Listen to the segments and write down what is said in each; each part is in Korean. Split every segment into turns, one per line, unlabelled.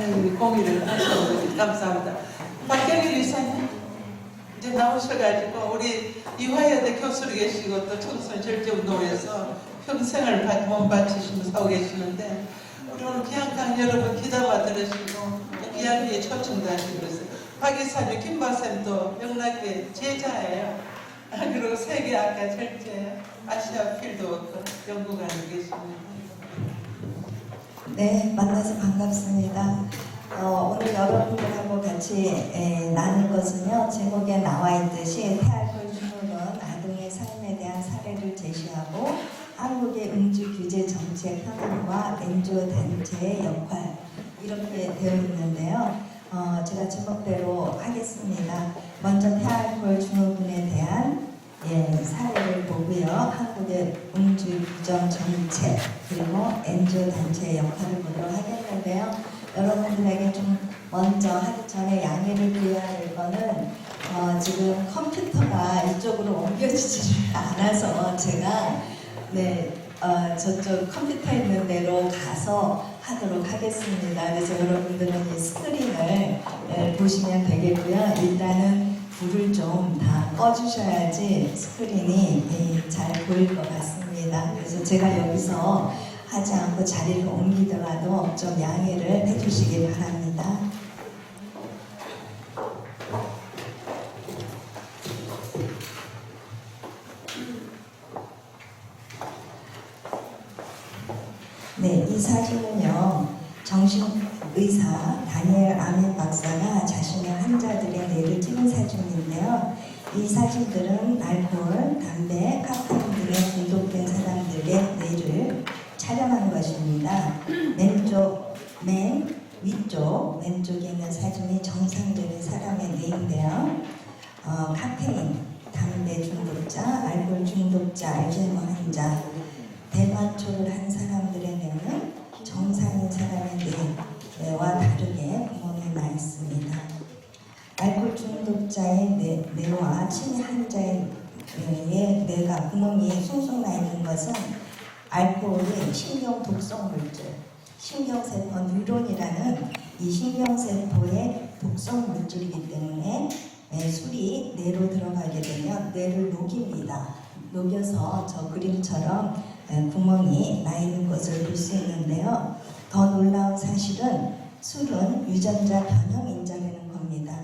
많은 공유를 하셔서 감사합니다. 박경일 이사님 이제 나오셔가지고 우리 이화여대 교수로 계시고 또 청소년절제운동에서 평생을 몸 바치시면서 하고 계시는데 우리 오늘 귀한 여러분 기다마 들으시고 귀하게 초청도 하시고 있어요. 박 이사님, 김 박사님도 영락교회 제자예요. 그리고 세계학과 절제 아시아 필드워크 연구관이 계십니다.
네, 만나서 반갑습니다. 오늘 여러분들하고 같이 나눌 것은요, 제목에 나와 있듯이 태알콜 중국은 아동의 삶에 대한 사례를 제시하고 한국의 음주 규제 정책 현황과 NGO 단체의 역할, 이렇게 되어 있는데요. 제가 제목대로 하겠습니다. 먼저 태알콜 중국군에 대한 사례를 보고요. 한국의 음주 규정 정책 그리고 NGO 단체의 역할을 보도록 하겠는데요. 여러분들에게 좀 먼저 하기 전에 양해를 구해야 될 거는 지금 컴퓨터가 이쪽으로 옮겨지지 않아서 제가 저쪽 컴퓨터 있는 데로 가서 하도록 하겠습니다. 그래서 여러분들은 이 스크린을 보시면 되겠고요. 일단은 불을 좀 다 꺼주셔야지 스크린이 잘 보일 것 같습니다. 그래서 제가 여기서 하지 않고 자리를 옮기더라도 좀 양해를 해주시기 바랍니다. 네, 이 사진은요, 정신의사 다니엘 아멘 박사가 자신의 환자들의 뇌를 찍은 사진인데요. 이 사진들은 알코올, 담배, 카페인 등에 중독된 사람들의 뇌를 촬영한 것입니다. 맨 위쪽 왼쪽에 있는 사진이 정상적인 사람의 뇌인데요. 카페인, 담배 중독자, 알코올 중독자, 알츠하이머 환자, 대만초를 한 사람들의 뇌는 정상인 사람의 뇌와 다르게 구멍이 나 있습니다. 알코올 중독자의 뇌와 치매 환자의 뇌가 구멍이 숭숭 나 있는 것은 알코올이 신경 독성 물질, 신경세포 뉴론이라는 이 신경세포의 독성 물질이기 때문에 술이 뇌로 들어가게 되면 뇌를 녹입니다. 녹여서 저 그림처럼 구멍이 나 있는 것을 볼 수 있는데요. 더 놀라운 사실은 술은 유전자 변형 인자라는 겁니다.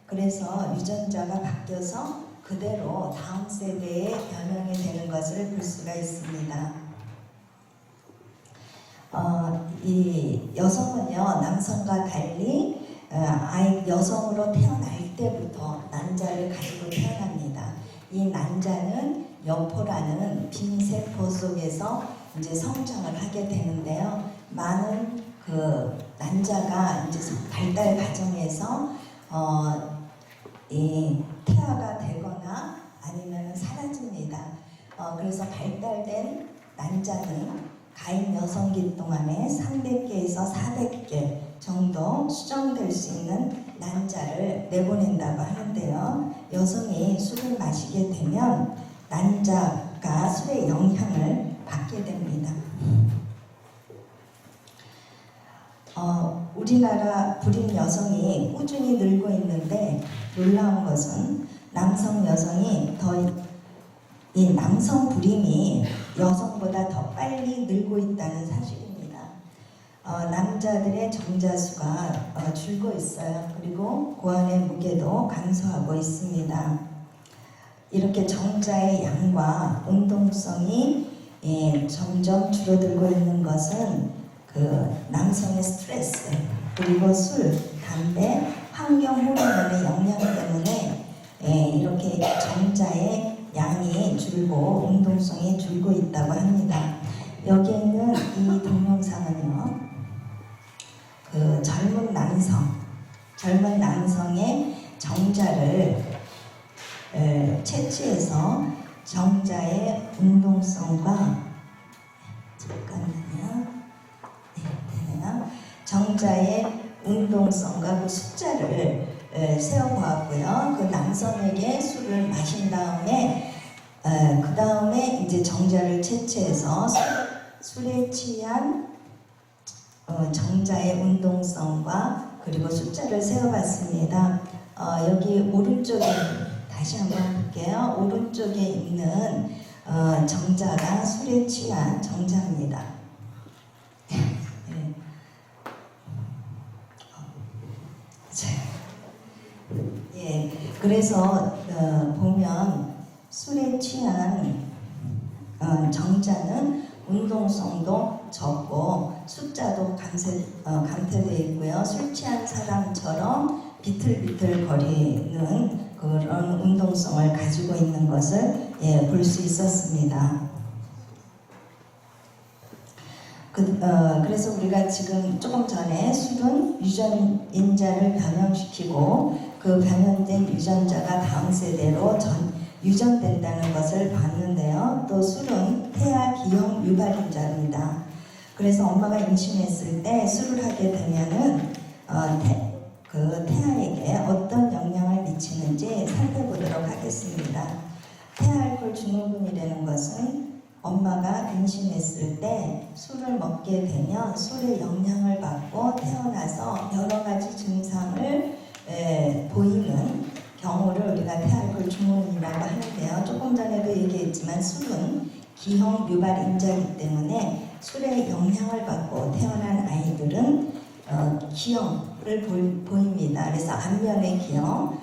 그래서 유전자가 바뀌어서 그대로 다음 세대에 변형이 되는 것을 볼 수가 있습니다. 이 여성은요, 남성과 달리 여성으로 태어날 때부터 난자를 가지고 태어납니다. 이 난자는 여포라는 빈세포 속에서 이제 성장을 하게 되는데요. 많은 그 난자가 이제 발달 과정에서 이 태아가 되거나 아니면 사라집니다. 그래서 발달된 난자는 가임 여성기 동안에 300개에서 400개 정도 수정될 수 있는 난자를 내보낸다고 하는데요. 여성이 술을 마시게 되면 난자가 술의 영향을 받게 됩니다. 우리나라 불임 여성이 꾸준히 늘고 있는데 놀라운 것은 남성 여성이 이 남성 불임이 여성보다 더 빨리 늘고 있다는 사실입니다. 남자들의 정자수가 줄고 있어요. 그리고 고환의 무게도 감소하고 있습니다. 이렇게 정자의 양과 운동성이 점점 줄어들고 있는 것은 그 남성의 스트레스, 그리고 술, 담배, 환경 호르몬의 영향 때문에 이렇게 정자의 양이 줄고 운동성이 줄고 있다고 합니다. 여기 있는 이 동영상은요, 그 젊은 남성의 정자를 채취해서 정자의 운동성과 정자의 운동성과 그 숫자를 세어보았고요. 그 남성에게 술을 마신 다음에 그 다음에 이제 정자를 채취해서 술에 취한 정자의 운동성과 그리고 숫자를 세어봤습니다. 여기 오른쪽에 다시 한번 볼게요. 오른쪽에 있는 정자가 술에 취한 정자입니다. 네. 자, 예, 그래서 보면 술에 취한 정자는 운동성도 적고 숫자도 감퇴되어 있고요. 술 취한 사람처럼 비틀비틀 거리는 그런 운동성을 가지고 있는 것을 볼 수 있었습니다. 그래서 우리가 지금 조금 전에 술은 유전인자를 변형시키고 그 변형된 유전자가 다음 세대로 유전된다는 것을 봤는데요. 또 술은 태아 기형 유발인자입니다. 그래서 엄마가 임신했을 때 술을 하게 되면은 그 태아에게 어떤 영향을 미치는지 살펴보도록 하겠습니다. 태아알코올 증후군이라는 것은 엄마가 임신했을 때 술을 먹게 되면 술의 영향을 받고 태어나서 여러 가지 증상을 보이는 경우를 우리가 태아알코올 증후군이라고 하는데요. 조금 전에도 얘기했지만 술은 기형 유발인자이기 때문에 술의 영향을 받고 태어난 아이들은 기형을 보입니다. 그래서 안면의 기형,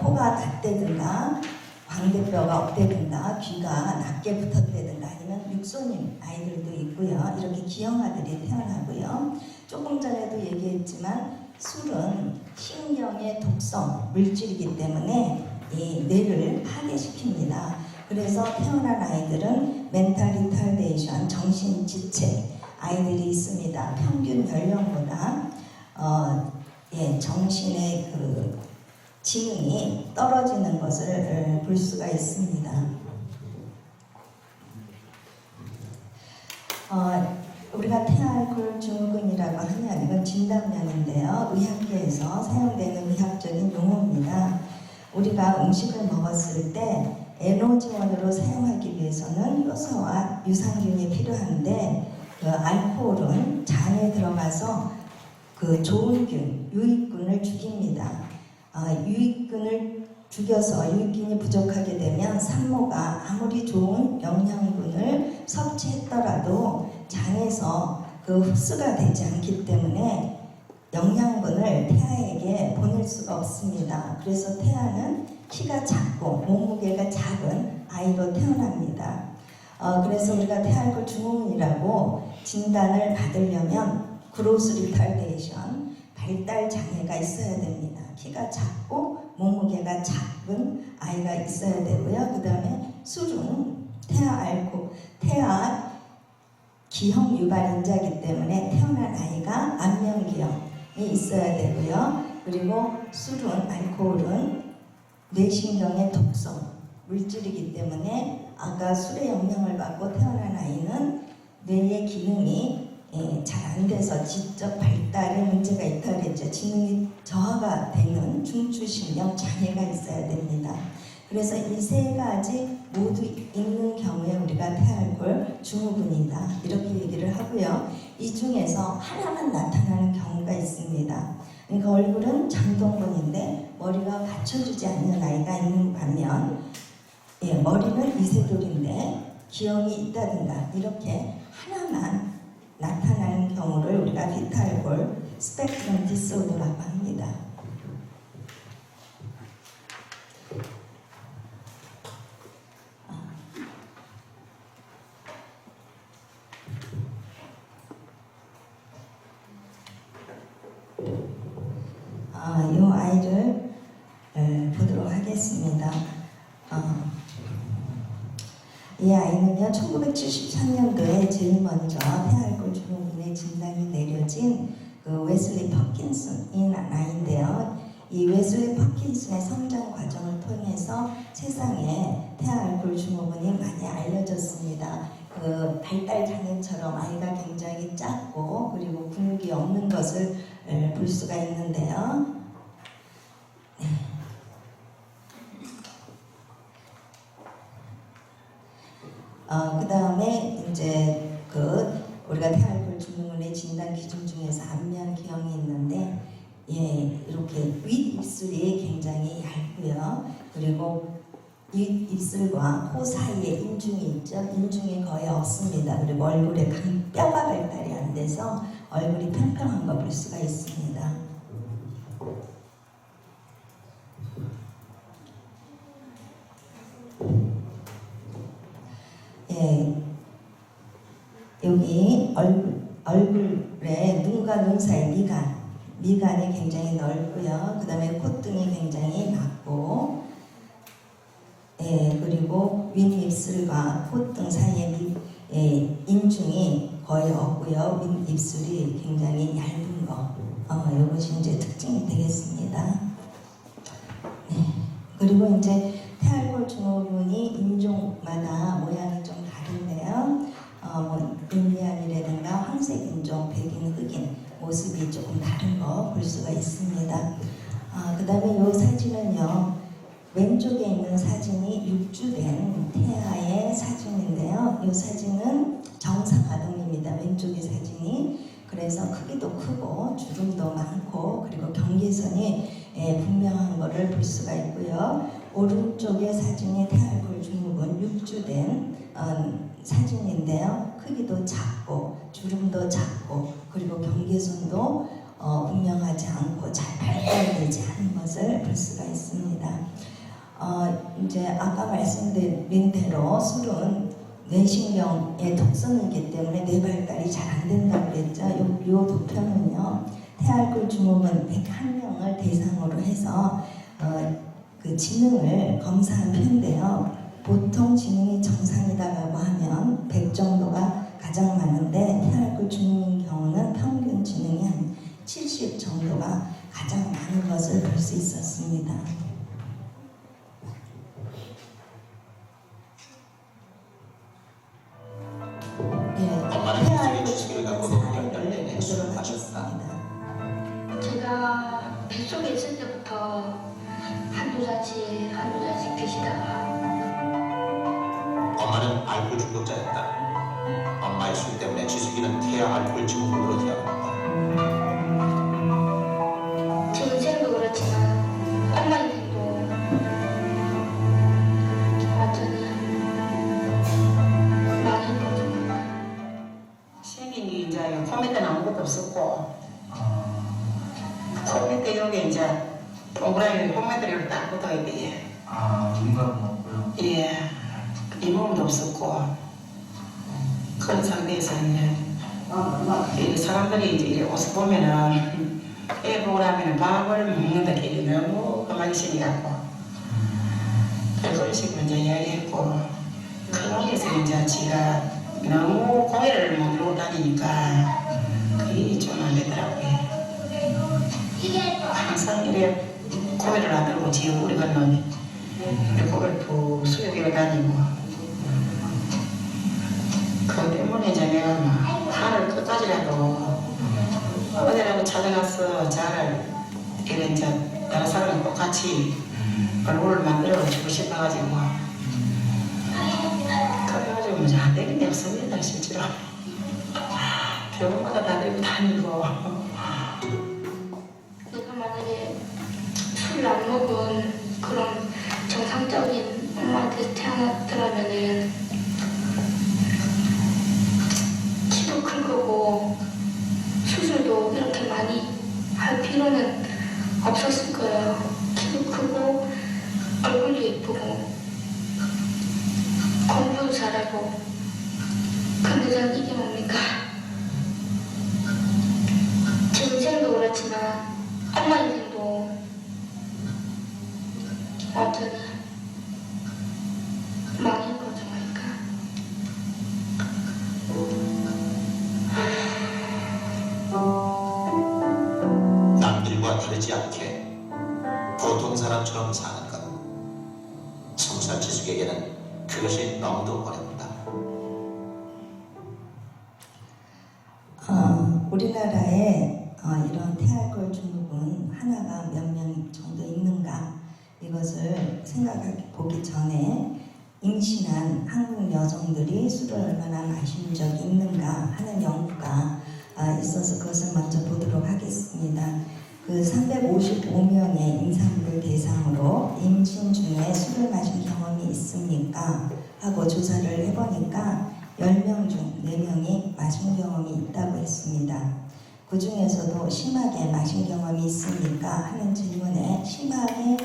코가 낮다든가 광대뼈가 없다든가 귀가 낮게 붙었다든가 아니면 육손인 아이들도 있고요. 이렇게 기형아들이 태어나고요. 조금 전에도 얘기했지만 술은 신경의 독성 물질이기 때문에 이 뇌를 파괴시킵니다. 그래서 태어난 아이들은 멘탈 리타르데이션, 정신 지체 아이들이 있습니다. 평균 연령보다 정신의 그 지능이 떨어지는 것을 볼 수가 있습니다. 우리가 태아알코올 증후군이라고 하면 이건 진단명인데요. 의학계에서 사용되는 의학적인 용어입니다. 우리가 음식을 먹었을 때 에너지원으로 사용하기 위해서는 효소와 유산균이 필요한데 그 알코올은 장에 들어가서 그 좋은 균, 유익균을 죽입니다. 유익균을 죽여서 유익균이 부족하게 되면 산모가 아무리 좋은 영양분을 섭취했더라도 장에서 그 흡수가 되지 않기 때문에 영양분을 태아에게 보낼 수가 없습니다. 그래서 태아는 키가 작고 몸무게가 작은 아이로 태어납니다. 그래서 우리가 태아알코올 증후군이라고 진단을 받으려면 그로스 리타르데이션, 발달 장애가 있어야 됩니다. 키가 작고 몸무게가 작은 아이가 있어야 되고요. 그 다음에 술은 태아 기형 유발인자이기 때문에 태어난 아이가 안면기형이 있어야 되고요. 그리고 술은, 알코올은 뇌신경의 독성 물질이기 때문에 아까 술의 영향을 받고 태어난 아이는 뇌의 기능이 잘 안 돼서 지적 발달에 문제가 있다 그랬죠. 지능이 저하가 되는 중추신경 장애가 있어야 됩니다. 그래서 이 세 가지 모두 있는 경우에 우리가 태아알코올 증후군이다 이렇게 얘기를 하고요. 이 중에서 하나만 나타나는 경우가 있습니다. 그러니까 얼굴은 장동건인데 머리가 받쳐주지 않는 아이가 있는 반면 머리는 이세돌인데 기형이 있다든가 이렇게 하나만 나타나는 경우를 우리가 비타알코올 스펙트럼 디스오더라고 합니다. 이 아이를 보도록 하겠습니다. 이 아이는요, 1973년도에 제일 먼저 태아알코올 증후군의 진단이 내려진 그 웨슬리 퍼킨슨인 아이인데요. 이 웨슬리 퍼킨슨의 성장 과정을 통해서 세상에 태아알코올 증후군이 많이 알려졌습니다. 그 발달 장애처럼 아이가 굉장히 작고 그리고 근육이 없는 것을 볼 수가 있는데요. 그 다음에 이제 우리가 저희가 태알골 증후군의 진단 기준 중에서 안면 기형이 있는데 이렇게 윗입술이 굉장히 얇고요. 그리고 윗입술과 코 사이에 인중이 있죠. 인중이 거의 없습니다. 그리고 얼굴에 뼈가 발달이 안 돼서 얼굴이 평평한 거 볼 수가 있습니다. 여기 얼굴에 눈과 눈 사이 미간이 굉장히 넓고요. 그 다음에 콧등이 굉장히 낮고, 그리고 윗입술과 콧등 사이에 인중이 거의 없고요. 윗입술이 굉장히 얇은 거, 이것이 이제 특징이 되겠습니다. 그리고 이제 태알골 증후군이 인종마다 모양이 좀 다른데요. 인디안이라든가 황색 인종, 백인, 흑인 모습이 조금 다른 거 볼 수가 있습니다. 그 다음에 이 사진은요, 왼쪽에 있는 사진이 육주된 태아의 사진인데요. 이 사진은 정상 아동입니다. 왼쪽의 사진이. 그래서 크기도 크고 주름도 많고 그리고 경계선이 분명한 것을 볼 수가 있고요. 오른쪽의 사진이 태알골 증후군 육주된 사진인데요. 크기도 작고 주름도 작고 그리고 경계선도 분명하지 않고 잘 발달되지 않은 것을 볼 수가 있습니다. 이제 아까 말씀드린 대로 술은 뇌신경의 독성이기 때문에 뇌 발달이 잘 안 된다고 그랬죠. 이 도표는요, 태알골 증후군 101명을 대상으로 해서 그 지능을 검사한 편인데요. 보통 지능이 정상이다라고 하면 100 정도가 가장 많은데 태알골 증후군 경우는 평균 지능이 한 70 정도가 가장 많은 것을 볼 수 있었습니다.
엄마는 기술의 지식을 갖고 너무 열렬히 행수를 하셨다.
제가 뱃속에 있을 때부터 한두 잔씩 드시다가
엄마는 알코올 중독자였다. 엄마의 술 때문에 지숙이는 태아 알코올 증후군으로 태어났다.
제 인생도 그렇지만 엄마 인생도 완전히 망한 거죠.
생긴 게 이제 코 밑에는 아무것도 없었고 코 밑에 여기 이제 동그라미 코 밑에 이렇게 딱 붙어있대.
윤곽은 없고요.
예, 잇몸도 없었고 그런 상태에서 이제 사람들이 이제 이렇게 옷을 보면은 애 보고 나면 밥을 먹는다 길이 너무 가만히 있으니까 그런 식으로 이제 이야기했고 그러면서 이제 지가 너무 고개를 못 들고 다니니까 그게 좀 안 되더라고요. 항상 이래 고개를 안 들고 지 우리 건너니 고개를 푹 숙여기로 다니고 그 때문에 이제 내가 막 팔을 끝까지라도 어디라도 찾아가서 잘 이래 이제 다른 사람이 똑같이 얼굴을 만들어 주고 싶어가지고 그래가지고 뭐 안 되는 게 없습니다 실제로. 병원마다 다 들고 다니고.
내가 만약에 술을 안 먹은 그런 정상적인 엄마한테 태어났더라면은 키도 클 거고 수술도 이렇게 많이 할 필요는 없었을 거예요. 키도 크고 얼굴도 예쁘고 공부도 잘하고. 근데 전 이게 뭡니까? 제 인생도 그렇지만 엄마 인생도 완전히 망인 거죠, 그러니까.
남들과 다르지 않게 보통 사람처럼 사는 것. 20살 지숙에게는 그것이 너무도 어렵다.
우리나라에 이런 태알골 증후군 하나가 몇 명 정도 있는가 이것을 생각해 보기 전에 임신한 한국 여성들이 술을 얼마나 마신 적이 있는가 하는 연구가 있어서 그것을 먼저 보도록 하겠습니다. 그 355명의 임산부를 대상으로 임신 중에 술을 마신 경험이 있습니까? 하고 조사를 해보니까 10명 중 4명이 마신 경험이 있다고 했습니다. 그 중에서도 심하게 마신 경험이 있습니까? 하는 질문에 심하게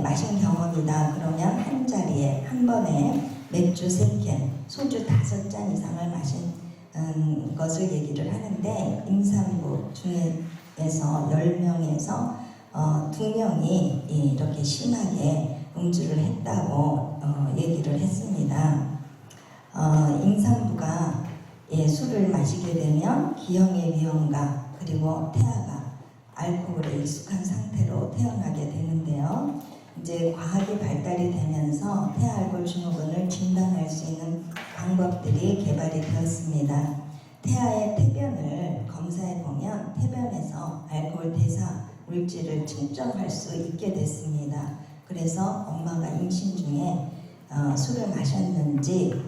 마신 경험이다 그러면 한 자리에 한 번에 맥주 3캔, 소주 5잔 이상을 마신 것을 얘기를 하는데 임산부 중에서 10명에서 2명이 이렇게 심하게 음주를 했다고 얘기를 했습니다. 임산부가 술을 마시게 되면 기형의 위험과 그리고 태아가 알코올에 익숙한 상태로 태어나게 되는데요. 이제 과학이 발달이 되면서 태아알코올 증후군을 진단할 수 있는 방법들이 개발이 되었습니다. 태아의 태변을 검사해 보면 태변에서 알코올 대사 물질을 측정할 수 있게 됐습니다. 그래서 엄마가 임신 중에 술을 마셨는지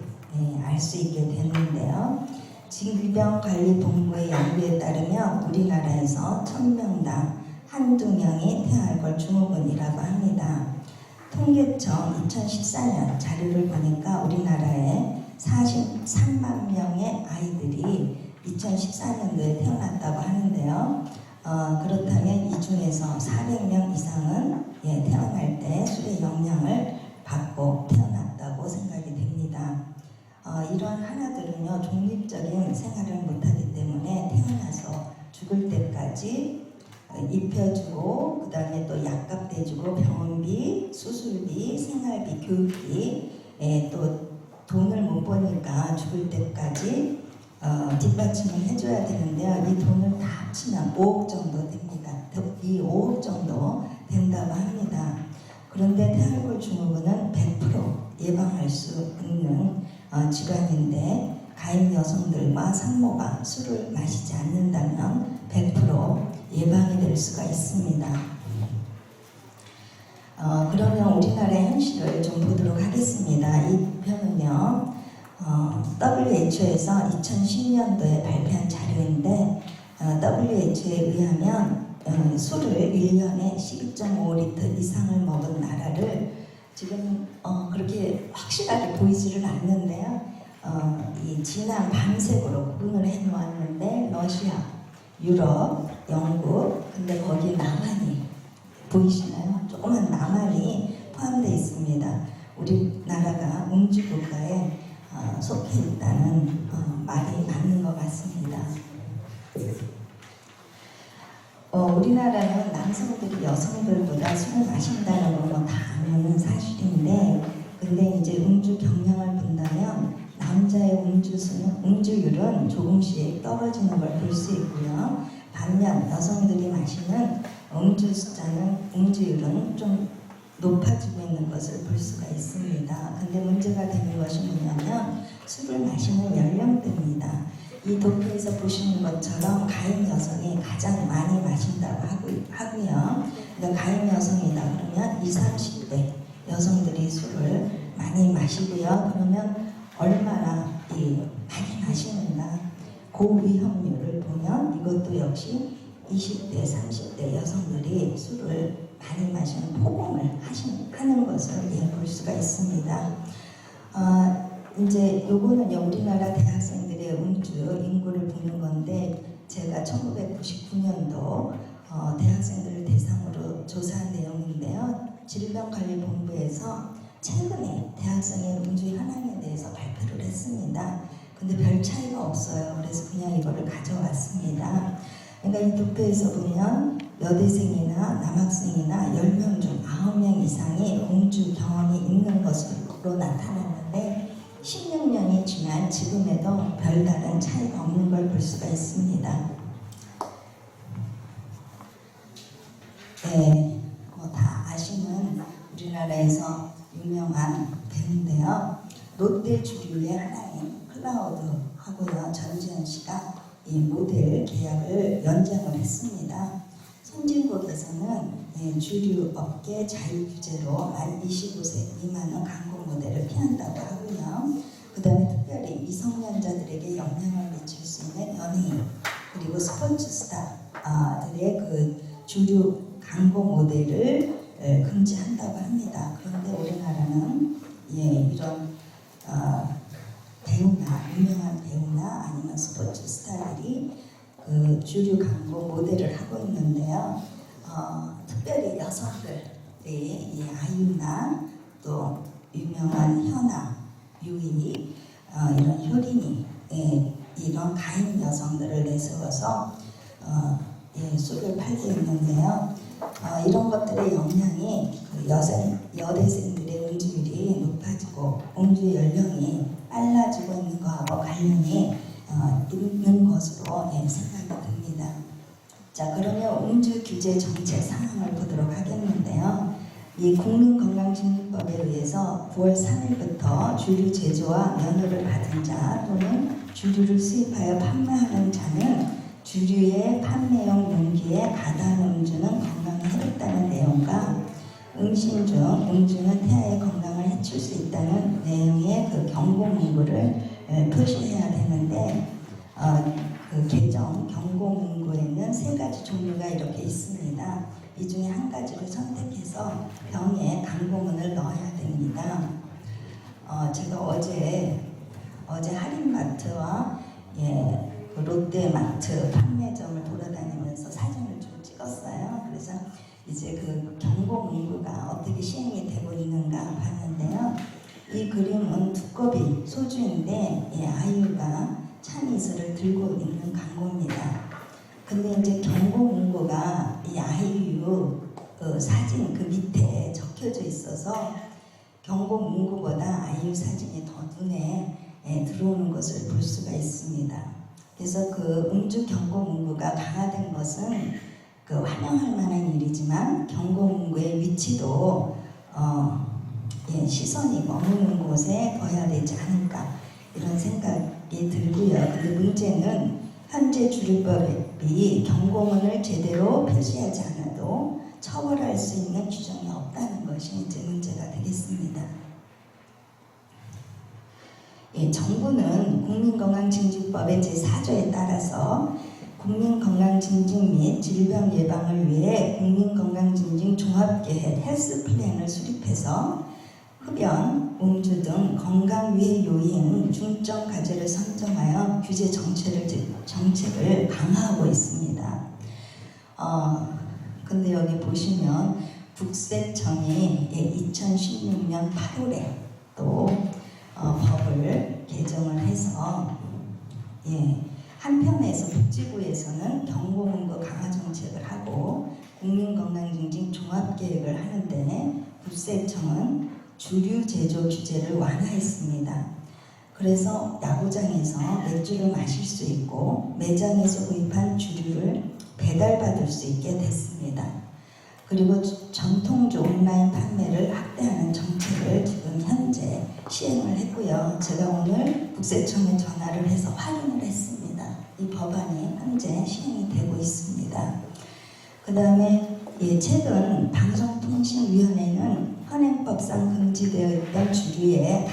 알 수 있게 되는데요. 질병관리본부의 연구에 따르면 우리나라에서 1000명당 한두 명이 태아알코올 증후군이라고 합니다. 통계청 2014년 자료를 보니까 우리나라에 43만 명의 아이들이 2014년도에 태어났다고 하는데요. 그렇다면 이 중에서 400명 이상은 태어날 때 술의 영향을 받고 태어났다고 생각이 됩니다. 이러한 하나들은요, 독립적인 생활을 못하기 때문에 태어나서 죽을 때까지 입혀주고, 그 다음에 또 약값 대주고, 병원비, 수술비, 생활비, 교육비, 또 돈을 못 버니까 죽을 때까지 뒷받침을 해줘야 되는데요. 이 돈을 다 합치면 5억 정도 됩니다. 이 5억 정도 된다고 합니다. 그런데 태아알코올 증후군은 100% 예방할 수 있는 질환인데 가임 여성들과 산모가 술을 마시지 않는다면 100% 예방이 될 수가 있습니다. 그러면 우리나라의 현실을 좀 보도록 하겠습니다. 이 표는요, WHO에서 2010년도에 발표한 자료인데 WHO에 의하면 술을 1년에 12.5리터 이상을 먹은 나라를 지금 그렇게 확실하게 보이지를 않는데요. 이 진한 밤색으로 구분을 해놓았는데 러시아, 유럽, 영국, 근데 거기에 남한이 보이시나요? 조그만 남한이 포함되어 있습니다. 우리나라가 음주 국가에 속해 있다는 말이 맞는 것 같습니다. 우리나라는 남성들이 여성들보다 술을 마신다는 건 뭐 다 아는 사실인데, 근데 이제 음주 경량을 본다면 남자의 음주율은 조금씩 떨어지는 걸 볼 수 있고요. 반면 여성들이 마시는 음주율은 좀 높아지고 있는 것을 볼 수가 있습니다. 근데 문제가 되는 것이 뭐냐면 술을 마시는 연령대입니다. 이 도표에서 보시는 것처럼 가임 여성이 가장 많이 마신다고 하고요. 그러니까 가임 여성이다 그러면 20, 30대 여성들이 술을 많이 마시고요. 그러면 얼마나 많이 마시는가 고위험률을 보면 이것도 역시 20대, 30대 여성들이 술을 많이 마시는 포공을 하는 것을 볼 수가 있습니다. 이제 요거는요, 우리나라 대학생들의 음주 인구를 보는 건데, 제가 1999년도 대학생들을 대상으로 조사한 내용인데요. 질병관리본부에서 최근에 대학생의 음주 현황에 대해서 발표를 했습니다. 근데 별 차이가 없어요. 그래서 그냥 이거를 가져왔습니다. 그러니까 이 도표에서 보면 여대생이나 남학생이나 10명 중 9명 이상이 음주 경험이 있는 것으로 나타났는데 16년이 지난 지금에도 별다른 차이가 없는 걸 볼 수가 있습니다. 네, 다 아시는 우리나라에서 유명한 배우인데요. 롯데 주류의 하나인 클라우드하고요, 전지현 씨가 이 모델 계약을 연장을 했습니다. 그래서 선진국에서는 주류 업계 자유 규제로 만 25세 미만은 광고 모델을 피한다고 하고요. 그 다음에 특별히 미성년자들에게 영향을 미칠 수 있는 연예인 그리고 스포츠 스타들의 그 주류 광고 모델을 금지한다고 합니다. 그런데 우리나라는 이런 배우나 유명한 배우나 아니면 스포츠 스타들이 그 주류 광고 모델을 하고 있는데요. 특별히 여성들이 이 아이유나 또 유명한 현아, 유이, 이런 효린이 이런 가인 여성들을 내세워서 쑥을 팔고 있는데요. 이런 것들의 영향이 그 여대생들의 음주율이 높아지고 음주 연령이 빨라지고 있는 것하고 관련이 있는 것으로 생각이 듭니다. 자, 그러면 음주 규제 정책 상황을 보도록 하겠는데요. 이 국민건강증진법에 의해서 9월 3일부터 주류 제조와 면허를 받은 자 또는 주류를 수입하여 판매하는 자는 주류의 판매용 용기에 가다한 음주는 건강에 해롭다는 내용과 음식 중 음주는 태아의 건강을 해칠 수 있다는 내용의 그 경고 문구를 표시해야 되는데 그 개정 경고 문구에는 3가지 종류가 이렇게 있습니다. 이 중에 한 가지를 선택해서 병에 광고문을 넣어야 됩니다. 제가 어제 할인마트와 그 롯데마트 판매점을 돌아다니면서 사진을 좀 찍었어요. 그래서 이제 그 경고 문구가 어떻게 시행이 되고 있는가 봤는데요. 이 그림은 두꺼비 소주인데 아이유가 찬이슬을 들고 있는 광고입니다. 근데 이제 경고 문구가 이 아이유 그 사진 그 밑에 적혀져 있어서 경고 문구보다 아이유 사진이 더 눈에 들어오는 것을 볼 수가 있습니다. 그래서 그 음주 경고 문구가 강화된 것은 그 환영할 만한 일이지만 경고 문구의 위치도 시선이 머무는 곳에 둬야 되지 않을까 이런 생각이 들고요. 근데 문제는 현재 주류법이 경고문을 제대로 표시하지 않아도 처벌할 수 있는 규정이 없다는 것이 이제 문제가 되겠습니다. 정부는 국민건강증진법의 제4조에 따라서 국민건강증진 및 질병 예방을 위해 국민건강증진 종합계획 헬스플랜을 수립해서 흡연, 음주 등 건강위해 요인 중점 과제를 선정하여 규제 정책을 강화하고 있습니다. 근데 여기 보시면 국세청이 2016년 8월에 또 법을 개정을 해서 한편에서 복지부에서는 경고문구 강화 정책을 하고 국민건강증진 종합계획을 하는데 국세청은 주류 제조 규제를 완화했습니다. 그래서 야구장에서 맥주를 마실 수 있고 매장에서 구입한 주류를 배달받을 수 있게 됐습니다. 그리고 전통주 온라인 판매를 확대하는 정책을 지금 현재 시행을 했고요. 제가 오늘 국세청에 전화를 해서 확인을 했습니다. 이 법안이 현재 시행이 되고 있습니다. 그 다음에 최근 방송통신위원회는 현행법상 금지되어 있던 주류의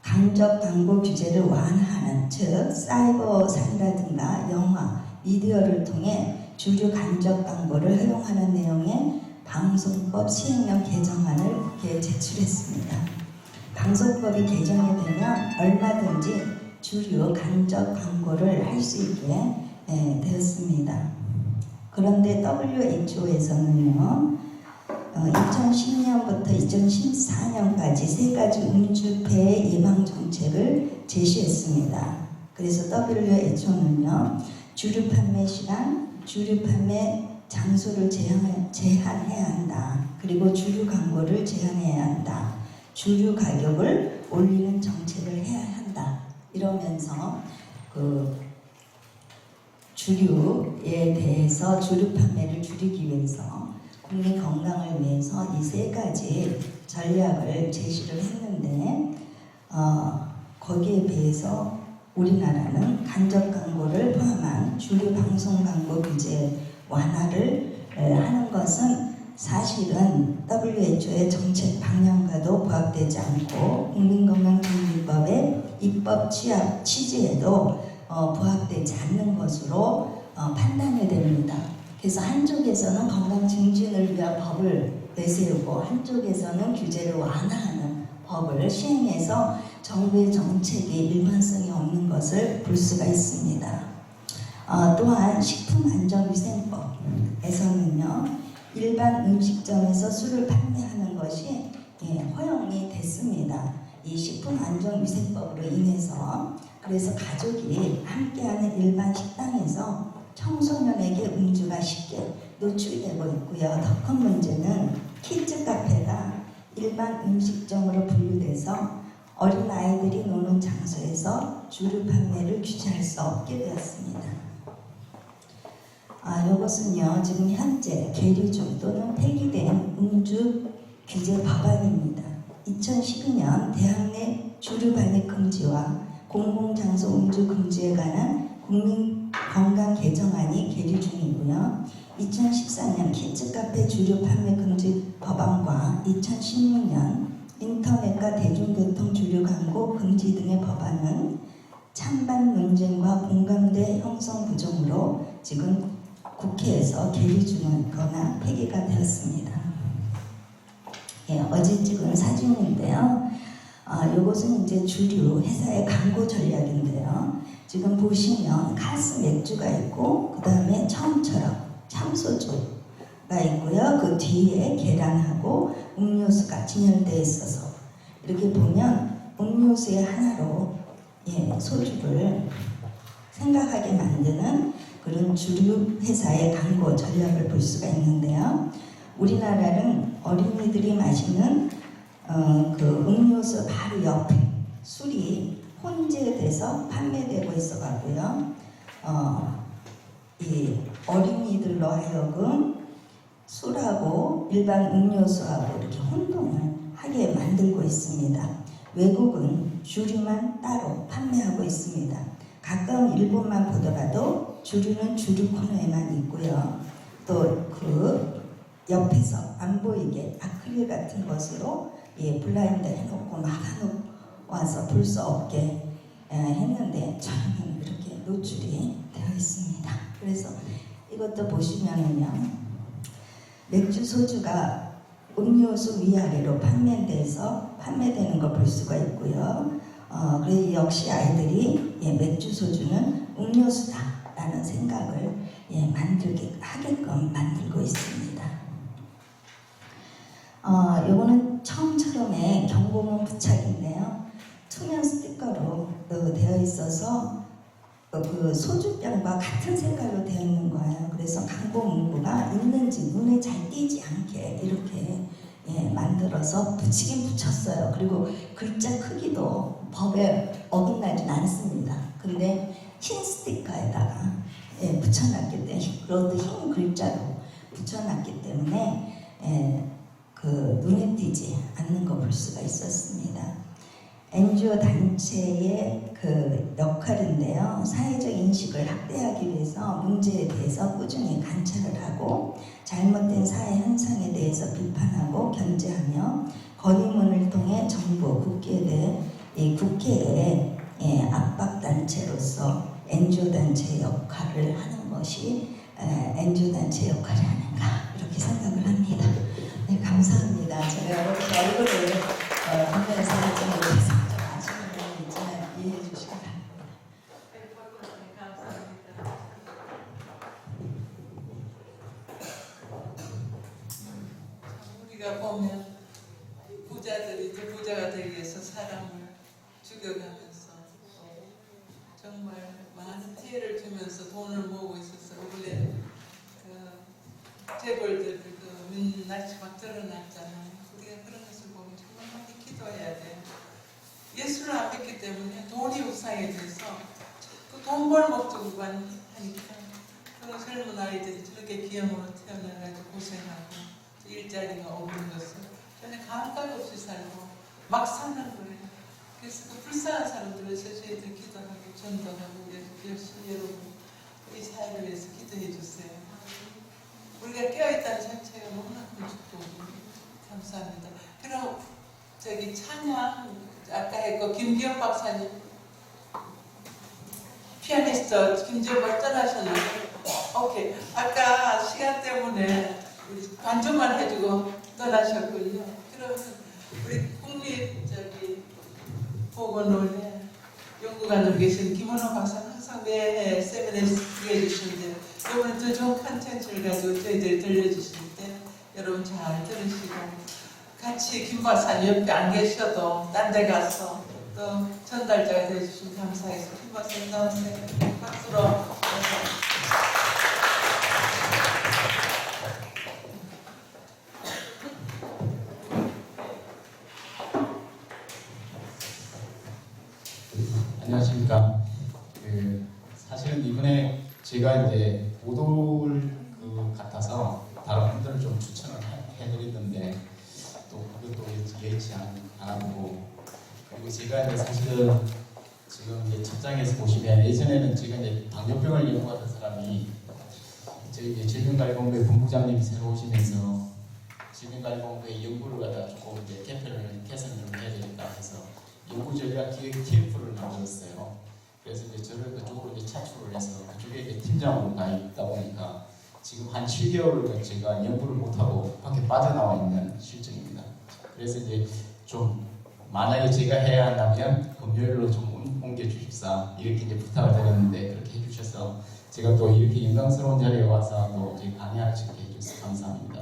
간접 광고 규제를 완화하는 즉 사이버상이라든가 영화, 미디어를 통해 주류 간접 광고를 허용하는 내용의 방송법 시행령 개정안을 국회에 제출했습니다. 방송법이 개정이 되면 얼마든지 주류 간접 광고를 할 수 있게 되었습니다. 그런데 WHO에서는요 2010년부터 2014년까지 3가지 음주 폐해 예방 정책을 제시했습니다. 그래서 WHO는요 주류 판매 시간, 주류 판매 장소를 제한해야 한다. 그리고 주류 광고를 제한해야 한다. 주류 가격을 올리는 정책을 해야 한다. 이러면서 그 주류에 대해서 주류 판매를 줄이기 위해서 국민 건강을 위해서 이 3가지 전략을 제시를 했는데 거기에 비해서 우리나라는 간접 광고를 포함한 주류 방송 광고 규제 완화를 하는 것은 사실은 WHO의 정책 방향과도 부합되지 않고 국민건강기준법의 입법 취지에도 부합되지 않는 것으로 판단이 됩니다. 그래서 한쪽에서는 건강 증진을 위한 법을 내세우고 한쪽에서는 규제를 완화하는 법을 시행해서 정부의 정책이 일관성이 없는 것을 볼 수가 있습니다. 또한 식품안전위생법에서는요, 일반 음식점에서 술을 판매하는 것이 허용이 됐습니다. 이 식품안전위생법으로 인해서. 그래서 가족이 함께하는 일반 식당에서 청소년에게 음주가 쉽게 노출되고 있고요. 더 큰 문제는 키즈 카페가 일반 음식점으로 분류돼서 어린아이들이 노는 장소에서 주류 판매를 규제할 수 없게 되었습니다. 이것은요, 지금 현재 계류 중 또는 폐기된 음주 규제 법안입니다. 2012년 대학 내 주류 발매 금지와 공공장소 음주 금지에 관한 국민 건강 개정안이 계류 중이고요. 2014년 키즈카페 주류 판매 금지 법안과 2016년 인터넷과 대중교통 주류 광고 금지 등의 법안은 찬반 논쟁과 공감대 형성 부족으로 지금 국회에서 계류 중이거나 폐기가 되었습니다. 어제 찍은 사진인데요. 이것은 이제 주류 회사의 광고 전략인데요. 지금 보시면 카스 맥주가 있고 그 다음에 처음처럼 참소주가 있고요. 그 뒤에 계란하고 음료수가 진열되어 있어서 이렇게 보면 음료수의 하나로 소주를 생각하게 만드는 그런 주류 회사의 광고 전략을 볼 수가 있는데요. 우리나라는 어린이들이 마시는 그 음료수 바로 옆에 술이 혼재돼서 판매되고 있어 갖고요. 이 어린이들로 하여금 술하고 일반 음료수하고 이렇게 혼동을 하게 만들고 있습니다. 외국은 주류만 따로 판매하고 있습니다. 가끔 일본만 보더라도 주류는 주류 코너에만 있고요. 또 그 옆에서 안 보이게 아크릴 같은 것으로 블라인드 해놓고 막아놓아서 볼 수 없게 했는데 저는 이렇게 노출이 되어 있습니다. 그래서 이것도 보시면은요, 맥주 소주가 음료수 위아래로 판매되는 걸 볼 수가 있고요. 그래서 역시 아이들이 맥주 소주는 음료수다라는 생각을 만들게 하게끔 만들고 있습니다. 요거는 처음처럼의 경고문 부착인데요. 투명 스티커로 되어 있어서 그 소주병과 같은 색깔로 되어 있는 거예요. 그래서 광고 문구가 있는지 눈에 잘 띄지 않게 이렇게 만들어서 붙이긴 붙였어요. 그리고 글자 크기도 법에 어긋나진 않습니다. 근데 흰 스티커에다가 붙여놨기 때문에 그것도 흰 글자로 붙여놨기 때문에 그 눈에 띄지 않는 거 볼 수가 있었습니다. NGO 단체의 그 역할인데요. 사회적 인식을 확대하기 위해서 문제에 대해서 꾸준히 관찰을 하고 잘못된 사회 현상에 대해서 비판하고 견제하며 건의문을 통해 정부, 국회에 압박 단체로서 NGO 단체의 역할을 하는 것이 NGO 단체의 역할이 아닌가 이렇게 생각을 합니다. 네, 감사합니다. 제가 이렇게 얼굴을 보면서 좀 못해서 좀 아쉬운 점이 있지만 이해해 주시기 바랍니다.
감사합니다. 우리가 보면 부자들이 이제 부자가 되기 위해서 사람을 죽여가면서 정말 많은 피해를 주면서 돈을 모으고 있어서 원래 재벌들 민낯이 막 드러났잖아요. 우리가 그런 것을 보면 정말 많이 기도해야 돼요. 예수를 안 믿기 때문에 돈이 우상이 돼서 자꾸 돈 벌 목적으로만 하니까 그런 젊은 아이들이 저렇게 기형으로 태어나가지고 고생하고 일자리가 없는 것을 전혀 감각 없이 살고 막 사는 거예요. 그래서 그 불쌍한 사람들을 위해서 저희들 기도하고 전도하고 열심히 여러분 이 있고 김기현 박사님, 피아니스트 김재벌 떠나셨는데, 오케이. 아까 시간 때문에 우리 반주만 해주고 떠나셨군요. 그러면 우리 국립보건원에 연구관으로 계신 김원호 박사는 항상 매해 세미나에 해주시는데, 이번에 더 좋은 컨텐츠를 가지고 저희들이 들려주실 때 여러분 잘 들으시고, 같이 김 박사님 옆에 안 계셔도 딴 데 가서 또 전달자가 되어주시면 감사해서 김 박사님 나오세요. 박수로.
안녕하십니까. 사실은 이번에 제가 이제 못 올 것 같아서 다른 분들을 좀 추천을 해드렸는데 또 그것도 예의치 않았고, 그리고 제가 이제 사실은 지금 이제 첫 장에서 보시면 예전에는 제가 이제 당뇨병을 연구하던 사람이 저희 이제 질병관리본부의 본부장님이 새로 오시면서 질병관리본부의 연구를 갖다 조금 이제 개선을 해야 되겠다 해서 연구전략기획 TF를 만들었어요. 그래서 이제 저를 그쪽으로 이제 차출을 해서 그쪽에 이제 팀장으로 가 있다 보니까 지금 한 7개월을 제가 연구를 못하고 밖에 빠져나와 있는 실정입니다. 그래서 이제 좀 만약에 제가 해야 한다면 금요일로 좀 옮겨주십사 이렇게 이제 부탁을 드렸는데 그렇게 해주셔서 제가 또 이렇게 영광스러운 자리에 와서 또 이제 강의할 수 있게 해주셔서 감사합니다.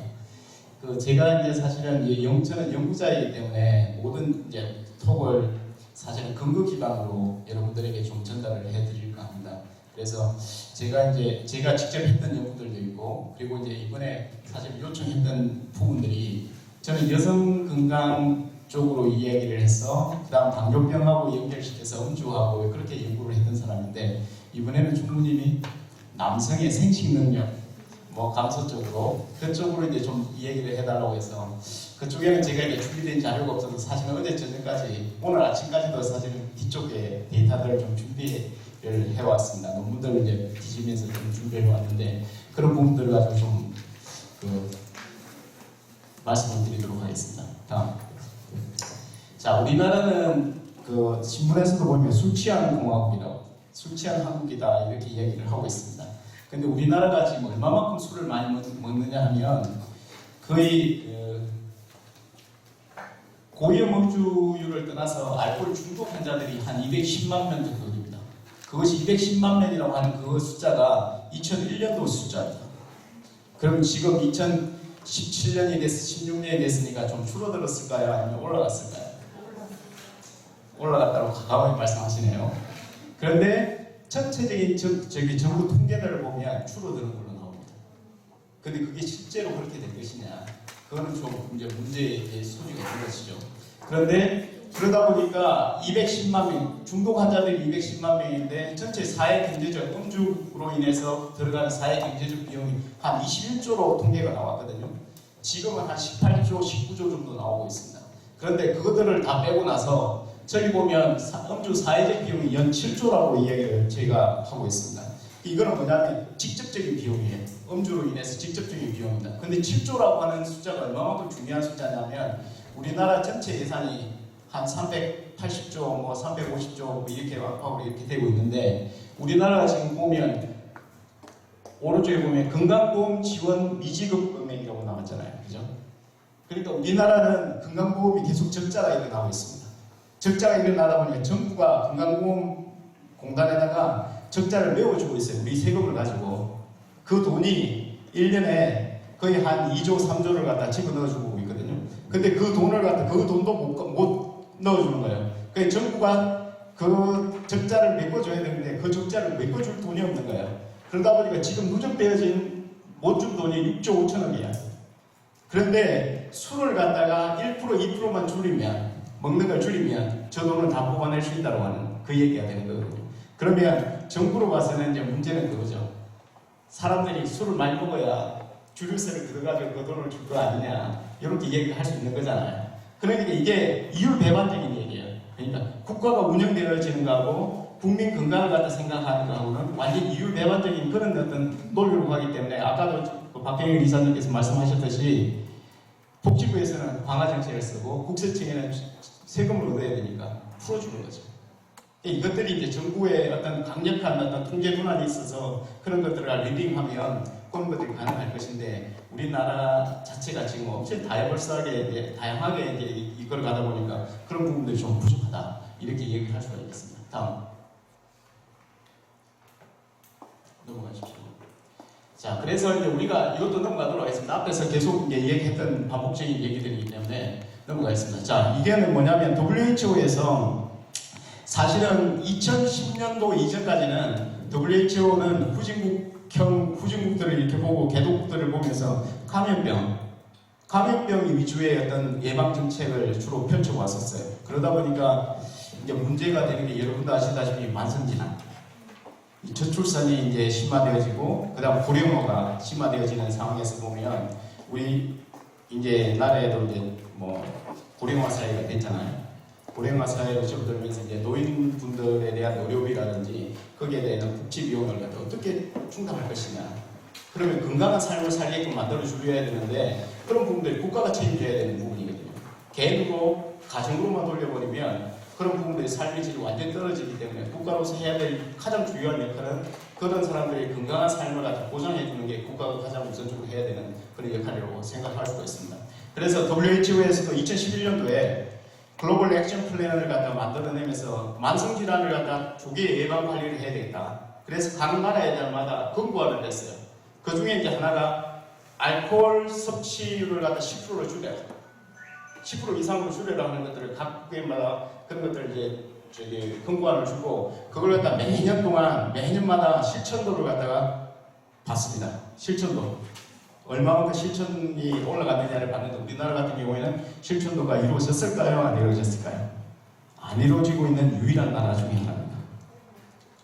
제가 이제 사실은 저는 연구자이기 때문에 모든 이제 톡을 사실은 근거 기반으로 여러분들에게 좀 전달을 해드릴까 합니다. 그래서 제가 직접 했던 연구들도 있고, 그리고 이제 이번에 사실 요청했던 부분들이 저는 여성 건강 쪽으로 이야기를 해서 그다음 당뇨병하고 연결시켜서 음주하고 그렇게 연구를 했던 사람인데, 이번에는 총무님이 남성의 생식 능력 감소 쪽으로 그쪽으로 이제 좀 이야기를 해달라고 해서 그쪽에는 제가 이제 준비된 자료가 없어서 사실은 어제 저녁까지 오늘 아침까지도 사실은 뒤쪽에 데이터들을 좀 준비를 해왔습니다. 논문들을 이제 뒤지면서 좀 준비해 왔는데 그런 부분들을 가지고 좀 말씀을 드리도록 하겠습니다. 다음. 자, 우리나라는 신문에서도 보면 술 취하는 공화국이라고, 술 취하는 한국이다 이렇게 이야기를 하고 있습니다. 근데 우리나라가 지금 얼마만큼 술을 많이 먹느냐 하면 거의 고위험 음주율을 떠나서 알코올 중독 환자들이 한 210만 명 정도 됩니다. 그것이 210만 명이라고 하는 그 숫자가 2001년도 숫자입니다. 그럼 지금 2017년이 됐어, 16년이 됐으니까 좀 줄어들었을까요? 아니면 올라갔을까요? 올라갔다고 가감히 말씀하시네요. 그런데 전체적인 정부 통계들을 보면 줄어드는 걸로 나옵니다. 근데 그게 실제로 그렇게 될 것이냐? 그거는 좀 이제 문제의 소지가 있는 것이죠. 그런데 그러다 보니까 210만 명, 중독 환자들이 210만 명인데 전체 사회 경제적 음주로 인해서 들어가는 사회 경제적 비용이 한 21조로 통계가 나왔거든요. 지금은 한 18조, 19조 정도 나오고 있습니다. 그런데 그것들을 다 빼고 나서 저기 보면 음주 사회적 비용이 연 7조라고 이야기를 저희가 하고 있습니다. 이거는 뭐냐면 직접적인 비용이에요. 음주로 인해서 직접적인 비용입니다. 근데 7조라고 하는 숫자가 얼마만큼 중요한 숫자냐면 우리나라 전체 예산이 한 380조, 350조 이렇게 하고 이렇게 되고 있는데 우리나라가 지금 보면 오른쪽에 보면 건강보험 지원 미지급 금액이라고 나왔잖아요. 그죠? 그러니까 우리나라는 건강보험이 계속 적자가 일어나고 있습니다. 적자가 일어나다 보니까 정부가 건강보험공단에다가 적자를 메워주고 있어요. 우리 세금을 가지고. 그 돈이 1년에 거의 한 2조, 3조를 갖다 집어넣어주고 있거든요. 근데 그 돈도 못 넣어주는 거예요. 그러니까 정부가 그 적자를 메꿔줘야 되는데 그 적자를 메꿔줄 돈이 없는 거예요. 그러다 보니까 지금 누적되어진 못 준 돈이 6조 5천억이야. 그런데 술을 갖다가 1%, 2%만 줄이면 먹는 걸 줄이면 저 돈을 다 뽑아낼 수 있다고 하는 그 얘기가 되는 거거든요. 그러면 정부로 봐서는 이제 문제는 그거죠. 사람들이 술을 많이 먹어야 주류세를 걷어가지고 그 돈을 줄 거 아니냐 이렇게 얘기를 할 수 있는 거잖아요. 그러니까 이게 이율배반적인 얘기예요. 그러니까 국가가 운영되어지는 거하고 국민 건강을 갖다 생각하는 거하고는 완전히 이율배반적인 그런 어떤 논리로 가기 때문에 아까도 박경일 이사님께서 말씀하셨듯이 복지부에서는 강화 정책을 쓰고 국세청에는 세금을 얻어야 되니까 풀어주는 거죠. 이것들이 이제 정부의 어떤 강력한 어떤 통제 문화에 있어서 그런 것들을 리딩하면 그런 것들이 가능할 것인데 우리나라 자체가 지금 엄청 다양하게 이제 이걸 가다 보니까 그런 부분들이 좀 부족하다 이렇게 얘기를 할 수가 있겠습니다. 다음 넘어가십시오. 자, 그래서 이제 우리가 이것도 넘어가도록 하겠습니다. 앞에서 계속 이제 얘기했던 반복적인 얘기들이기 때문에 넘어가겠습니다. 자, 이게는 뭐냐면 WHO에서 사실은 2010년도 이전까지는 WHO는 후진국들을 이렇게 보고 개도국들을 보면서 감염병 위주의 어떤 예방 정책을 주로 펼쳐왔었어요. 그러다 보니까 이제 문제가 되는 게 여러분도 아시다시피 만성질환, 저출산이 이제 심화되어지고 그다음 고령화가 심화되어지는 상황에서 보면 우리 이제 나라에도 이제 뭐 고령화 사회가 됐잖아요. 고령화 사회로 접어들면서 이제 노인분들에 대한 의료비라든지 거기에 대한 복지 비용을 갖다 어떻게 충당할 것이냐. 그러면 건강한 삶을 살게끔 만들어 주려야 되는데 그런 부분들이 국가가 책임져야 되는 부분이거든요. 개인으로 가정으로만 돌려버리면 그런 부분들이 삶의 질이 완전히 떨어지기 때문에 국가로서 해야 될 가장 중요한 역할은 그런 사람들의 건강한 삶을 갖다 보장해 주는 게 국가가 가장 우선적으로 해야 되는 그런 역할이라고 생각할 수가 있습니다. 그래서 WHO에서도 2011년도에 글로벌 액션 플랜을 갖다 만들어내면서 만성질환을 갖다 조기 예방 관리를 해야 되겠다. 그래서 각 나라에마다 권고안을 냈어요. 그 중에 이제 하나가 알코올 섭취율을 갖다 10%로 줄여라. 10% 이상으로 줄여라 하는 것들을 각국마다 그런 것들 이제 권고안을 주고 그걸 갖다 매년 동안 매년마다 실천도를 갖다가 봤습니다. 실천도. 얼마만큼 실천이 올라갔느냐를 봤는데 우리나라 같은 경우에는 실천도가 이루어졌을까요? 안 이루어졌을까요? 안 이루어지고 있는 유일한 나라 중에 하나입니다.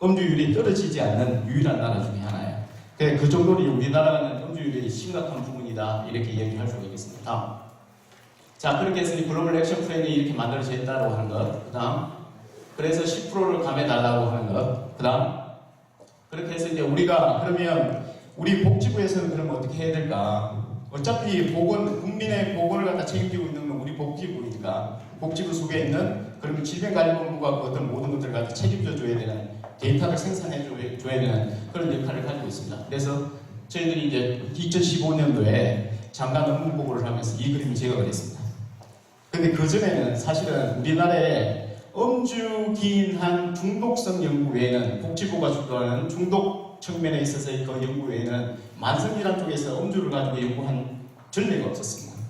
음주율이 떨어지지 않는 유일한 나라 중에 하나예요. 그 정도로 우리나라는 음주율이 심각한 부분이다 이렇게 얘기할 수가 있겠습니다. 다음. 자, 그렇게 해서 글로벌 액션 플랜이 이렇게 만들어졌다고 하는 것. 그 다음. 그래서 10%를 감해달라고 하는 것. 그 다음. 그렇게 해서 이제 우리가 그러면 우리 복지부에서는 그러면 어떻게 해야 될까? 어차피 국민의 보건을 갖다 책임지고 있는 건 우리 복지부니까 복지부 속에 있는 그러면 질병관리본부가 그 어떤 모든 것들을 갖다 책임져 줘야 되는 데이터를 생산해 줘야 되는 그런 역할을 가지고 있습니다. 그래서 저희들이 이제 2015년도에 잠깐 업무 보고를 하면서 이 그림을 제가 그렸습니다. 근데 그전에는 사실은 우리나라에 음주기인한 중독성 연구 외에는 복지부가 주도하는 중독 측면에 있어서의 그 연구 외에는 만성질환 쪽에서 음주를 가지고 연구한 전례가 없었습니다.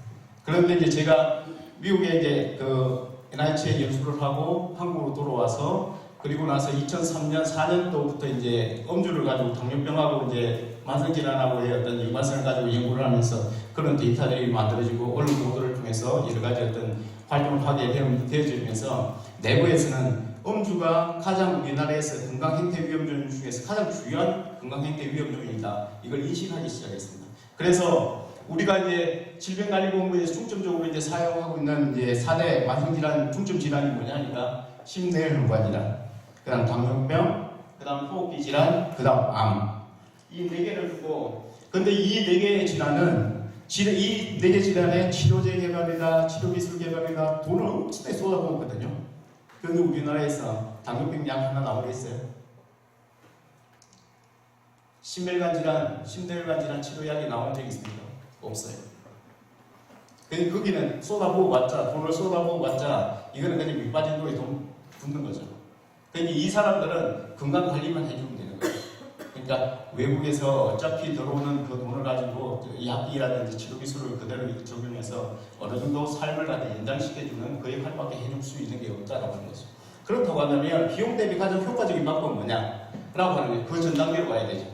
그런데 이제 제가 미국에 이제 그 NIH에 연수를 하고 한국으로 돌아와서 그리고 나서 2003년 4년도부터 이제 음주를 가지고 당뇨병하고 이제 만성질환하고의 어떤 연관성을 가지고 연구를 하면서 그런 데이터들이 만들어지고 언론 보도를 통해서 여러 가지 어떤 활동을 하게 되어지면서 내부에서는 음주가 가장 우리나라에서 건강행태 위험종 중에서 가장 중요한 건강행태 위험종이다. 이걸 인식하기 시작했습니다. 그래서 우리가 이제 질병관리본부에서 중점적으로 이제 사용하고 있는 이제 4대 만성질환 중점 질환이 뭐냐니까 심뇌혈관질환, 그다음 당뇨병, 그다음 호흡기 질환, 그다음 암. 이 4개를 두고 근데 이 4개의 질환은 이 4개 질환의 치료제 개발이다, 치료기술 개발이다 돈을 엄청나게 쏟아부었거든요. 그런데 우리나라에서 당뇨병 약 하나 나오겠어요? 심혈관 질환 치료약이 나온 적이 있습니까? 없어요. 근데 거기는 쏟아부어 봤자, 돈을 쏟아부어 봤자 이거는 그냥 밑빠진 돌에 돈 붓는 거죠. 그러니까 이 사람들은 건강 관리만 해주면 되는 거예요. 그러니까 외국에서 어차피 들어오는 그 돈을 가지고 약이라든지 치료 기술을 그대로 적용해서 어느 정도 삶을 갖다 연장시켜주는 그 역할밖에 해줄 수 있는 게 없다라고 하는 거죠. 그렇다고 한다면 비용 대비 가장 효과적인 방법은 뭐냐? 라고 하는 거예요. 그 전 단계로 가야 되죠.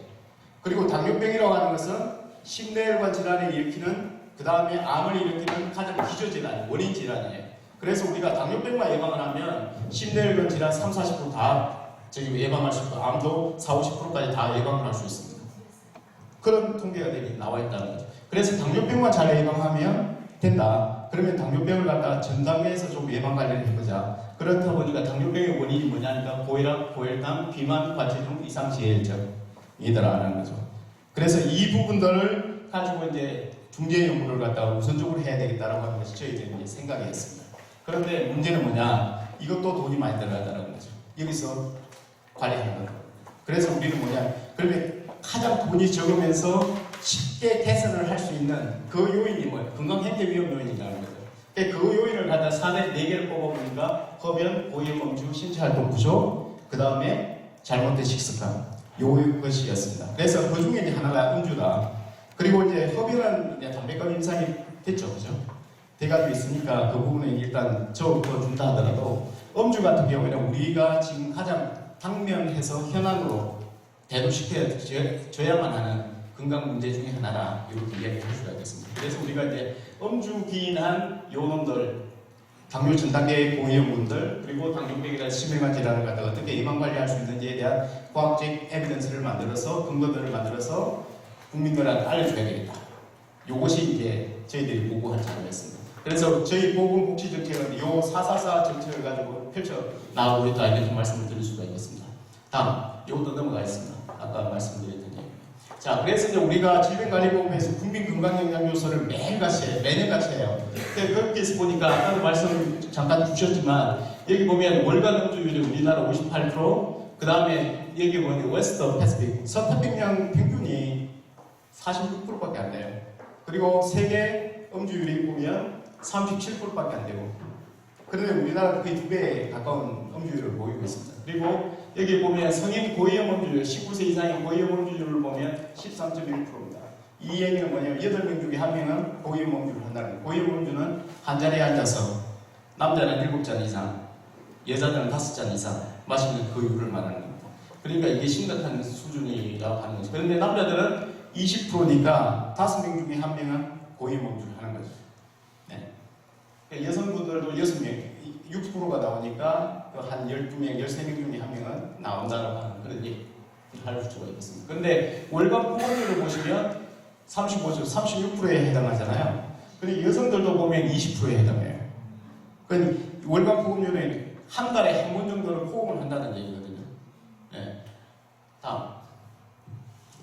그리고 당뇨병이라고 하는 것은 심뇌혈관 질환을 일으키는 그 다음에 암을 일으키는 가장 기저질환, 원인 질환이에요. 그래서 우리가 당뇨병만 예방을 하면 심뇌혈관 질환 30-40% 다 예방할 수 있고 암도 40-50%까지 다 예방을 할 수 있습니다. 그런 통계가 나와 있다는 거죠. 그래서 당뇨병만 잘 예방하면 된다. 그러면 당뇨병을 갖다가 전 단계에서 좀 예방 관리를 해보자. 그렇다 보니까 당뇨병의 원인이 뭐냐니까 고혈압, 고혈당, 비만, 과체중, 이상지혈증이더라는 거죠. 그래서 이 부분들을 가지고 이제 중재 연구를 갖다가 우선적으로 해야 되겠다라고 하는 것이 저희들이 생각이었습니다. 그런데 문제는 뭐냐? 이것도 돈이 많이 들어간다는 거죠. 여기서 관리하는 거. 그래서 우리는 뭐냐, 그러면 가장 돈이 적으면서 쉽게 개선을 할 수 있는 그 요인이 뭐예요? 건강행재위험 요인이라는 거죠. 그 요인을 갖다 4개를 뽑아보니까 흡연, 고위험음주, 신체활동 부족, 그 다음에 잘못된 식습관, 요것이었습니다. 그래서 그 중에 이제 하나가 음주다. 그리고 이제 흡연은 이제 담배값 인상이 됐죠, 그죠? 돼가지고 있으니까 그 부분은 일단 적어준다 하더라도 음주 같은 경우에는 우리가 지금 가장 당면해서 현안으로 대두시켜줘야만 하는 건강 문제 중에 하나다, 이렇게 이야기할 수가 있겠습니다. 그래서 우리가 이제 음주 기인한 요놈들, 당뇨 전단계 고위험군들, 그리고 당뇨병이나 심혈관 질환을 갖다가 어떻게 예방 관리할 수 있는지에 대한 과학적 에비던스를 만들어서 근거들을 만들어서 국민들한테 알려줘야 되겠다. 이것이 이제 저희들이 보고한 자료였습니다. 그래서 저희 보건복지정책은 요 444 정책을 가지고 펼쳐 나가고 있다, 이렇게 말씀을 드릴 수가 있겠습니다. 다음, 이것도 넘어가겠습니다. 아까 말씀드렸던 얘기. 자, 그래서 이제 우리가 질병관리보험에서 국민건강영양요소를 매년같이 해요. 그렇게 보니까 아까도 말씀 잠깐 주셨지만 여기 보면 월간 음주율이 우리나라 58%, 그 다음에 여기 보면 웨스트 패시픽, 서태평양 평균이 46%밖에 안 돼요. 그리고 세계 음주율이 보면 37%밖에 안 되고, 그런데 우리나라는 거의 2배에 가까운 음주율을 보이고 있습니다. 그리고 여기 보면 성인 고위험 음주율, 19세 이상의 고위험 음주율을 보면 13.1%입니다. 이 얘기는 뭐냐면 8명 중에 1명은 고위험 음주를 한다는 거예요. 고위험 음주는 한 자리에 앉아서 남자는 7잔 이상, 여자들은 5잔 이상 마시는 그 이유를 말하는 겁니다. 그러니까 이게 심각한 수준이라고 하는 거죠. 그런데 남자들은 20%니까 5명 중에 1명은 고위험 음주를 하는 거죠. 네. 여성분들도 6명, 6%가 나오니까 한 12명, 13명 중에 1명은 나온다라고 하는 그런 얘기를 할 수가 있겠습니다. 그런데 월간 포괄율을 보시면 35조, 36%에 해당하잖아요. 근데 여성들도 보면 20%에 해당해요. 그러니까 월간 포괄율은 한 달에 한 번 정도는 포옹을 한다는 얘기거든요. 네. 다음.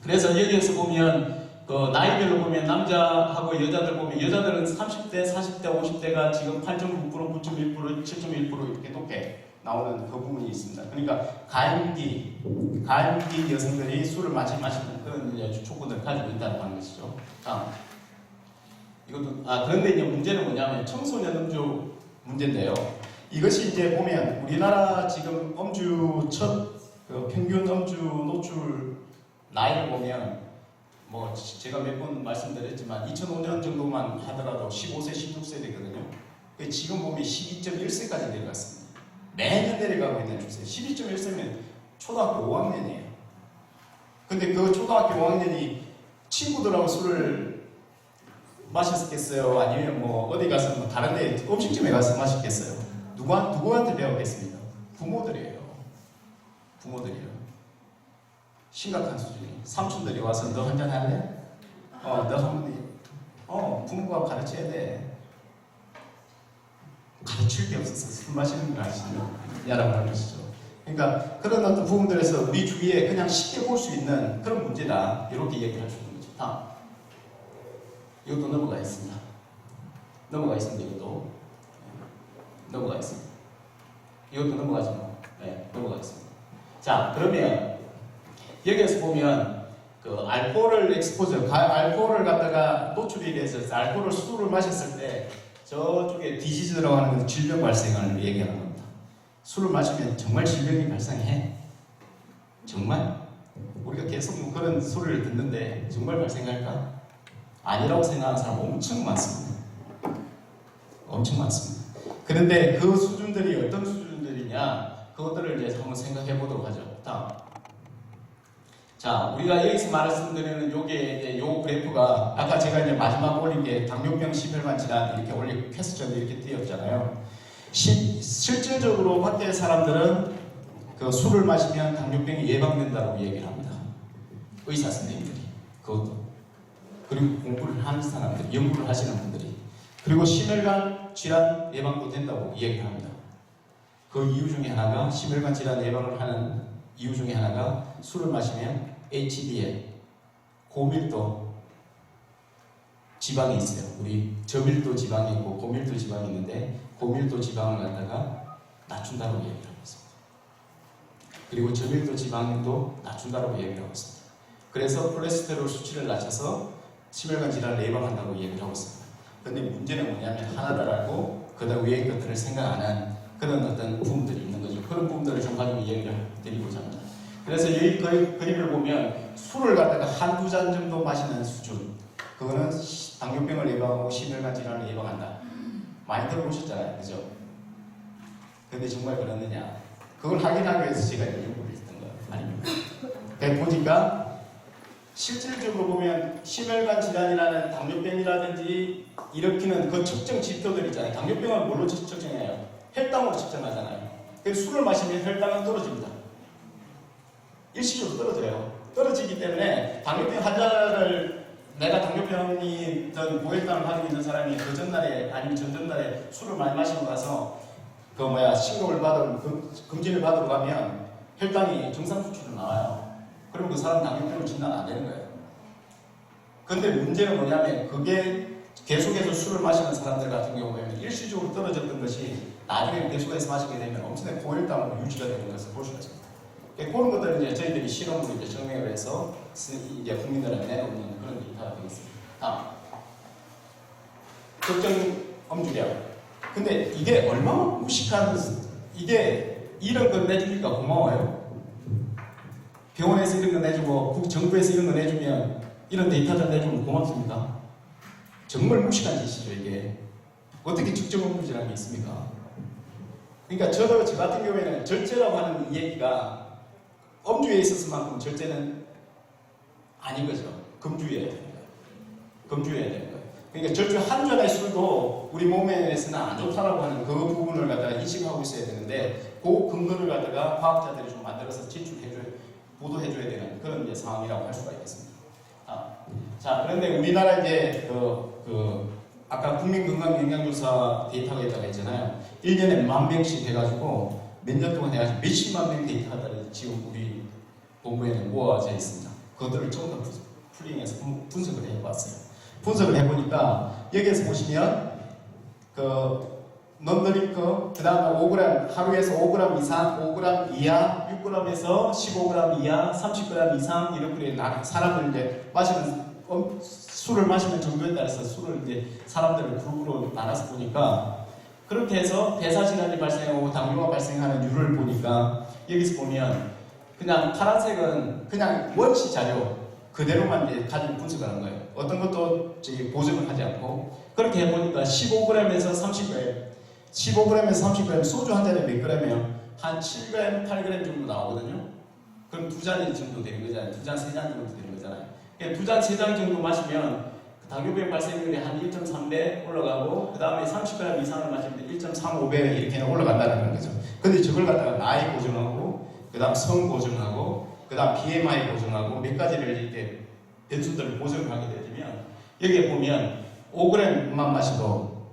그래서 여기에서 보면 그 나이별로 보면 남자하고 여자들 보면 여자들은 30대, 40대, 50대가 지금 8.9%, 9.1%, 7.1% 이렇게 높게 나오는 그 부분이 있습니다. 그러니까 가임기 여성들이 술을 많이 마시는 그런 조건을 가지고 있다는 하는 것이죠. 다음. 이것도 그런데 이제 문제는 뭐냐면 청소년 음주 문제인데요. 이것이 이제 보면 우리나라 지금 음주 그 평균 음주 노출 나이를 보면 뭐 제가 몇 번 말씀드렸지만 2005년 정도만 하더라도 15세, 16세 되거든요. 지금 보면 12.1세까지 내려갔습니다. 매년 내려가고 있는 추세. 12.1세면 초등학교 5학년이에요. 근데 그 초등학교 5학년이 친구들하고 술을 마셨겠어요? 아니면 뭐 어디 가서 뭐 다른 데 음식점에 가서 마셨겠어요? 누구한테 배웠겠습니까? 부모들이에요. 심각한 수준이. 삼촌들이 와서 너 한잔 할래? 너 한번 부모가 가르쳐야 돼. 가르칠 게 없어서 술 마시는 걸 아시면 야라고 하는 것이죠. 그러니까 그런 어떤 부분들에서 우리 주위에 그냥 쉽게 볼 수 있는 그런 문제다, 이렇게 얘기를 할 수 있는 거죠. 다음. 이것도 넘어가 있습니다. 이것도 넘어가지 뭐. 네, 넘어가겠습니다. 자, 그러면 여기에서 보면 그 알코올 엑스포저, 알코올을 갖다가 노출이 돼서 알코올을 술을 마셨을 때 저쪽에 디지즈라고 하는 건 질병 발생을 얘기하는 겁니다. 술을 마시면 정말 질병이 발생해? 정말? 우리가 계속 뭐 그런 소리를 듣는데 정말 발생할까? 아니라고 생각하는 사람 엄청 많습니다. 그런데 그 수준들이 어떤 수준들이냐, 그것들을 이제 한번 생각해 보도록 하죠. 다음. 자, 우리가 여기서 말씀드리는 요게 이제 요 그래프가 아까 제가 이제 마지막 올린 게 당뇨병, 심혈관 질환 이렇게 올리고 퀘스천이 이렇게 띄었잖아요. 실질적으로 밖에 사람들은 그 술을 마시면 당뇨병이 예방된다고 얘기를 합니다. 의사 선생님들이 그것도, 그리고 공부를 하는 사람들, 연구를 하시는 분들이, 그리고 심혈관 질환 예방도 된다고 얘기를 합니다. 그 이유 중에 하나가, 심혈관 질환 예방을 하는 이유 중에 하나가 술을 마시면 HDL, 고밀도 지방이 있어요. 우리 저밀도 지방이 있고 고밀도 지방이 있는데, 고밀도 지방을 갖다가 낮춘다고 얘기를 하고 있습니다. 그리고 저밀도 지방도 낮춘다고 얘기를 하고 있습니다. 그래서 콜레스테롤 수치를 낮춰서 심혈관 질환을 예방한다고 얘기를 하고 있습니다. 그런데 문제는 뭐냐면 하나다라고 그다음 외의 것들을 생각 안 한 그런 어떤 부분들이 있는 거죠. 그런 부분들을 좀 가지고 얘기를 드리고자 합니다. 그래서 여기 그림을 보면 술을 갖다가 한두 잔 정도 마시는 수준, 그거는 당뇨병을 예방하고 심혈관 질환을 예방한다. 많이 들어보셨잖아요, 그죠? 근데 정말 그러느냐? 그걸 확인하기 위해서 제가 연구를 했던 거 아닙니까? 그러니까 보니까 실질적으로 보면 심혈관 질환이라는 당뇨병이라든지 일으키는 그 측정 지표들 있잖아요. 당뇨병은 뭘로 측정해요? 혈당으로 측정하잖아요. 그래서 술을 마시면 혈당은 떨어집니다. 일시적으로 떨어져요. 떨어지기 때문에 당뇨병 환자를 내가 당뇨병이 전 고혈당을 가지고 있는 사람이 그 전날에 아니면 전전날에 술을 많이 마시고 가서 신경을 검진을 받으러 가면 혈당이 정상 수치로 나와요. 그럼 그 사람 당뇨병을 진단 안 되는 거예요. 근데 문제는 뭐냐면 그게 계속해서 술을 마시는 사람들 같은 경우에는 일시적으로 떨어졌던 것이 나중에 계속해서 마시게 되면 엄청나게 고혈당으로 유지가 되는 것을 볼 수가 있습니다. 그런 것들은 이제 저희들이 실험으로 이제 증명을 해서 이제 국민들한테 내놓는 그런 데이터가 되겠습니다. 다음. 걱정 엄주량. 근데 이게 얼마나 무식한, 이게 이런 거 내주니까 고마워요. 병원에서 이런 거 내주고 정부에서 이런 거 내주면 이런 데이터를 내주면 고맙습니다. 정말 무식한 짓이죠, 이게. 어떻게 측정 엄주량이 있습니까? 그러니까 저 같은 경우에는 절제라고 하는 이 얘기가 엄주에 있었을만큼 절제는 아닌 거죠. 금주해야 되는 거예요. 금주해야 되는 거예요. 그러니까 절주 한 잔의 술도 우리 몸에서는 안 좋다라고 하는 그 부분을 갖다가 인식하고 있어야 되는데 그 근거를 갖다가 과학자들이 좀 만들어서 보도해줘야 되는 그런 이제 상황이라고 할 수가 있겠습니다. 자, 그런데 우리나라 이제 아까 국민건강영양조사 데이터가 있다고 했잖아요. 1년에 10,000명씩 돼가지고 몇 년 동안 해가지고 몇십만 명 데이터가 지금 우리 본부에는 모아져 있습니다. 그것들을 조금 더 풀링해서 분석을 해봤어요. 분석을 해보니까 여기에서 보시면 넘드링크 그 다음에 5g 하루에서 5g 이상, 5g 이하, 6g에서 15g 이하, 30g 이상 이렇게 사람을 이제 술을 마시는 정도에 따라서 술을 이제 사람들을 그룹으로 나눠서 보니까 그렇게 해서 대사질환이 발생하고 당뇨가 발생하는 율을 보니까 여기서 보면 그냥 파란색은 그냥 원시 자료 그대로만 이제 가지고 분석하는 거예요. 어떤 것도 보정을 하지 않고 그렇게 해보니까 15g에서 30g 15g에서 30g 소주 한 잔에 몇 g이에요? 한 7g, 8g 정도 나오거든요. 그럼 두 잔 정도 되는 거잖아요. 두 잔, 세 잔 정도 되는 거잖아요. 두 잔, 세 잔 정도 마시면 당뇨병 발생률이 한 1.3배 올라가고 그 다음에 30g 이상을 마시면 1.35배 이렇게 올라간다는 거죠. 근데 저걸 갖다가 나이 보정하고 그 다음 성 보정하고 그 다음 BMI 보정하고 몇 가지를 이렇게 변수들을 보정하게 되면 여기에 보면 5g만 마셔도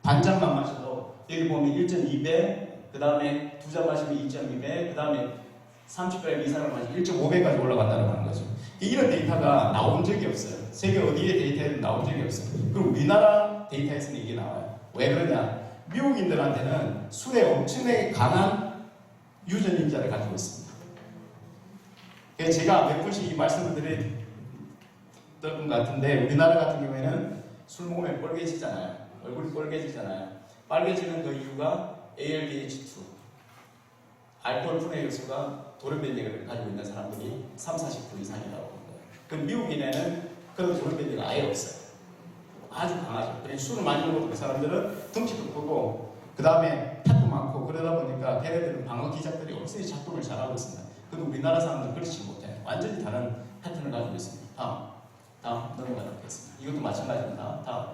반잔만 마셔도 여기 보면 1.2배 그 다음에 두 잔 마시면 2.2배 그 다음에 30g 이상을 마시면 1.5배까지 올라간다는 거죠. 이런 데이터가 나온 적이 없어요. 세계 어디에 데이터에는 나온 적이 없어요. 그럼 우리나라 데이터에서는 이게 나와요. 왜 그러냐? 미국인들한테는 술에 엄청나게 강한 유전인자를 가지고 있습니다. 그래서 제가 몇 번씩 이 말씀을 드렸던 것 같은데 우리나라 같은 경우에는 술 먹으면 빨개지잖아요. 얼굴이 빨개지잖아요. 빨개지는 그 이유가 ALDH2 알코올 분해 요소가 돌연변이를 가지고 있는 사람들이 30-40% 이상이라고 합니다. 그럼 미국인에는 그런 돌연변이가 아예 없어요. 아주 강하죠. 그래서 술을 많이 먹는 그 사람들은 덩치도 크고 그 다음에 팥도 많고 그러다 보니까 걔네들은 방어 기작들이 엄청나게 작동을 잘하고 있습니다. 그런데 우리나라 사람들은 그렇지 못해요. 완전히 다른 패턴을 가지고 있습니다. 다음 넘어가도록 하겠습니다. 이것도 마찬가지입니다. 다음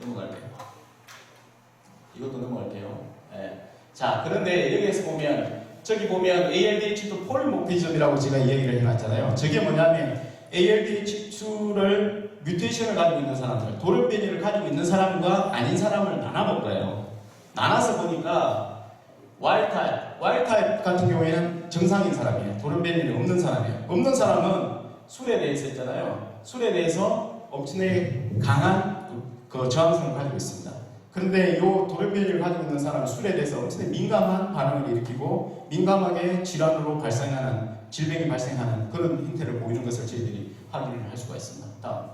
넘어갈게요. 이것도 넘어갈게요. 네. 자, 그런데 여기에서 보면 저기 보면 ALDH2 폴모피즘이라고 제가 이야기를 해놨잖아요. 저게 뭐냐면 ALDH2를 뮤테이션을 가지고 있는 사람들, 돌연변이를 가지고 있는 사람과 아닌 사람을 나눠본 거예요. 나눠서 보니까 와일드타입 같은 경우에는 정상인 사람이에요. 돌연변이는 없는 사람이에요. 없는 사람은 술에 대해서 있잖아요. 술에 대해서 엄청나게 강한 그 저항성을 가지고 있습니다. 그런데 이 돌연변이를 가지고 있는 사람은 술에 대해서 엄청나게 민감한 반응을 일으키고 민감하게 질환으로 발생하는 질병이 발생하는 그런 형태를 보이는 것을 저희들이 확인을 할 수가 있습니다. 다음.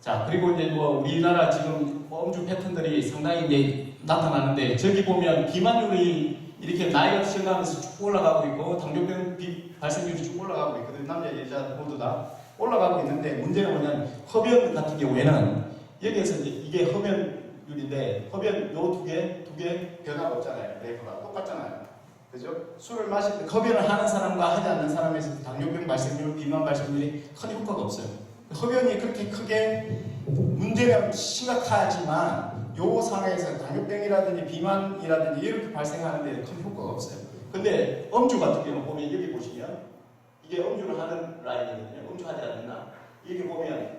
자, 그리고 이제 뭐 우리나라 지금 음주 패턴들이 상당히 이제 나타나는데 저기 보면 비만율이 이렇게 나이가 들어가면서 쭉 올라가고 있고 당뇨병 발생률이 쭉 올라가고 있거든요. 남자 여자 모두 다 올라가고 있는데 문제는 뭐냐면 흡연 같은 경우에는 여기에서 이제 이게 흡연율인데 흡연 요 두 개 변화가 없잖아요. 그래프가 똑같잖아요. 그죠? 술을 마실 때 흡연을 하는 사람과 하지 않는 사람에서 당뇨병 발생률, 비만 발생률이 큰 효과가 없어요. 흡연이 그렇게 크게 문제가 심각하지만 요 상황에서 당뇨병이라든지 비만이라든지 이렇게 발생하는데 큰 효과가 없어요. 근데 음주 같은 경우는 보면 여기 보시면 이게 음주를 하는 라인이거든요. 음주하지 않나? 여기 보면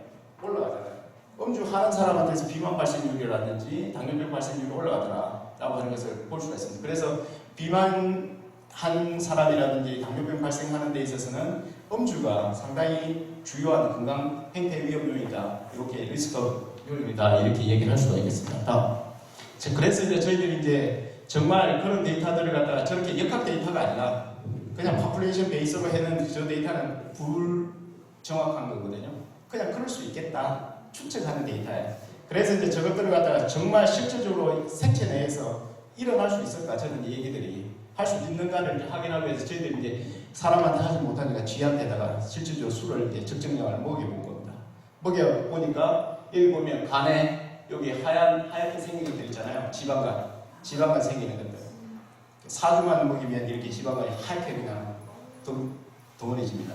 올라가잖아요. 음주하는 사람한테서 비만 발생률이라든지 당뇨병 발생률이 올라가더라 라고 하는 것을 볼 수가 있습니다. 그래서 비만한 사람이라든지 당뇨병 발생하는 데 있어서는 음주가 상당히 주요한 건강 행태 위험 요인이다. 이렇게 리스크 요인이다. 이렇게 얘기를 할 수가 있겠습니다. 다음. 그래서 이제 저희들이 이제 정말 그런 데이터들을 갖다가 저렇게 역학 데이터가 아니라 그냥 파퓰레이션 베이스로 해는 저 데이터는 불정확한 거거든요. 그냥 그럴 수 있겠다. 추측하는 데이터예요. 그래서 이제 저것들을 갖다가 정말 실질적으로 생체 내에서 일어날 수 있을까? 저는 이 얘기들이 할 수 있는가를 이제 확인하기 위해서 저희들이 이제 사람한테 하지 못하니까 쥐한테다가 실질적으로 술을 이제 적정량을 먹여본 겁니다. 먹여보니까 여기 보면 간에 여기 하얗게 생기는 것들 있잖아요. 지방간 생기는 것들. 4주만 먹이면 이렇게 지방간이 하얗게 그냥 덩어리집니다.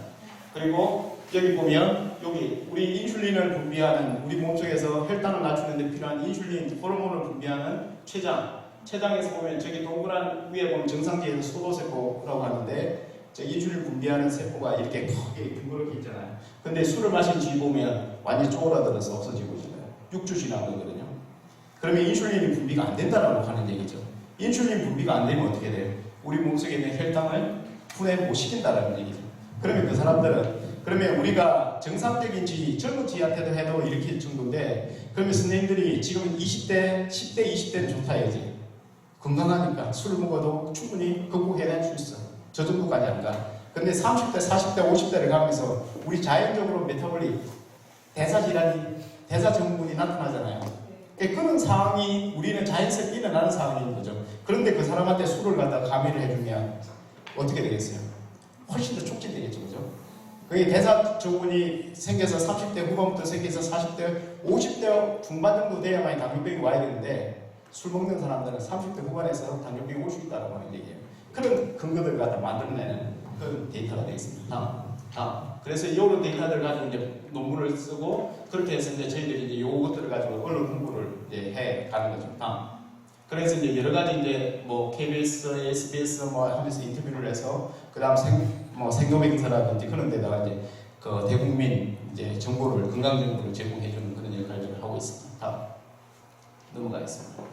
그리고 여기 보면 여기 우리 인슐린을 분비하는 우리 몸속에서 혈당을 낮추는 데 필요한 인슐린 호르몬을 분비하는 췌장에서 보면 저기 동그란 위에 보면 정상지에서 소도세포라고 하는데 저 인슐린 분비하는 세포가 이렇게 크게 둥그렇게 있잖아요. 근데 술을 마신 뒤 보면 완전히 쪼그라들어서 없어지고 있어요. 6주 지난 거거든요. 그러면 인슐린이 분비가 안 된다라고 하는 얘기죠. 인슐린 분비가 안 되면 어떻게 돼요? 우리 몸속에 있는 혈당을 분해 못 시킨다라는 얘기죠. 그러면 그 사람들은 그러면 우리가 정상적인 젊은 지한테도 해도 이렇게 정도인데 그러면 선생님들이 지금 20대, 10대, 20대는 좋다 이거지. 건강하니까 술을 먹어도 충분히 극복해낼 수 있어. 저 정도까지 안 가. 근데 30대, 40대, 50대를 가면서 우리 자연적으로 메타볼릭 대사질환이 대사증후군이 나타나잖아요. 그런 상황이 우리는 자연스럽게 일어나는 상황인 거죠. 그런데 그 사람한테 술을 갖다 가미를 해주면 어떻게 되겠어요? 훨씬 더 촉진되겠죠, 그죠? 그게 대사증후군이 생겨서 30대 후반부터 생겨서 40대, 50대 중반 정도 돼야만 당뇨병이 와야 되는데 술 먹는 사람들은 30대 후반에서 당뇨병이 올 수 있다고 하는 얘기예요. 그런 근거들을 갖다 만들어내는 그런 데이터가 되어 있습니다. 다음. 그래서 이런 데이터들을 가지고 이제 논문을 쓰고 그렇게 해서 이제 저희들이 이제 요것들을 가지고 언론 공부를 이제 해 가는 거죠. 다음. 그래서 이제 여러 가지 이제 뭐 KBS, SBS 뭐 하면서 인터뷰를 해서 그다음 생로병사라든지 그런 데다가 이제 그 대국민 이제 정보를 건강 정보를 제공해 주는 그런 역할들을 하고 있습니다. 다음. 넘어가겠습니다.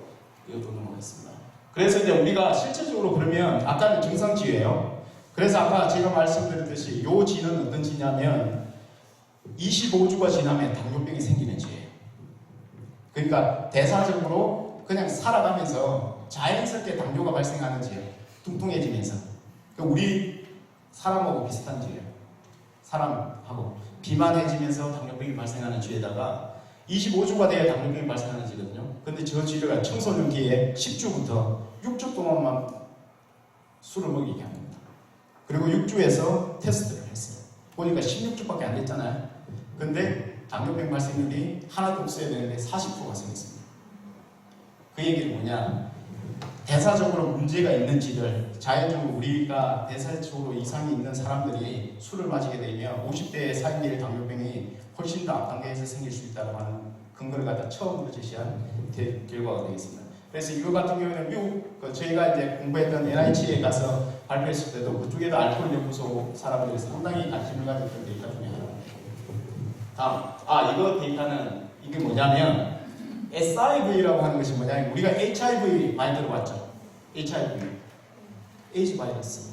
이것도 넘어가겠습니다. 그래서 이제 우리가 실질적으로 그러면 아까는 정상지예요. 그래서 아까 제가 말씀드렸듯이 요 지는 어떤 지냐면 25주가 지나면 당뇨병이 생기는 지예요. 그러니까 대사적으로 그냥 살아가면서 자연스럽게 당뇨가 발생하는 지예요. 뚱뚱해지면서. 우리 사람하고 비슷한 지예요. 사람하고 비만해지면서 당뇨병이 발생하는 지에다가 25주가 돼야 당뇨병이 발생하는 지거든요. 근데 저 지가 청소년기에 10주부터 6주 동안만 술을 먹이게 합니다. 그리고 6주에서 테스트를 했어요. 보니까 16주밖에 안 됐잖아요. 근데 당뇨병 발생률이 하나도 없어야 되는데 40%가 생겼습니다. 그 얘기는 뭐냐? 대사적으로 문제가 있는 지들, 자연적으로 우리가 대사적으로 이상이 있는 사람들이 술을 마시게 되면 50대의 사인일 당뇨병이 훨씬 더 앞단계에서 생길 수 있다고 하는 근거를 갖다 처음으로 제시한 결과가 되겠습니다. 그래서 이거 같은 경우는 미국 저희가 이제 공부했던 NIH에 가서 발표했을 때도 그쪽에도 알코올 연구소 사람들이 상당히 관심을 가졌던 데이터 중에 하나입니다. 다음, 이거 데이터는 이게 뭐냐면 SIV라고 하는 것이 뭐냐면 우리가 HIV 많이 들어봤죠. HIV, 에이즈 바이러스.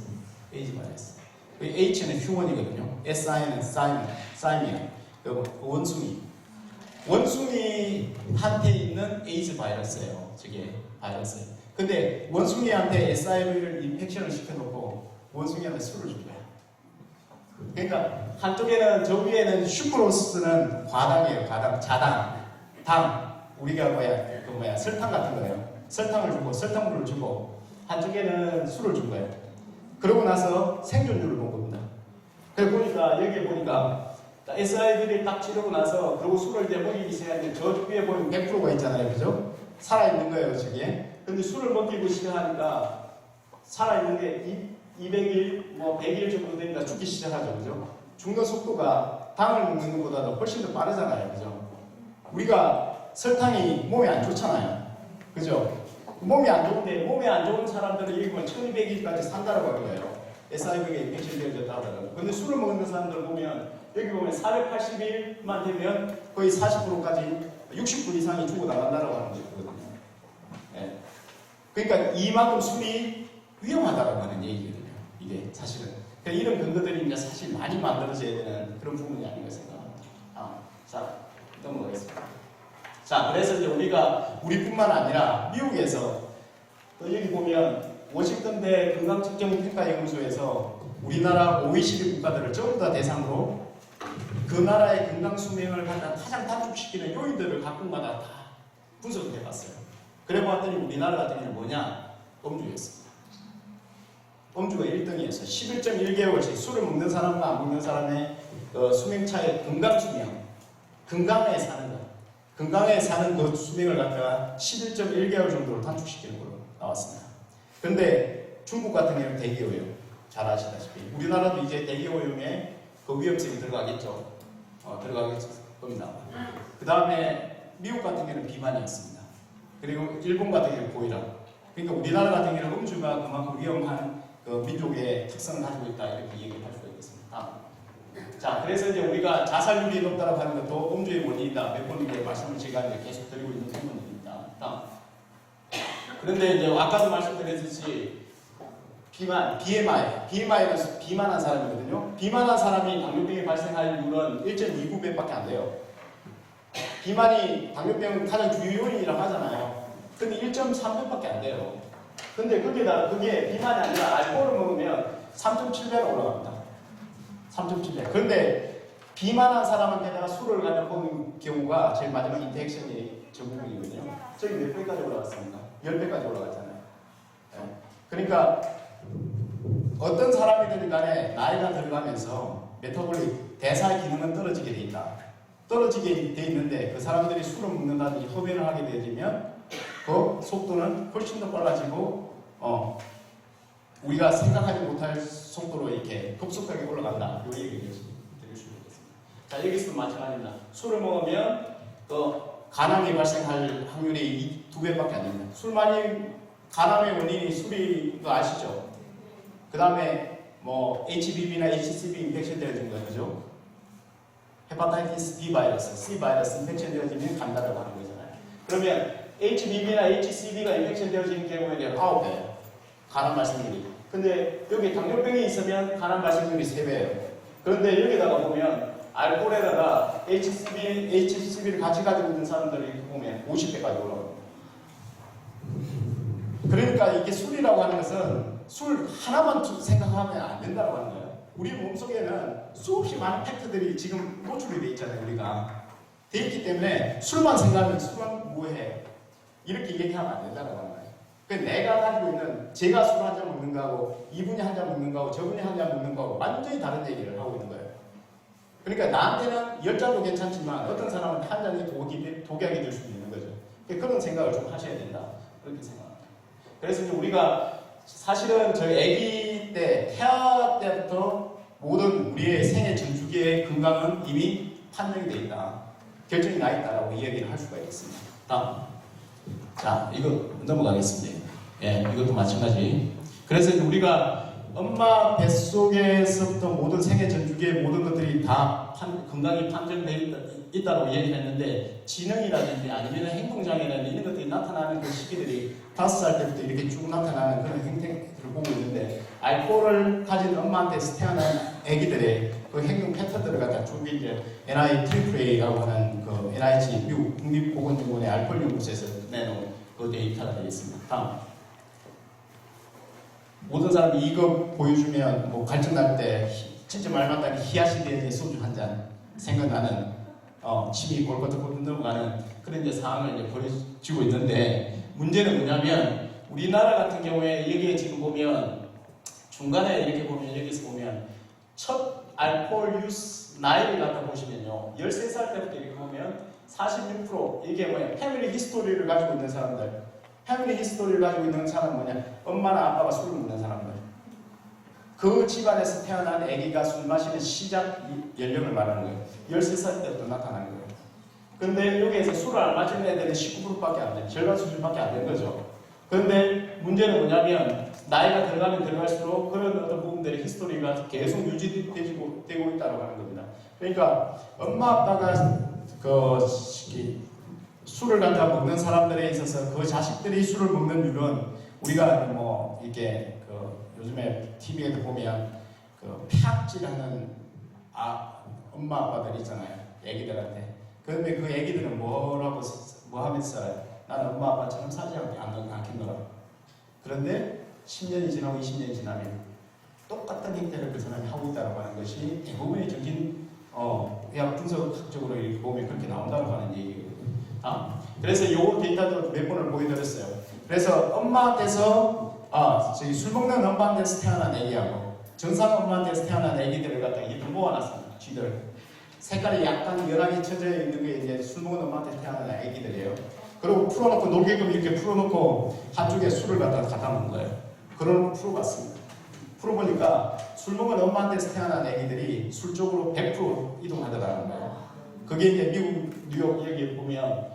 그 H는 휴먼이거든요. SI는 사이미아, 그 원숭이. 원숭이한테 있는 에이즈 바이러스예요. 저게 바이러스. 근데 원숭이한테 SIV를 인펙션을 시켜놓고 원숭이한테 술을 준 거야. 그러니까 한쪽에는 저 위에는 슈크로스는 과당이에요. 과당, 자당, 당. 우리가 설탕 같은 거예요. 설탕을 주고 설탕물을 주고 한쪽에는 술을 준 거예요. 그러고 나서 생존율을 본 겁니다. 그래 보니까 여기에 보니까 SIV를 딱 치르고 나서 그리고 술을 이제 먹이기 시작했는데 저 위에 보면 100%가 있잖아요, 그죠? 살아있는 거예요, 저게. 근데 술을 먹이고 시작하니까 살아있는 게 200일, 뭐 100일 정도 되니까 죽기 시작하죠, 그죠? 죽는 속도가 당을 먹는 것보다 훨씬 더 빠르잖아요, 그죠? 우리가 설탕이 몸에 안 좋잖아요, 그죠? 몸이 안 좋은데 몸에 안 좋은 사람들은 여기 보면 1200일까지 산다고 하는 거예요. SIV가 인펙션 되어졌다고 하더라고요. 근데 술을 먹는 사람들 보면 여기 보면 480일만 되면 거의 40%까지 60% 이상이 죽어나간다고 하는 거거든요. 네. 그러니까 이만큼 술이 위험하다고 하는 얘기거든요. 이게 사실은. 그러니까 이런 근거들이 이제 사실 많이 만들어져야 되는 그런 부분이 아닌가 생각합니다. 자, 넘어가겠습니다. 자, 그래서 이제 우리뿐만 아니라 미국에서 또 여기 보면 워싱턴대 건강측정평가연구소에서 우리나라 OECD 국가들을 전부 다 대상으로 그 나라의 건강 수명을 가장 단축시키는 요인들을 각국마다 다 분석을 해봤어요. 그래 봤더니 우리나라 같은 경우는 뭐냐? 음주였습니다. 음주가 1등이어서 11.1개월씩 술을 먹는 사람과 안 먹는 사람의 수명 차이, 건강 수명, 건강에 사는 것. 건강에 사는 그 수명을 갖다가 11.1개월 정도로 단축시키는 걸로 나왔습니다. 그런데 중국 같은 경우는 대기오염, 잘 아시다시피 우리나라도 이제 대기오염에 그 위험성이 들어가겠죠. 들어가겠 겁니다. 그 다음에 미국 같은 경우는 비만이었습니다. 그리고 일본 같은 경우는 고혈압. 그러니까 우리나라 같은 경우는 음주가 그만큼 위험한 그 민족의 특성을 가지고 있다 이렇게 얘기를 할 수가 있겠습니다. 자, 그래서 이제 우리가 자살률이 높다고 하는 것도 음주의 원인이다. 몇 번 이렇게 말씀을 제가 이제 계속 드리고 있는 부분입니다. 그런데 이제 아까도 말씀드렸듯이 BMI는 비만한 사람이거든요. 비만한 사람이 당뇨병이 발생할 확률은 1.29배밖에 안 돼요. 비만이 당뇨병 가장 주요 요인이라고 하잖아요. 근데 1.3배밖에 안 돼요. 근데 그게 비만이 아니라 알코올을 먹으면 3.7배로 올라갑니다. 3.7배. 그런데 비만한 사람한테다가 술을 가져 먹는 경우가 제일 마지막 인터액션이 저 부분이거든요. 저기 몇 배까지 올라갔습니까? 10배까지 올라갔잖아요. 네. 그러니까 어떤 사람이든 간에 나이가 들어가면서 메타볼릭 대사 기능은 떨어지게 돼 있다. 떨어지게 돼 있는데 그 사람들이 술을 먹는다든지 흡연을 하게 되면 그 속도는 훨씬 더 빨라지고 우리가 생각하지 못할 속도로 이렇게 급속하게 올라간다. 이 얘기를 드릴 수 있겠습니다. 자, 여기서 마찬가지입니다. 술을 먹으면 간암이 발생할 확률이 2배밖에 안 됩니다. 간암의 원인이 술이 아시죠? 그 다음에 뭐 HBV나 HCV 인펙션 되어진 거죠. 헤파타이티스 B 바이러스, C 바이러스 인펙션 되어지면 간다라고 하는 거잖아요. 그러면 HBV나 HCV가 인펙션 되어지는 경우에는 9배예요. 간암 발생률이. 근데 여기 당뇨병이 있으면 간암 발생률이 3배예요. 그런데 여기다가 보면 알코올에다가 HCV를 같이 가지고 있는 사람들이 보면 50배까지 올라갑니다. 그러니까 이게 술이라고 하는 것은 술 하나만 생각하면 안 된다고 하는 거예요. 우리 몸속에는 수없이 많은 팩트들이 지금 노출이 돼 있잖아요. 우리가 돼 있기 때문에 술만 생각하면 술만 뭐해 이렇게 얘기하면 안 된다고 하는 거예요. 내가 가지고 있는 제가 술 한 잔 먹는 거하고 이분이 한 잔 먹는 거하고 저분이 한 잔 먹는 거하고 완전히 다른 얘기를 하고 있는 거예요. 그러니까 나한테는 10잔도 괜찮지만 어떤 사람은 한 잔이 독약이 될 수도 있는 거죠. 그런 생각을 좀 하셔야 된다. 그렇게 생각합니다. 그래서 이제 우리가 사실은 저희 아기 때, 태아 때부터 모든 우리의 생애 전주기의 건강은 이미 판정이 되어 있다. 결정이 나 있다라고 이야기를 할 수가 있습니다. 다음. 자, 이거 넘어가겠습니다. 예, 이것도 마찬가지. 그래서 이제 우리가 엄마 뱃속에서부터 모든 생애 전주기의 모든 것들이 다 건강이 판정되어 있다고 얘기를 했는데 지능이라든지 아니면 행동장애라든지 이런 것들이 나타나는 그 시기들이 5살 때부터 이렇게 쭉 나타나는 그런 행태를 보고 있는데 알코올을 가진 엄마한테서 태어난 아기들의 그 행동 패턴들을 갖다 쭉 이제 NIAAA라고 하는 그 NIH 미국 국립보건연구원의 알코올 연구소에서 내놓은 그 데이터가 되겠습니다. 다음. 모든 사람이 이거 보여주면 뭐 갈증 날 때 진짜 말 맞다니 히야시리에 소주 한 잔 생각나는 침이 골골골 넘어가는 그런 이제 상황을 이제 보여주고 있는데 문제는 뭐냐면 우리나라 같은 경우에 여기에 지금 보면 중간에 이렇게 보면 여기서 보면 첫 알코올 유스 나이를 갖다 보시면요 13살 때부터 이렇게 보면 46% 이게 뭐냐 패밀리 히스토리를 가지고 있는 사람들 패밀리 히스토리를 가지고 있는 사람은 뭐냐 엄마나 아빠가 술을 먹는 사람들 그 집안에서 태어난 아기가 술 마시는 시작 연령을 말하는 거예요 13살 때부터 나타나는 거예요 근데 여기에서 술을 안 마시는 애들은 19%밖에 안 돼요 절반 수준밖에 안 되는 거죠 그런데 문제는 뭐냐면 나이가 들어가면 들어갈수록 그런 어떤 부분들의 히스토리가 계속 유지되고 있다고 하는 겁니다. 그러니까 엄마 아빠가 술을 갖다 먹는 사람들에 있어서 그 자식들이 술을 먹는 율은 우리가 뭐 이렇게 요즘에 TV에도 보면 팍질하는 엄마 아빠들 있잖아요. 애기들한테. 그런데 그 애기들은 뭐 하면서 나는 엄마 아빠처럼 사지 않겠노라. 그런데 10년이 지나고 20년이 지나면 똑같은 행태를 그 사람이 하고 있다고 하는 것이 대부분의 정신 의학 분석학적으로 이렇게 보면 그렇게 나온다고 하는 얘기거든요. 그래서 이 데이터도 몇 번을 보여드렸어요. 그래서 엄마한테서 저기 술 먹는 엄마한테서 태어난 애기하고 정상 엄마한테서 태어난 애기들을 갖다 이렇게 모아놨습니다. 쥐들 색깔이 약간 연하게 쳐져 있는 게 이제 술 먹는 엄마한테 태어난 애기들이에요. 그리고 풀어놓고 놀게끔 이렇게 풀어놓고 한쪽에 술을 갖다 놓은 거예요. 그걸 풀어봤습니다. 풀어보니까 술 먹은 엄마한테서 태어난 애기들이 술 쪽으로 100% 이동하더라는 거예요. 그게 이제 미국 뉴욕 여기 보면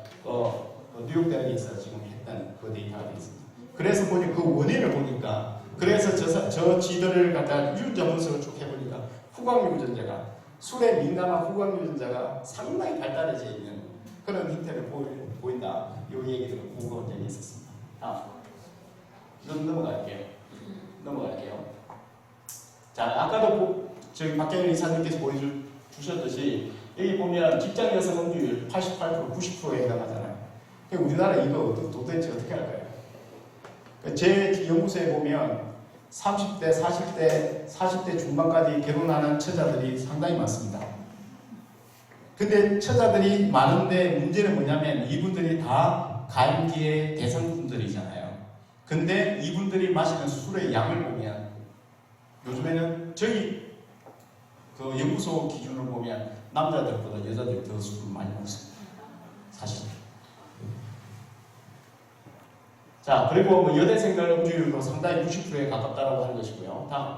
뉴욕 대학에서 지금 했던 그 데이터가 있습니다. 그래서 보니 그 원인을 보니까 그래서 저 쥐들을 갖다 유전자 분석을 쭉 해보니까 후광 유전자가 술에 민감한 후광 유전자가 상당히 발달해져 있는 그런 형태를 보인다. 이 얘기들을 공부한 적이 있었습니다. 넘어갈게요. 자, 아까도 저기 박경일 이사님께서 보여주셨듯이 여기 보면 직장 여성 음주율 88%, 90%에 해당하잖아요. 우리나라 이거 도대체 어떻게 할까요? 제 연구소에 보면 30대, 40대 중반까지 결혼하는 처자들이 상당히 많습니다. 근데 처자들이 많은데 문제는 뭐냐면 이분들이 다 가임기의 대상분들이잖아요. 근데 이분들이 마시는 술의 양을 보면 요즘에는 저희 그 연구소 기준으로 보면 남자들보다 여자들이 더 술을 많이 먹습니다. 사실. 자, 그리고 뭐 여대생들 음주율도 상당히 90%에 가깝다고 하는 것이고요. 다음.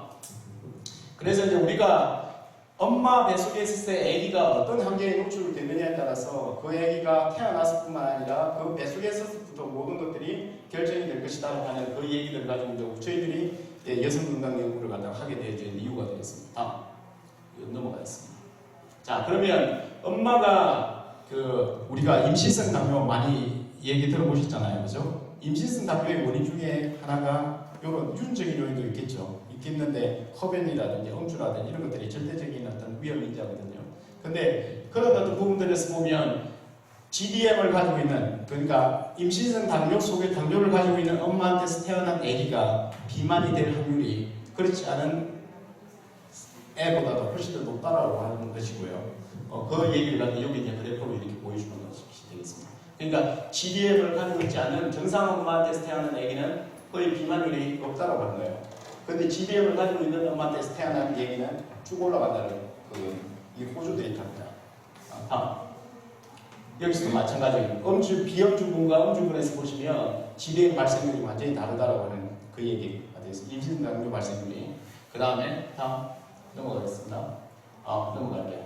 그래서 이제 우리가 엄마 뱃속에 있을 때 아기가 어떤 환경에 노출되느냐에 따라서 그 아기가 태어났을 뿐만 아니라 그 뱃속에 있었을부터 모든 것들이 결정이 될 것이다 하는 그 얘기들을 가지고 저희들이 여성 건강 연구를 갖다가 하게 되어진 이유가 되겠습니다. 다음. 넘어가겠습니다. 자, 그러면 엄마가 우리가 임신성 당뇨 많이 얘기 들어보셨잖아요. 그죠? 임신성 당뇨의 원인 중에 하나가 이런 유전적인 요인도 있겠는데 흡연이라든지 음주라든지 이런 것들이 절대적인 어떤 위험 인자거든요. 근데 그런 어떤 부분들에서 보면 GDM을 가지고 있는 그러니까 임신성 당뇨 속에 당뇨를 가지고 있는 엄마한테서 태어난 아기가 비만이 될 확률이 그렇지 않은 애보다도 훨씬 더 높다라고 하는 것이고요. 그 얘기를 가지고 여기 이제 그래프로 이렇게 보여주는 것이 되겠습니다. 그러니까 GDM을 가지고 있지 않은 정상 엄마한테서 태어난 아기는 거의 비만율이 없다라고 하는 거예요. 그런데 GDM을 가지고 있는 엄마한테서 태어난 아기는 쭉 올라간다는 이 호주 데이터입니다. 여기서도 마찬가지예요. 비염주군과 음주군에서 보시면 GDM 발생률이 완전히 다르다라고 하는 그 얘기가 되겠습니다. 임신당뇨 발생률이. 그 다음에 다음 넘어가겠습니다. 넘어갈게요.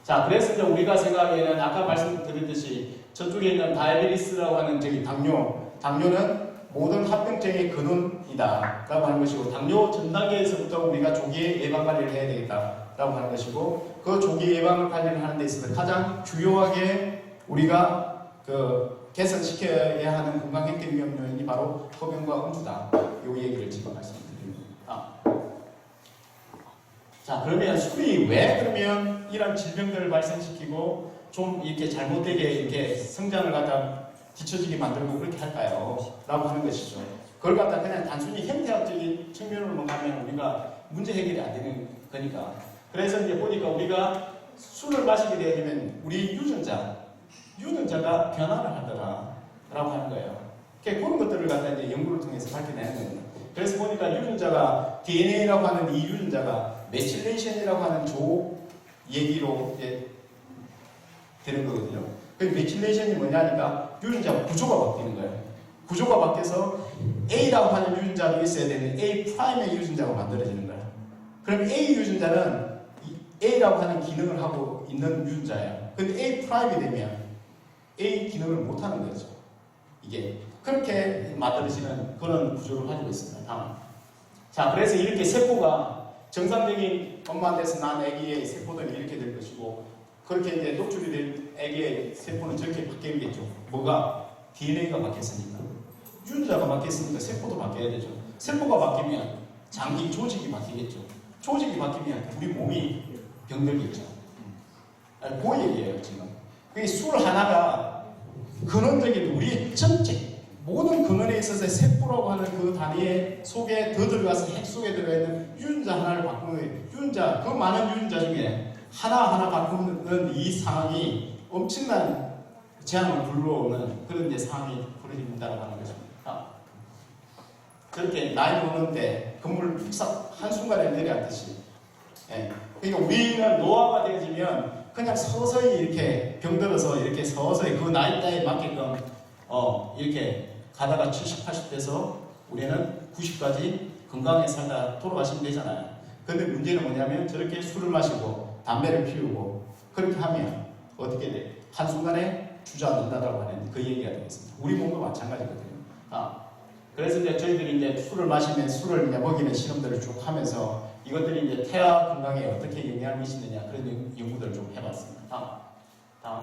자, 그래서 이제 우리가 생각하기에는 아까 말씀드렸듯이 저쪽에 있는 다이아베티스라고 하는 저기 당뇨는 모든 합병증의 근원이다 라고 하는 것이고 당뇨 전 단계에서부터 우리가 조기에 예방관리를 해야 되겠다라고 하는 것이고 그 조기 예방 관리를 하는 데 있어서 가장 주요하게 우리가 개선시켜야 하는 건강행태 위험 요인이 바로 흡연과 음주다. 이 얘기를 지금 말씀드립니다. 자, 그러면 술이 왜 그러면 이런 질병들을 발생시키고 좀 이렇게 잘못되게 이렇게 성장을 갖다 뒤처지게 만들고 그렇게 할까요? 라고 하는 것이죠. 그걸 갖다 그냥 단순히 형태학적인 측면으로만 가면 우리가 문제 해결이 안 되는 거니까. 그래서 이제 보니까 우리가 술을 마시게 되면 우리 유전자가 변화를 하더라 라고 하는 거예요. 그런 것들을 갖다 이제 연구를 통해서 밝혀내는 겁니다. 그래서 보니까 유전자가 DNA라고 하는 이 유전자가 메칠레이션이라고 하는 조 얘기로 이제 되는 거거든요. 그 메칠레이션이 뭐냐니까 유전자 구조가 바뀌는 거예요. 구조가 바뀌어서 A라고 하는 유전자도 있어야 되는 A 프라임의 유전자가 만들어지는 거예요. 그럼 A 유전자는 A라고 하는 기능을 하고 있는 유전자예요. 근데 A 프라임이 되면 A 기능을 못 하는 거죠. 이게 그렇게 만들어지는 그런 구조를 가지고 있습니다. 다음. 자, 그래서 이렇게 세포가 정상적인 엄마한테서 난 아기의 세포들이 이렇게 될 것이고, 그렇게 이제 노출이 된 아기의 세포는 저렇게 바뀌겠죠. 뭐가? DNA가 바뀌었으니까. 유전자가 바뀌었으니까 세포도 바뀌어야 되죠. 세포가 바뀌면 장기 조직이 바뀌겠죠. 조직이 바뀌면 우리 몸이 병들겠죠. 그 얘기예요, 지금. 그게 술 하나가 근원적인 우리 전체 모든 근원에 있어서 세포라고 하는 그 단위 속에 더 들어가서 핵 속에 들어있는 유전자 하나를 바꾸는 거예요. 유전자, 그 많은 유전자 중에 하나하나 바꾸는 이 상황이 엄청난 재앙을 불러오는 그런 이제 상황이 벌어진다고 하는 것입니다. 그렇게 나이 먹는데 건물 푹싹 한순간에 내려앉듯이. 예. 그러니까 우리는 노화가 되어지면 그냥 서서히 이렇게 병들어서 이렇게 서서히 그 나이대에 맞게끔 이렇게 가다가 70, 80 돼서 우리는 90까지 건강하게 살다 돌아가시면 되잖아요. 근데 문제는 뭐냐면 저렇게 술을 마시고 담배를 피우고 그렇게 하면 어떻게 돼? 한순간에 주저앉는다라고 하는 그 얘기가 되겠습니다. 우리 몸도 마찬가지거든요. 그래서 이제 저희들이 이제 술을 마시면 술을 이제 먹이는 실험들을 쭉 하면서 이것들이 이제 태아 건강에 어떻게 영향을 미치느냐 그런 연구들을 좀 해봤습니다. 다음.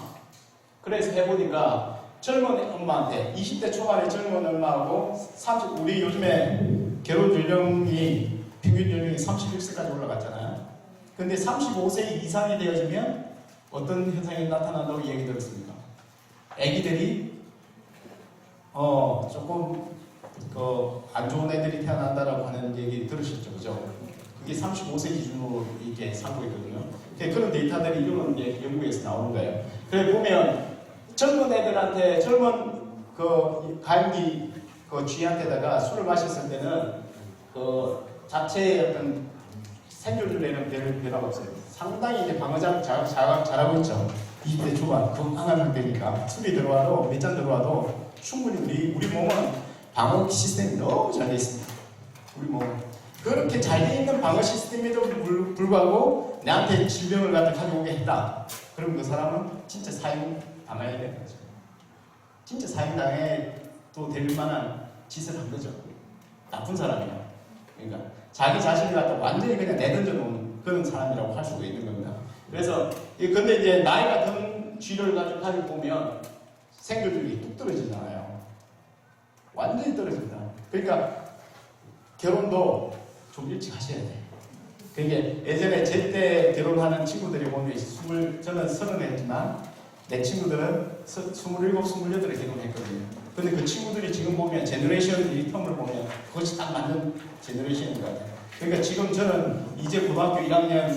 그래서 해보니까 젊은 엄마한테 20대 초반의 젊은 엄마하고 30, 우리 요즘에 결혼 연령이 평균 연령이 31세까지 올라갔잖아요. 근데 35세 이상이 되어지면 어떤 현상이 나타난다고 얘기 들었습니까? 아기들이 조금 안 좋은 애들이 태어난다라고 하는 얘기 들으셨죠, 그죠? 그게 35세 기준으로 이렇게 삼고 있거든요. 그런 데이터들이 이런 연구에서 나오는 거예요. 그래 보면 젊은 애들한테 젊은 그 감기 그 쥐한테다가 술을 마셨을 때는 그 자체의 어떤 생존율에는 별 변화가 없어요. 상당히 이제 방어장 잘하고 있죠. 20대 초반 건강한 상태니까 술이 들어와도 몇 잔 들어와도 충분히 우리 몸은 방어 시스템이 너무 잘 돼 있습니다. 우리 몸은 그렇게 잘 돼 있는 방어 시스템에도 불구하고 내한테 질병을 가져오게 했다. 그럼 그 사람은 진짜 사형 당해야 되는 거죠. 진짜 사형 당해도 될 만한 짓을 한 거죠. 나쁜 사람이야. 그러니까 자기 자신을 갖다 완전히 그냥 내던져 놓은 그런 사람이라고 할 수도 있는 겁니다. 그래서 근데 이제 나이 같은 쥐를 가지고 보면 생존율이 뚝 떨어지잖아요. 완전히 떨어집니다. 그러니까 결혼도 좀 일찍 하셔야 돼요. 그게 예전에 제 때 결혼하는 친구들이 보면 저는 30에 했지만 내 친구들은 27, 28에 결혼했거든요. 근데 그 친구들이 지금 보면 제너레이션 이 텀을 보면 그것이 딱 맞는 제너레이션인 것 같아요. 그러니까 지금 저는 이제 고등학교 1학년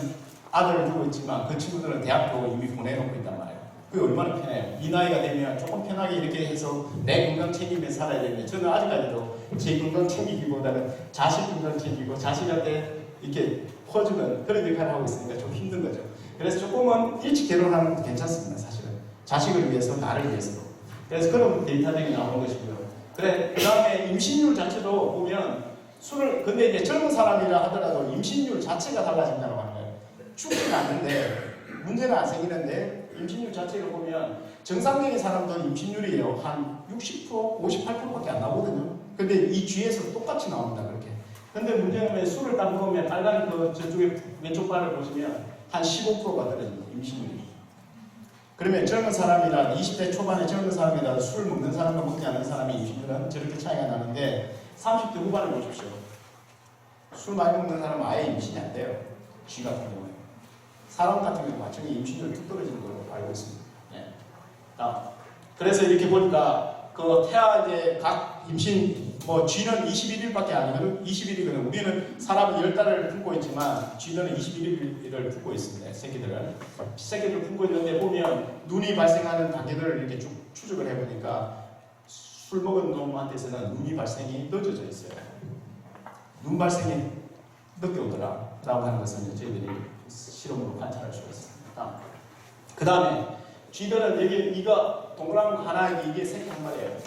아들을 두고 있지만 그 친구들은 대학교 이미 보내놓고 있단 말이에요. 그게 얼마나 편해요. 이 나이가 되면 조금 편하게 이렇게 해서 내 건강 챙기면서 살아야 되는데 저는 아직까지도 제 건강 챙기기보다는 자식 건강 챙기고 자식한테 이렇게 퍼주는 그런 역할을 하고 있으니까 좀 힘든 거죠. 그래서 조금은 일찍 결혼하는 것도 괜찮습니다. 사실은 자식을 위해서 나를 위해서도. 그래서 그런 데이터들이 나오는 것이고요. 그래 그 다음에 임신율 자체도 보면 근데 이제 젊은 사람이라 하더라도 임신율 자체가 달라진다고 하는 거예요. 죽지는 않는데 문제는 안 생기는데 임신율 자체를 보면 정상적인 사람들은 임신율이에요. 한 60%, 58%밖에 안 나오거든요. 근데 이 쥐에서 똑같이 나옵니다. 그렇게. 근데 문제는 술을 딱 먹으면 빨간 저쪽에 왼쪽 발을 보시면 한 15%가 떨어집니다. 임신율이. 그러면 젊은 사람이나 20대 초반의 젊은 사람이나 술 먹는 사람과 먹지 않는 사람의 임신율은 저렇게 차이가 나는데 30대 후반을 보십시오. 술 많이 먹는 사람은 아예 임신이 안 돼요. 쥐 같은 경우에. 사람 같은 경우 완전히 임신율이 뚝 떨어지는 걸로 알고 있습니다. 네. 그래서 이렇게 보니까 그 태아 이제 각 임신 뭐 쥐는 21일밖에 아니거든. 21일이거든. 우리는 사람은 10달을 품고 있지만 쥐는 21일을 품고 있습니다. 새끼들을 품고 있는데 보면 눈이 발생하는 단계들을 이렇게 쭉 추적을 해보니까 술 먹은 놈한테서는 눈이 발생이 늦어져 있어요. 눈 발생이 늦게 오더라 라고 하는 것은 저희들이 실험으로 관찰할 수가 있습니다. 그 다음에 쥐들은 여기 이거 동그란 거 하나 이게 새끼 한 마리예요.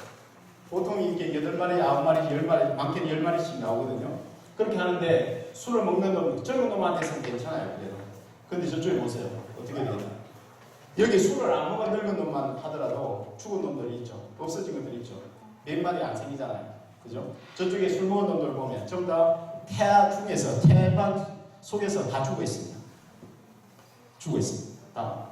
보통 이렇게 8마리, 9마리, 10마리, 많게는 10마리씩 나오거든요. 그렇게 하는데 술을 먹는 놈, 적은 놈한테서는 괜찮아요. 그래도. 근데 저쪽에 보세요. 어떻게 되나. 여기 술을 안 먹은 늙은 놈만 하더라도 죽은 놈들이 있죠. 없어진 것들이 있죠. 몇 마리 안 생기잖아요. 그죠? 저쪽에 술 먹은 놈들 보면 전부 다 태아 중에서, 태반 속에서 다 죽어 있습니다. 죽어 있습니다.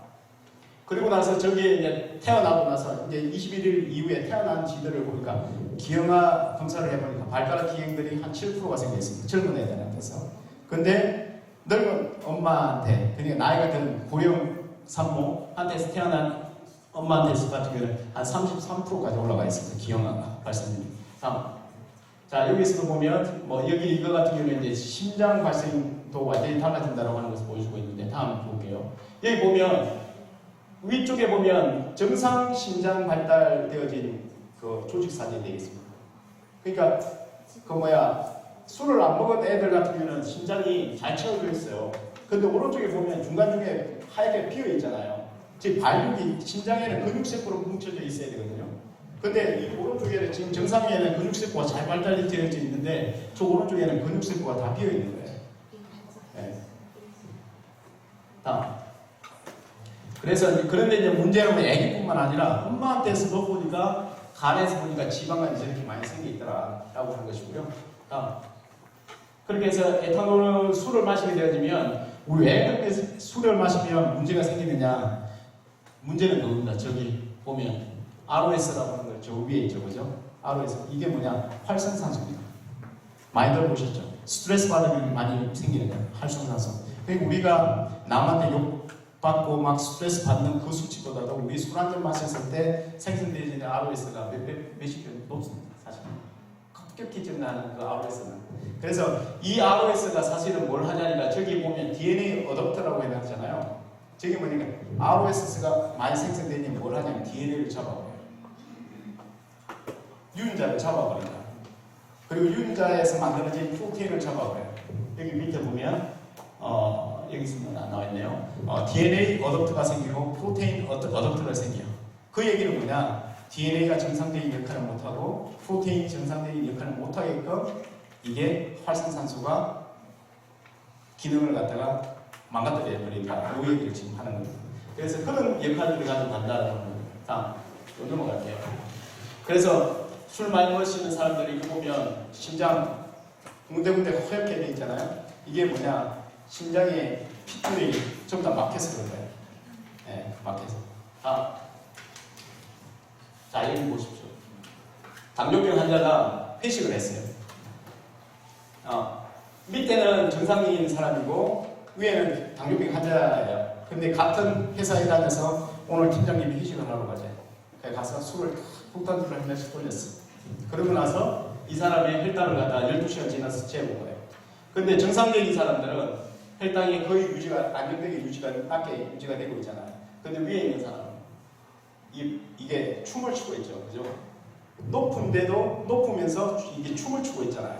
그리고 나서 저기에 이제 태어나고 나서 이제 21일 이후에 태어난 쥐들을 보니까 기형아 검사를 해보니까 발가락 기형들이 한 7%가 생겨 있습니다. 젊은 애들한테서. 근데 늙은 엄마한테, 그러니까 나이가 든 고령 산모한테서 태어난 엄마한테서 같은 경우는 한 33%까지 올라가 있습니다. 기형아가 발생률이. 자, 여기서도 보면 뭐 여기 이거 같은 경우는 이제 심장 발생도 완전히 달라진다고 하는 것을 보여주고 있는데 다음 볼게요. 여기 보면 위쪽에 보면 정상 심장 발달되어진 그 조직 사진이 되겠습니다. 그러니까 술을 안 먹은 애들 같은 경우는 심장이 잘 채워져 있어요. 근데 오른쪽에 보면 중간중에 하얗게 비어 있잖아요. 즉 발육이 심장에는 근육세포로 뭉쳐져 있어야 되거든요. 근데 이 오른쪽에는 지금 정상에는 근육세포가 잘 발달되어져 있는데 저 오른쪽에는 근육세포가 다 비어 있는 거예요. 네. 그래서 그런데 이제 문제는 애기뿐만 아니라 엄마한테서 보니까 간에서 보니까 지방간이 저렇게 많이 생겨 있더라라고 하는 것이고요. 그렇게 해서 에탄올 술을 마시게 되어지면 우리 왜 그렇게 술을 마시면 문제가 생기느냐? 문제는 그겁니다. 저기 보면 ROS라고 하는 거 저 위에 있죠, 그죠? ROS 이게 뭐냐? 활성산소입니다. 많이 들어보셨죠? 스트레스 받으면 많이 생기는 거예요. 활성산소. 그러니까 우리가 남한테 욕받고 막 스트레스 받는 그 수치보다도 우리 술 한 잔 마셨을 때 생성되어지는 ROS가 몇십 배 높습니다. 사실 급격히 증가하는 그 ROS는. 그래서 이 ROS가 사실은 뭘 하냐니까 저기 보면 DNA 어댑터라고 해놨잖아요. 저기 뭐니까 ROS가 많이 생성되니 뭘 하냐면 DNA를 잡아버려요. 유전자를 잡아버린다. 그리고 유전자에서 만들어진 프로테인을 잡아버려요. 여기 밑에 보면 여기 있으면 안 나와있네요. DNA 어댑터가 생기고 프로테인 어댑터가 생겨요. 그 얘기는 뭐냐? DNA가 정상적인 역할을 못하고 프로테인이 정상적인 역할을 못하게끔 이게 활성산소가 기능을 갖다가 망가뜨려 버린다. 이 얘기를 지금 하는 겁니다. 그래서 그런 역할들을 가지고 간다는 겁니다. 다음, 또 넘어갈게요. 그래서 술 많이 마시는 사람들이 이거 보면 심장 군데군데 허옇게 돼 있잖아요. 이게 뭐냐? 심장에 핏줄이 전부 다 막혀서 그런 거예요. 네, 막혀서. 자, 여기 보십시오. 당뇨병 환자가 회식을 했어요. 밑에는 정상인 사람이고 위에는 당뇨병 환자예요. 근데 같은 회사에 다녀서 오늘 팀장님이 회식을 하러 가자. 가서 술을 폭탄주를 한 잔씩 돌렸어. 그러고 나서 이 사람의 혈당을 갖다 12시간 지나서 재본 거예요. 근데 정상적인 사람들은 혈당이 거의 유지가 안정되게 낮게 유지가 되고 있잖아요. 근데 위에 있는 사람은 이게 춤을 추고 있죠. 그죠? 높은데도 높으면서 이게 춤을 추고 있잖아요.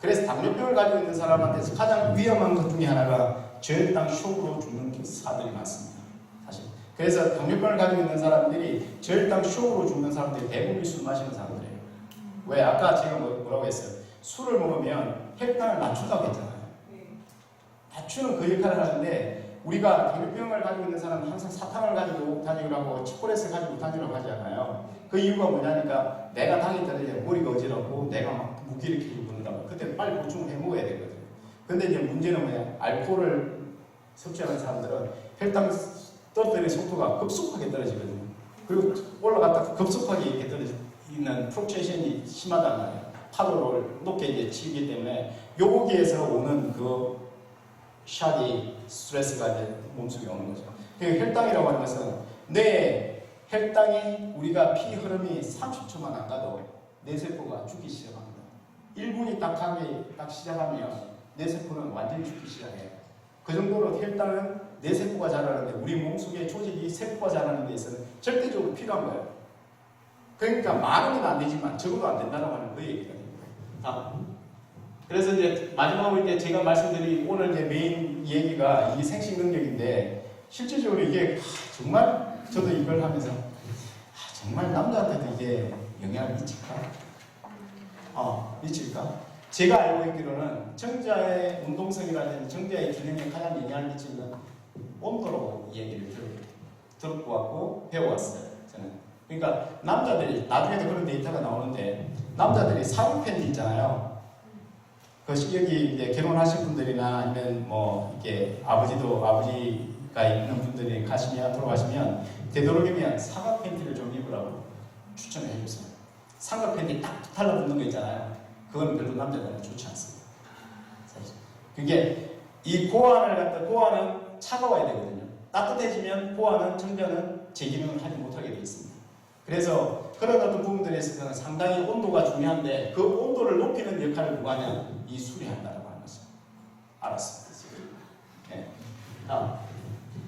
그래서 당뇨병을 가지고 있는 사람한테서 가장 위험한 것 중에 하나가 저혈당 쇼크로 죽는 사람들이 많습니다. 사실. 그래서 당뇨병을 가지고 있는 사람들이 저혈당 쇼크로 죽는 사람들이 대부분이 술 마시는 사람들이에요. 왜? 아까 제가 뭐라고 했어요? 술을 먹으면 혈당을 낮춘다고 했잖아요. 낮추는 그 역할을 하는데 우리가 당뇨병을 가지고 있는 사람은 항상 사탕을 가지고 다니라고 초콜릿을 가지고 다니라고 하지 않아요. 그 이유가 뭐냐니까 내가 당이 떨어지면 머리가 어지럽고 내가 막 무기력해지고 그런다고. 그때 빨리 보충을 해 먹어야 되거든요. 근데 이제 문제는 뭐냐? 알코올을 섭취하는 사람들은 혈당 떨어뜨리는 속도가 급속하게 떨어지거든요. 그리고 올라갔다 급속하게 이렇게 떨어지는 플럭추에이션이 심하단 말이에요. 파도를 높게 이제 치기 때문에 여기에서 오는 그 샤디 스트레스가 이제 몸속에 오는 거죠. 그 혈당이라고 하는 것은 내 혈당이 우리가 피 흐름이 30초만 안 가도 내 세포가 죽기 시작합니다. 1분이 딱 시작하면 내 세포는 완전히 죽기 시작해요. 그 정도로 혈당은 내 세포가 자라는데 우리 몸속의 조직이 세포가 자라는 데 있어서는 절대적으로 필요한 거예요. 그러니까 많으면 안 되지만 적어도 안 된다고 하는 그 얘기가 됩니다. 그래서 이제 마지막으로 이제 제가 말씀드린 오늘 이제 메인 얘기가 이 생식 능력인데 실질적으로 이게 정말 저도 이걸 하면서 정말 남자한테도 이게 영향을 미칠까? 미칠까? 제가 알고 있기로는 정자의 운동성이라든지 정자의 기능에 가장 영향을 미치는 건 온도로 얘기를 듣고 왔고 배워왔어요. 저는. 그러니까 남자들이 나중에도 그런 데이터가 나오는데 남자들이 사구 팬티 있잖아요. 그 여기 이제 결혼하신 분들이나 아니면 뭐 이렇게 아버지가 있는 분들이 돌아가시면 되도록이면 사각 팬티를 좀 입으라고 추천을 해주세요. 삼각 팬티 딱 달라붙는 거 있잖아요. 그건 별로 남자들은 좋지 않습니다. 사실. 그게 이 고환은 차가워야 되거든요. 따뜻해지면 고환은 정자는 제 기능을 하지 못하게 되어 있습니다. 그래서 그런 어떤 부분들에 있어서는 상당히 온도가 중요한데 그 온도를 높이는 역할을 누가 하냐? 이 술이 한다고 하는 거죠. 알았습니다. 네.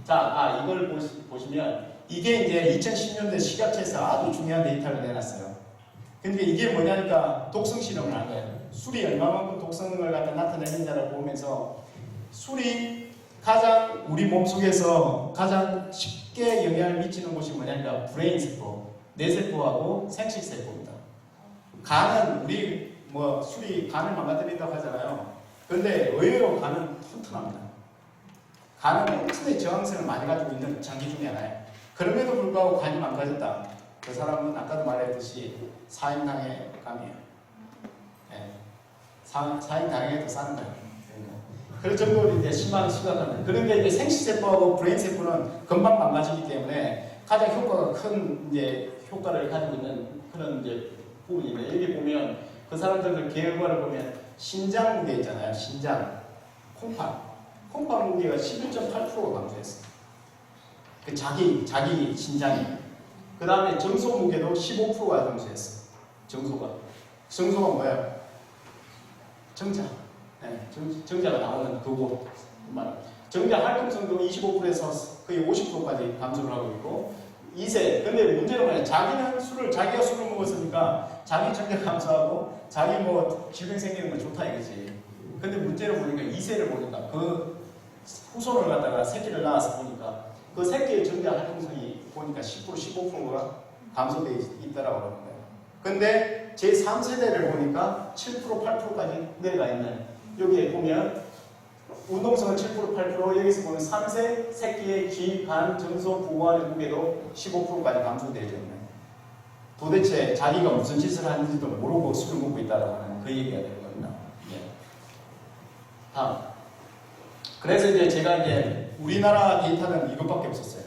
자, 이걸 보시면 이게 이제 2010년대 식약처에서 아주 중요한 데이터를 내놨어요. 근데 이게 뭐냐니까 독성 실험을 한 거예요. 술이 얼마만큼 독성을 갖다 나타내는지를 보면서 술이 가장 우리 몸속에서 가장 쉽게 영향을 미치는 곳이 뭐냐니까 브레인 세포, 뇌세포하고 생식세포입니다. 간은 우리 술이 간을 망가뜨린다고 하잖아요. 근데 의외로 간은 튼튼합니다. 간은 엄청나게 저항성을 많이 가지고 있는 장기 중에 하나예요. 그럼에도 불구하고 간이 망가졌다. 그 사람은 아까도 말했듯이 사인당의 감이에요. 네. 사인당해도 싸는 거예요. 그럴 정도로 이제 심각합니다. 그런데 이제 생식세포하고 브레인세포는 금방 망가지기 때문에 가장 효과가 큰 이제 효과를 가지고 있는 그런 이제 부분입니다. 여기 보면 그 사람들 결과를 보면 신장 무게 있잖아요. 신장, 콩팥 무게가 11.8%가 감소했어요. 그 자기 신장이. 그 다음에 정소 무게도 15%가 감소했어요. 정소가 뭐예요? 정자. 네, 정자가 나오는 그곳. 정자 활동성도 25%에서 거의 50%까지 감소를 하고 있고, 이세. 근데 문제는 뭐예요? 자기가 술을 먹었으니까 자기 정자 감소하고 자기 질병 생기는 건 좋다 이거지. 근데 문제는 보니까 이세를 보니까 그 후손을 갖다가 새끼를 낳아서 보니까 그 새끼의 정자 활동성이 보니까 10% 15%가 감소되어 있다라고 하는 거예요. 근데 제3세대를 보니까 7% 8%까지 내려가 있는. 여기에 보면 운동성은 7% 8% 여기서 보면 3세 새끼의 기, 간, 정소, 부관의 무게도 15%까지 감소되어 있는. 도대체 자기가 무슨 짓을 하는지도 모르고 술을 먹고 있다라고 하는 그 얘기가 되는 겁니다. 예. 다음. 그래서 이제 제가 이제 우리나라 데이터는 이것밖에 없었어요.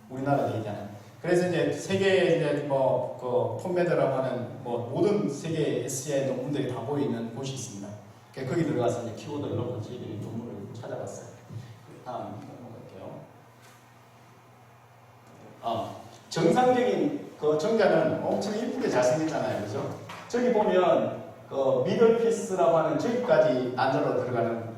우리나라 데이터는. 그래서 이제 세계 이제 그 폼메드라고 하는 모든 세계 SCI 논문들이 다 보이는 곳이 있습니다. 거기 들어가서 이제 키워드를 넣고 저희들이 논문을 찾아봤어요. 다음 넘어갈게요. 정상적인 그 정자는 엄청 이쁘게 잘생겼잖아요, 그죠? 저기 보면 그 미들 피스라고 하는 저기까지 난자로 들어가는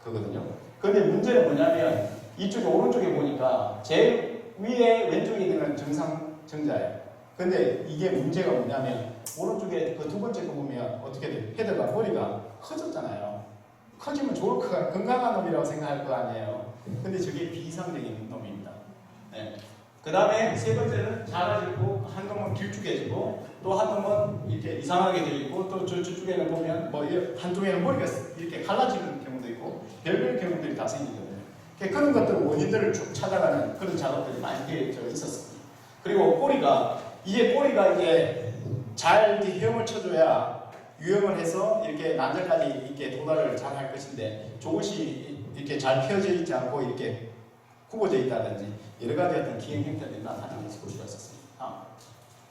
거거든요. 근데 문제는 뭐냐면 이쪽에 오른쪽에 보니까 제일 위에 왼쪽에 있는 건 정상 정자예요. 근데 이게 문제가 뭐냐면 오른쪽에 그 두 번째 거 보면 어떻게 돼요? 헤드가 머리가 커졌잖아요. 커지면 좋을 거 건강한 놈이라고 생각할 거 아니에요. 근데 저게 비이상적인 놈입니다. 네. 그 다음에 세 번째는 작아지고 한 놈은 길쭉해지고 또 한 놈은 이렇게 이상하게 되어 있고 또 저쪽에는 보면 한쪽에는 머리가 이렇게 갈라지는 경우도 있고 별별 경우들이 다 생기거든요. 그런 것들 원인들을 쭉 찾아가는 그런 작업들이 많이 되어 있었습니다. 그리고 꼬리가 이제 잘 헤엄을 쳐줘야 유형을 해서 이렇게 난자까지 이렇게 도달을 잘 할 것인데 저것이 이렇게 잘 펴져 있지 않고 이렇게 굽어져 있다든지 여러 가지 어떤 기행 형태들이 나타나는 것을 볼 수가 있었습니다.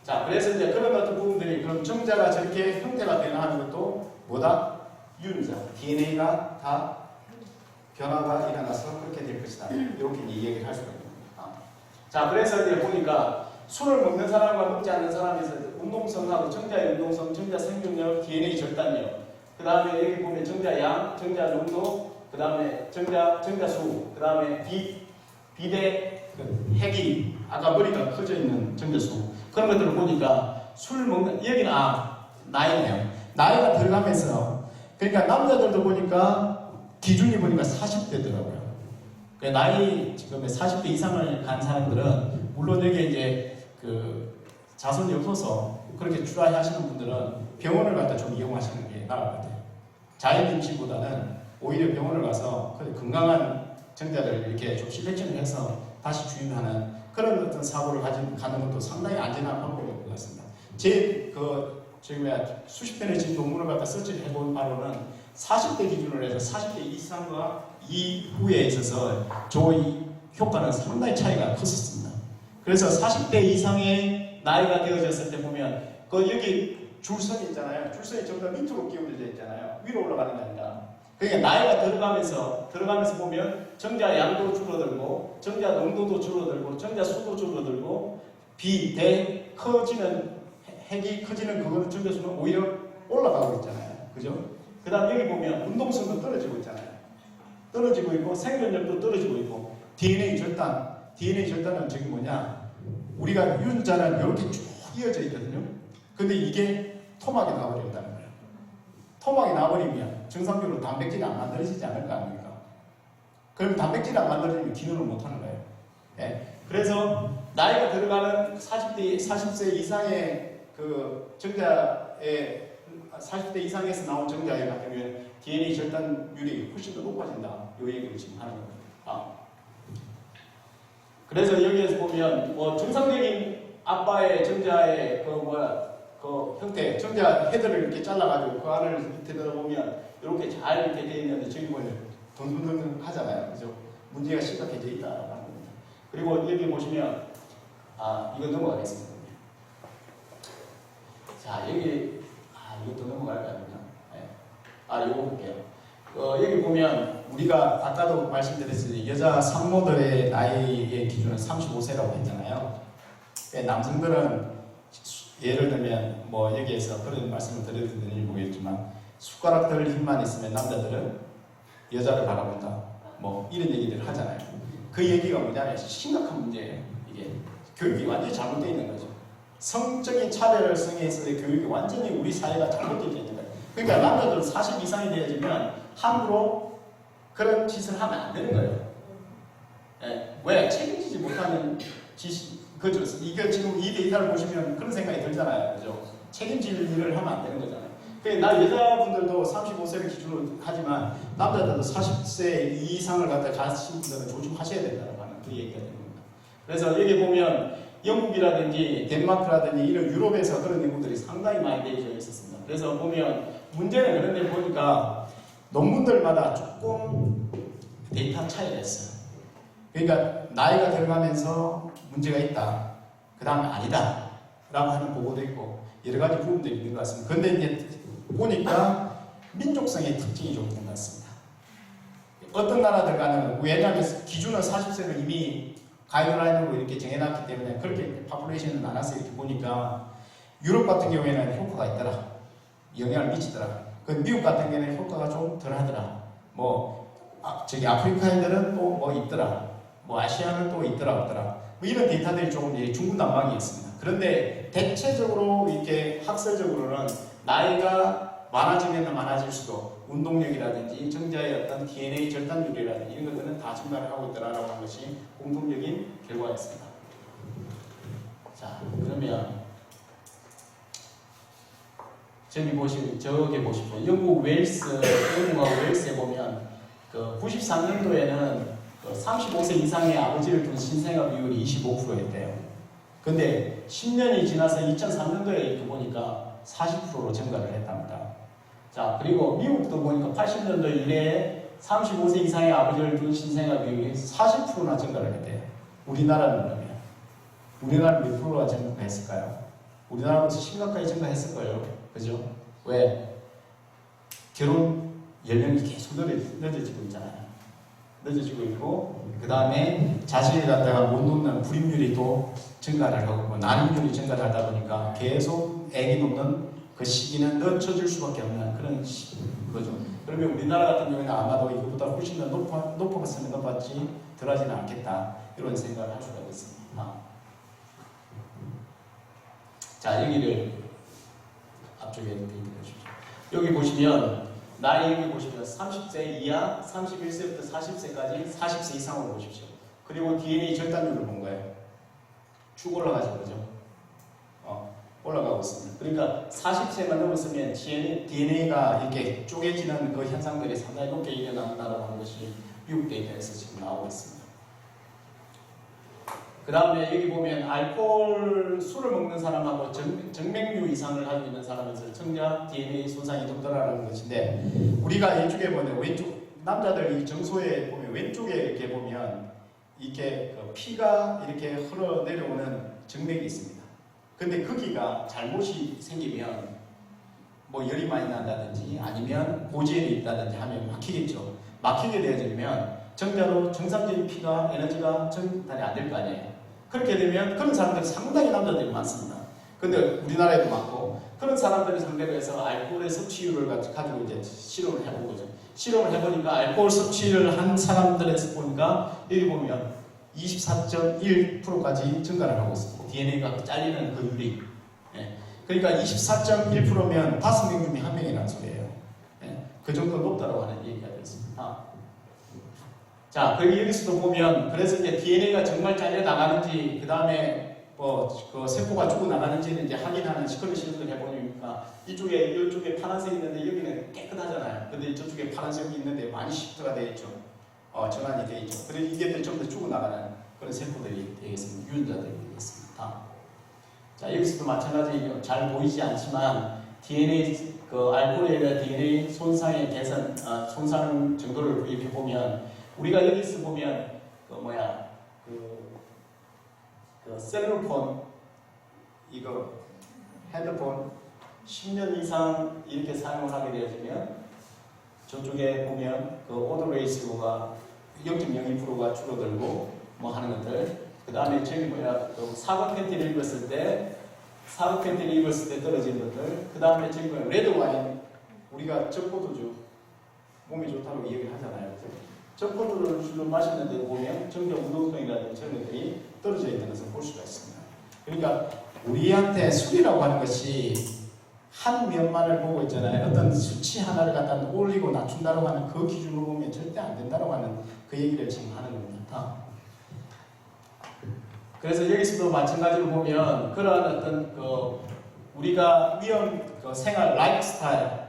자, 그래서 이제 그런 어떤 부분들이 그럼 정자가 저렇게 형태가 되나 하는 것도 뭐다? 유전자, DNA가 다 변화가 일어나서 그렇게 될 것이다. 이렇게 이제 얘기를 할 수가 있는 겁니다. 자, 그래서 이제 보니까 술을 먹는 사람과 먹지 않는 사람에서 운동성하고 정자의 운동성, 정자 생존력, DNA 절단력, 그 다음에 여기 보면 정자 양, 정자 농도, 그 다음에 정자 수, 그 다음에 비대 핵이 아까 머리가 커져 있는 정자수, 그런 것들을 보니까 술 먹는, 여기는 나이네요. 나이가 들어가면서, 그러니까 남자들도 보니까 기준이 보니까 40대더라고요. 나이 지금 40대 이상을 간 사람들은 물론 여기 이제 그 자손이 없어서 그렇게 출하하시는 분들은 병원을 갖다 좀 이용하시는 게 나을 것 같아요. 자연 임신보다는 오히려 병원을 가서 건강한 정자를 이렇게 좀 실렉션을 해서 다시 주입하는 그런 어떤 사고를 가는 것도 상당히 안전한 방법일 것 같습니다. 수십 편의 지금 논문을 갖다 서치를 해본 바로는 40대 기준으로 해서 40대 이상과 이후에 있어서 조의 효과는 상당히 차이가 컸었습니다. 그래서 40대 이상의 나이가 되어졌을 때 보면 여기 줄선이 있잖아요. 줄선이 전부 다 밑으로 기울어져 있잖아요. 위로 올라가는 게 아니라. 그러니까 나이가 들어가면서 보면 정자 양도 줄어들고 정자 농도도 줄어들고 정자 수도 줄어들고 비대 커지는 핵이 커지는 그거는 정자수는 오히려 올라가고 있잖아요. 그죠? 그 다음 여기 보면 운동성도 떨어지고 있잖아요. 떨어지고 있고 생존력도 떨어지고 있고 DNA 절단은 저기 뭐냐, 우리가 유전자는 이렇게 쭉 이어져 있거든요. 근데 이게 토막이 나버린다는 거예요. 토막이 나버리면 정상적으로 단백질이 안 만들어지지 않을 거 아닙니까? 그럼 단백질이 안 만들어지면 기능을 못 하는 거예요. 예? 그래서 나이가 들어가는 40세 이상의 그 정자의 40대 이상에서 나온 정자에 같으면 DNA 절단율이 훨씬 더 높아진다. 이 얘기를 지금 하는 겁니다. 그래서 여기에서 보면 정상적인 아빠의 정자의 그 형태, 정자 헤드를 이렇게 잘라가지고 그 안을 밑에 들어보면 이렇게 잘 이렇게 되어 있는데 저기 보면 둥둥둥 하잖아요. 그죠? 문제가 심각해져 있다라고 하는 겁니다. 그리고 여기 보시면 이거 넘어가겠습니다. 자, 여기 이것도 넘어갈까요? 그냥? 이거 볼게요. 여기 보면 우리가 아까도 말씀드렸듯이 여자 산모들의 나이의 기준은 35세라고 했잖아요. 남성들은 예를 들면 여기에서 그런 말씀을 드렸는지 모르겠지만 숟가락 들 힘만 있으면 남자들은 여자를 바라본다. 이런 얘기들을 하잖아요. 그 얘기가 뭐냐면 심각한 문제예요. 이게 교육이 완전히 잘못되어 있는 거죠. 성적인 차별성에 있어서의 교육이 완전히 우리 사회가 잘못되어 있는 거예요. 그러니까 남자들은 40 이상이 되어지면 함부로 그런 짓을 하면 안 되는 거예요. 왜? 책임지지 못하는 짓이 그죠? 이게 지금 이 데이터를 보시면 그런 생각이 들잖아요. 그죠? 책임질 일을 하면 안 되는 거잖아요. 그러니까 여자분들도 35세를 기준으로 하지만 남자들도 40세 이상을 갖다 가신 분들은 조심하셔야 된다고 하는 그 얘기가 되는 겁니다. 그래서 여기 보면 영국이라든지 덴마크라든지 이런 유럽에서 그런 연구들이 상당히 많이 되어져 있었습니다. 그래서 보면 문제는 그런데 보니까 논문들마다 조금 데이터 차이가 있어요. 그러니까 나이가 들어가면서 문제가 있다. 그 다음에 아니다. 라고 하는 보고도 있고 여러 가지 부분들이 있는 것 같습니다. 그런데 이제 보니까 민족성의 특징이 좀 있는 것 같습니다. 어떤 나라들 가는, 왜냐하면 기준은 40세를 이미 가이드라인으로 이렇게 정해놨기 때문에 그렇게 파퓰레이션을 나눠서 이렇게 보니까 유럽 같은 경우에는 효과가 있더라. 영향을 미치더라. 그 미국 같은 경우에는 효과가 좀 덜 하더라. 저기 아프리카인들은 또 있더라. 아시아는 또 있더라 없더라. 이런 데이터들이 조금 중구난방이었습니다. 그런데 대체적으로 이렇게 학설적으로는 나이가 많아지면 많아질수록 운동력이라든지 정자의 어떤 DNA 절단율이라든지 이런 것들은 다 증가를 하고 있더라라고 하는 것이 공통적인 결과였습니다. 자, 그러면 저기 보십시오. 영국과 웨일스에 보면 93년도에는 35세 이상의 아버지를 둔 신생아 비율이 25%였대요. 근데 10년이 지나서 2003년도에 이렇게 보니까 40%로 증가를 했답니다. 자, 그리고 미국도 보니까 80년도 이래에 35세 이상의 아버지를 둔 신생아 비율이 40%나 증가를 했대요. 우리나라는 그러면 우리나라는 몇 프로가 증가했을까요? 우리나라는 심각하게 증가했을 거예요. 그죠? 왜? 결혼 연령이 계속 늦어지고 있잖아요. 늦어지고 있고, 그 다음에 자신이 갖다가 못 놓는 불임률이 또 증가를 하고 난임률이 증가를 하다 보니까 계속 애기 놓는 그 시기는 늦춰질 수밖에 없는 그런 거죠. 그러면 우리나라 같은 경우에는 아마도 이것보다 훨씬 더 높았으면 높았지 덜하지는 않겠다, 이런 생각을 할 수가 있습니다. 자, 여기를 앞쪽에 보여주십시오. 여기 보시면 나이, 여기 보시면 30세 이하, 31세부터 40세까지 40세 이상으로 보십시오. 그리고 DNA 절단율을 본 거예요. 쭉 올라가죠, 그죠? 올라가고 있습니다. 그러니까 40세만 넘었으면 DNA가 이렇게 쪼개지는 그 현상들이 상당히 높게 일어난다고 하는 것이 미국 데이터에서 지금 나오고 있습니다. 그 다음에 여기 보면 알코올, 술을 먹는 사람하고 정맥류 이상을 가지고 있는 사람에서 청자 DNA 손상이 좀 덜하는 것인데, 우리가 이쪽에 보면 왼쪽 남자들 이 정소에 보면 왼쪽에 이렇게 보면 이렇게 피가 이렇게 흘러 내려오는 정맥이 있습니다. 근데 거기가 잘못이 생기면 뭐 열이 많이 난다든지 아니면 고지혈이 있다든지 하면 막히겠죠. 막히게 되어지면 정자로 정상적인 피가 에너지가 전달이 안 될 거 아니에요. 그렇게 되면 그런 사람들이 상당히 남자들이 많습니다. 근데 우리나라에도 많고, 그런 사람들을 상대로 해서 알코올의 섭취율을 가지고 이제 실험을 해본 거죠. 실험을 해보니까 알코올 섭취를 한 사람들에서 보니까 여기 보면 24.1%까지 증가를 하고 있습니다. DNA가 잘리는 그 율이. 예. 그러니까 24.1%면 5명 중에 1명이라는 소리예요. 예. 그 정도 높다고 하는 얘기가 되었습니다. 자, 여기서도 보면, 그래서 이제 DNA가 정말 잘려 나가는지, 그 다음에 그 세포가 죽어 나가는지는 이제 확인하는 시커먼 실험을 해보니까 이쪽에 파란색이 있는데 여기는 깨끗하잖아요. 근데 저쪽에 파란색이 있는데 많이 시프트가 되어 있죠. 전환이 되어 있죠. 그래서 이게 좀 더 죽어 나가는 그런 세포들이 되겠습니다. 유전자들이 되겠습니다. 자, 여기서도 마찬가지로 잘 보이지 않지만 DNA, 알코올에 대한 DNA 손상의 개선, 손상 정도를 이렇게 보면, 우리가 여기서 보면 셀룰폰, 이거 헤드폰 10년 이상 이렇게 사용을 하게 되어지면 저쪽에 보면 오더레이스가 0.02%가 줄어들고 뭐 하는 것들. 그 다음에 저기 사과 팬티를 입었을 때 떨어지는 것들. 그 다음에 저기 레드 와인, 우리가 적포도주 몸에 좋다고 얘기를 하잖아요. 적포도주를 마시는데 보면 정자 운동성이라든지 저런 것들이 떨어져 있는 것을 볼 수가 있습니다. 그러니까 우리한테 술이라고 하는 것이 한 면만을 보고 있잖아요. 어떤 수치 하나를 갖다 올리고 낮춘다고 하는 그 기준으로 보면 절대 안 된다고 하는 그 얘기를 지금 하는 겁니다. 그래서 여기서도 마찬가지로 보면 그러한 어떤 우리가 생활 라이프 스타일,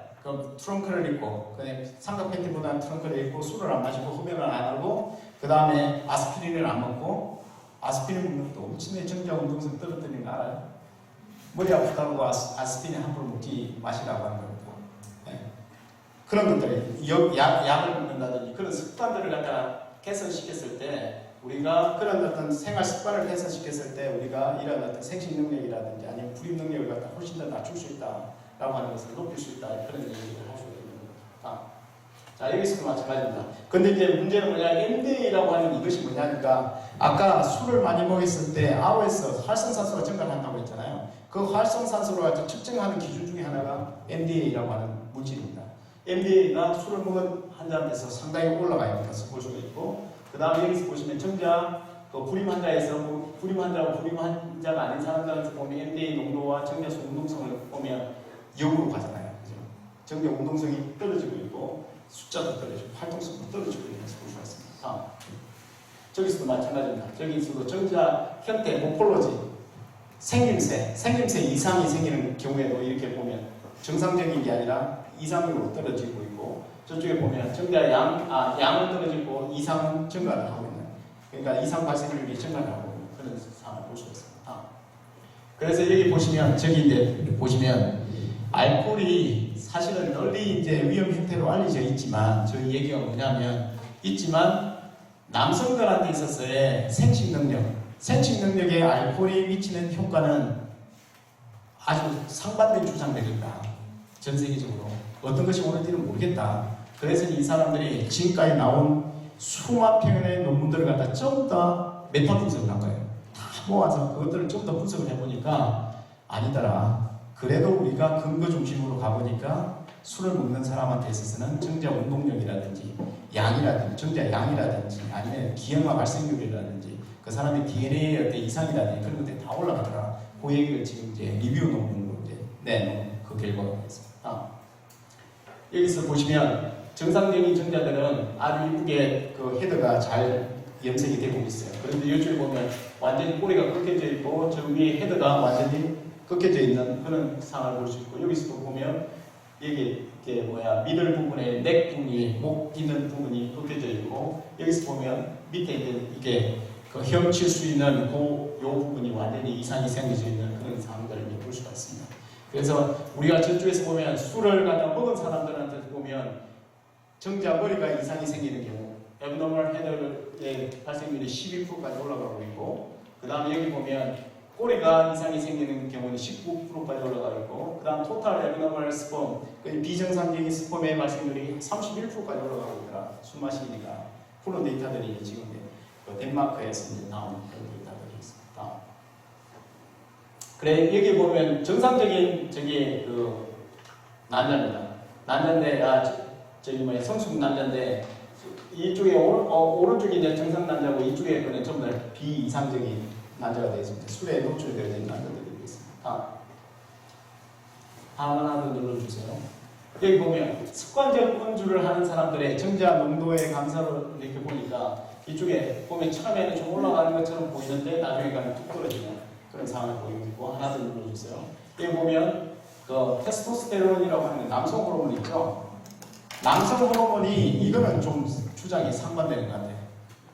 트렁크를 입고, 그냥 삼각 팬티보다는 트렁크를 입고 술을 안 마시고 흡연을 안 하고, 그 다음에 아스피린을 안 먹고, 아스피린 먹는 것도 엄청나게 정자 운동성 떨어뜨리는 거 알아요? 머리 아프다고 아스피린 함부로 마시라고 하는 겁니다. 네. 그런 것들이 약을 먹는다든지 그런 습관들을 갖다가 개선시켰을 때, 우리가 그런 어떤 생활 습관을 개선시켰을 때 우리가 이런 어떤 생식 능력이라든지 아니면 불임 능력을 갖다 훨씬 더 낮출 수 있다라고 하는 것을 높일 수 있다, 그런 얘기를 할 수 있는 겁니다. 자, 여기서도 마찬가지입니다. 근데 이제 문제는 뭐냐, MDA라고 하는 이것이 뭐냐니까, 아까 술을 많이 먹였을 때 아우에서 활성산소가 증가한다고 했잖아요. 그 활성산소를 측정하는 기준 중에 하나가 MDA라고 하는 물질입니다. MDA가 술을 먹은 한 사람에서 상당히 올라가 있는 것을 볼 수가 있고, 그 다음에 여기서 보시면 정자, 불임 환자에서 불임 환자와 불임 환자가 아닌 사람들한테 보면 MDA 농도와 정자 운동성을 보면 역으로 가잖아요. 그죠? 정자 운동성이 떨어지고 있고 숫자도 떨어지고 활동성도 떨어지고 있는 것을 볼 수가 있습니다. 저기서도 마찬가지입니다. 저기서도 정자 형태, 모폴로지, 생김새 이상이 생기는 경우에도 이렇게 보면 정상적인 게 아니라 이상으로 떨어지고 있고, 저쪽에 보면 정자 양은 떨어지고 이상은 증가를 하고 있는, 그러니까 이상 발생률이 증가를 하고 있는 그런 상황을 볼 수가 있습니다. 그래서 여기 보시면, 저기 이제 보시면 알코올이 사실은 널리 이제 위험 형태로 알려져 있지만, 저 얘기가 뭐냐면, 남성들한테 있어서의 생식 능력에 알코올이 미치는 효과는 아주 상반된 주장들이다. 전 세계적으로. 어떤 것이 옳은지는 모르겠다. 그래서 이 사람들이 지금까지 나온 수만 편의 논문들을 갖다 전부 다 메타 분석을 한 거예요. 다 모아서 그것들을 좀 더 분석을 해보니까 아니더라. 그래도 우리가 근거 중심으로 가보니까 술을 먹는 사람한테 있어서는 정자 운동력이라든지 양이라든지 정자 양이라든지 아니면 기형아 발생률이라든지 그 사람의 DNA에 어떤 이상이라든지 그런 것들이 다 올라가더라. 그 얘기를 지금 이제 리뷰 논문으로 이제 내놓은 그 결과가 있습니다. 여기서 보시면 정상적인 정자들은 아주 이쁘게 그 헤더가 잘 염색이 되고 있어요. 그런데 이쪽에 보면 완전히 꼬리가 꺾여져 있고 저 위에 헤더가 완전히 꺾여져 있는 그런 상황을 볼 수 있고 여기서도 보면 여기 이게 미들 부분에 넥 부분이 목 있는 부분이 꺾여져 있고 여기서 보면 밑에 이게 그 헤엄칠 수 있는 요 부분이 완전히 이상이 생겨져 있는 그런 상황들을 볼 수가 있습니다. 그래서 우리가 저쪽에서 보면 술을 갖다 먹은 사람들한테 보면 정자 머리가 이상이 생기는 경우 abnormal 헤더의 발생률이 12%까지 올라가고 있고 그 다음에 여기 보면 꼬리가 이상이 생기는 경우는 19%까지 올라가 있고 그 다음 토탈 abnormal sperm 비정상적인 스펌의 발생률이 31%까지 올라가고 있더라. 술 마시니까 그런 데이터들이 지금 그 덴마크에서 이제 나온 그런 데이터들이 있습니다. 그래 여기 보면 정상적인 저기 그 난자입니다. 난자인데 성숙 난자인데 이쪽에 오른쪽이 이제 정상 난자고 이쪽에 그는 전부 다 비이상적인 난자가 되어 있습니다. 술에 노출되어 있는 난자들이 있습니다. 하나 더 눌러주세요. 여기 보면 습관적 음주를 하는 사람들의 정자 농도의 감사를 이렇게 보니까 이쪽에 보면 처음에는 좀 올라가는 것처럼 보이는데 나중에 가면 뚝 떨어지는 그런 상황을 보이고 하나 더 눌러주세요. 여기 보면 그 테스토스테론이라고 하는 남성 호르몬 있죠. 남성 호르몬이 이거는 좀 주장이 상반되는 것 같아요.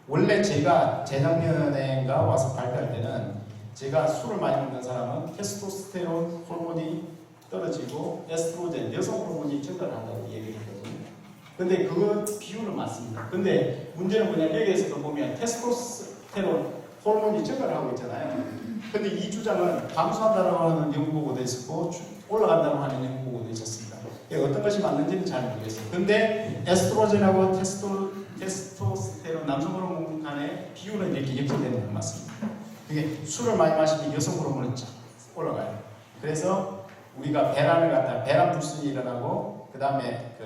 원래 제가 재작년에가 와서 발표할 때는 제가 술을 많이 먹는 사람은 테스토스테론 호르몬이 떨어지고 에스트로겐 여성 호르몬이 증가한다고 얘기를 했거든요. 근데 그 비율은 맞습니다. 근데 문제는 뭐냐면 여기에서도 보면 테스토스테론 호르몬이 증가를 하고 있잖아요. 근데 이 주장은 감소한다고 하는 연구보고도 있었고 올라간다고 하는 연구보고도 있었습니다. 어떤 것이 맞는지는 잘 모르겠어요. 근데 에스트로겐하고 테스토스테론 남성 호르몬 간의 비율은 이렇게 역전되는 건 맞습니다. 그게 술을 많이 마시면 여성 호르몬은 올라가요. 그래서 우리가 배란 불순이 일어나고 그 다음에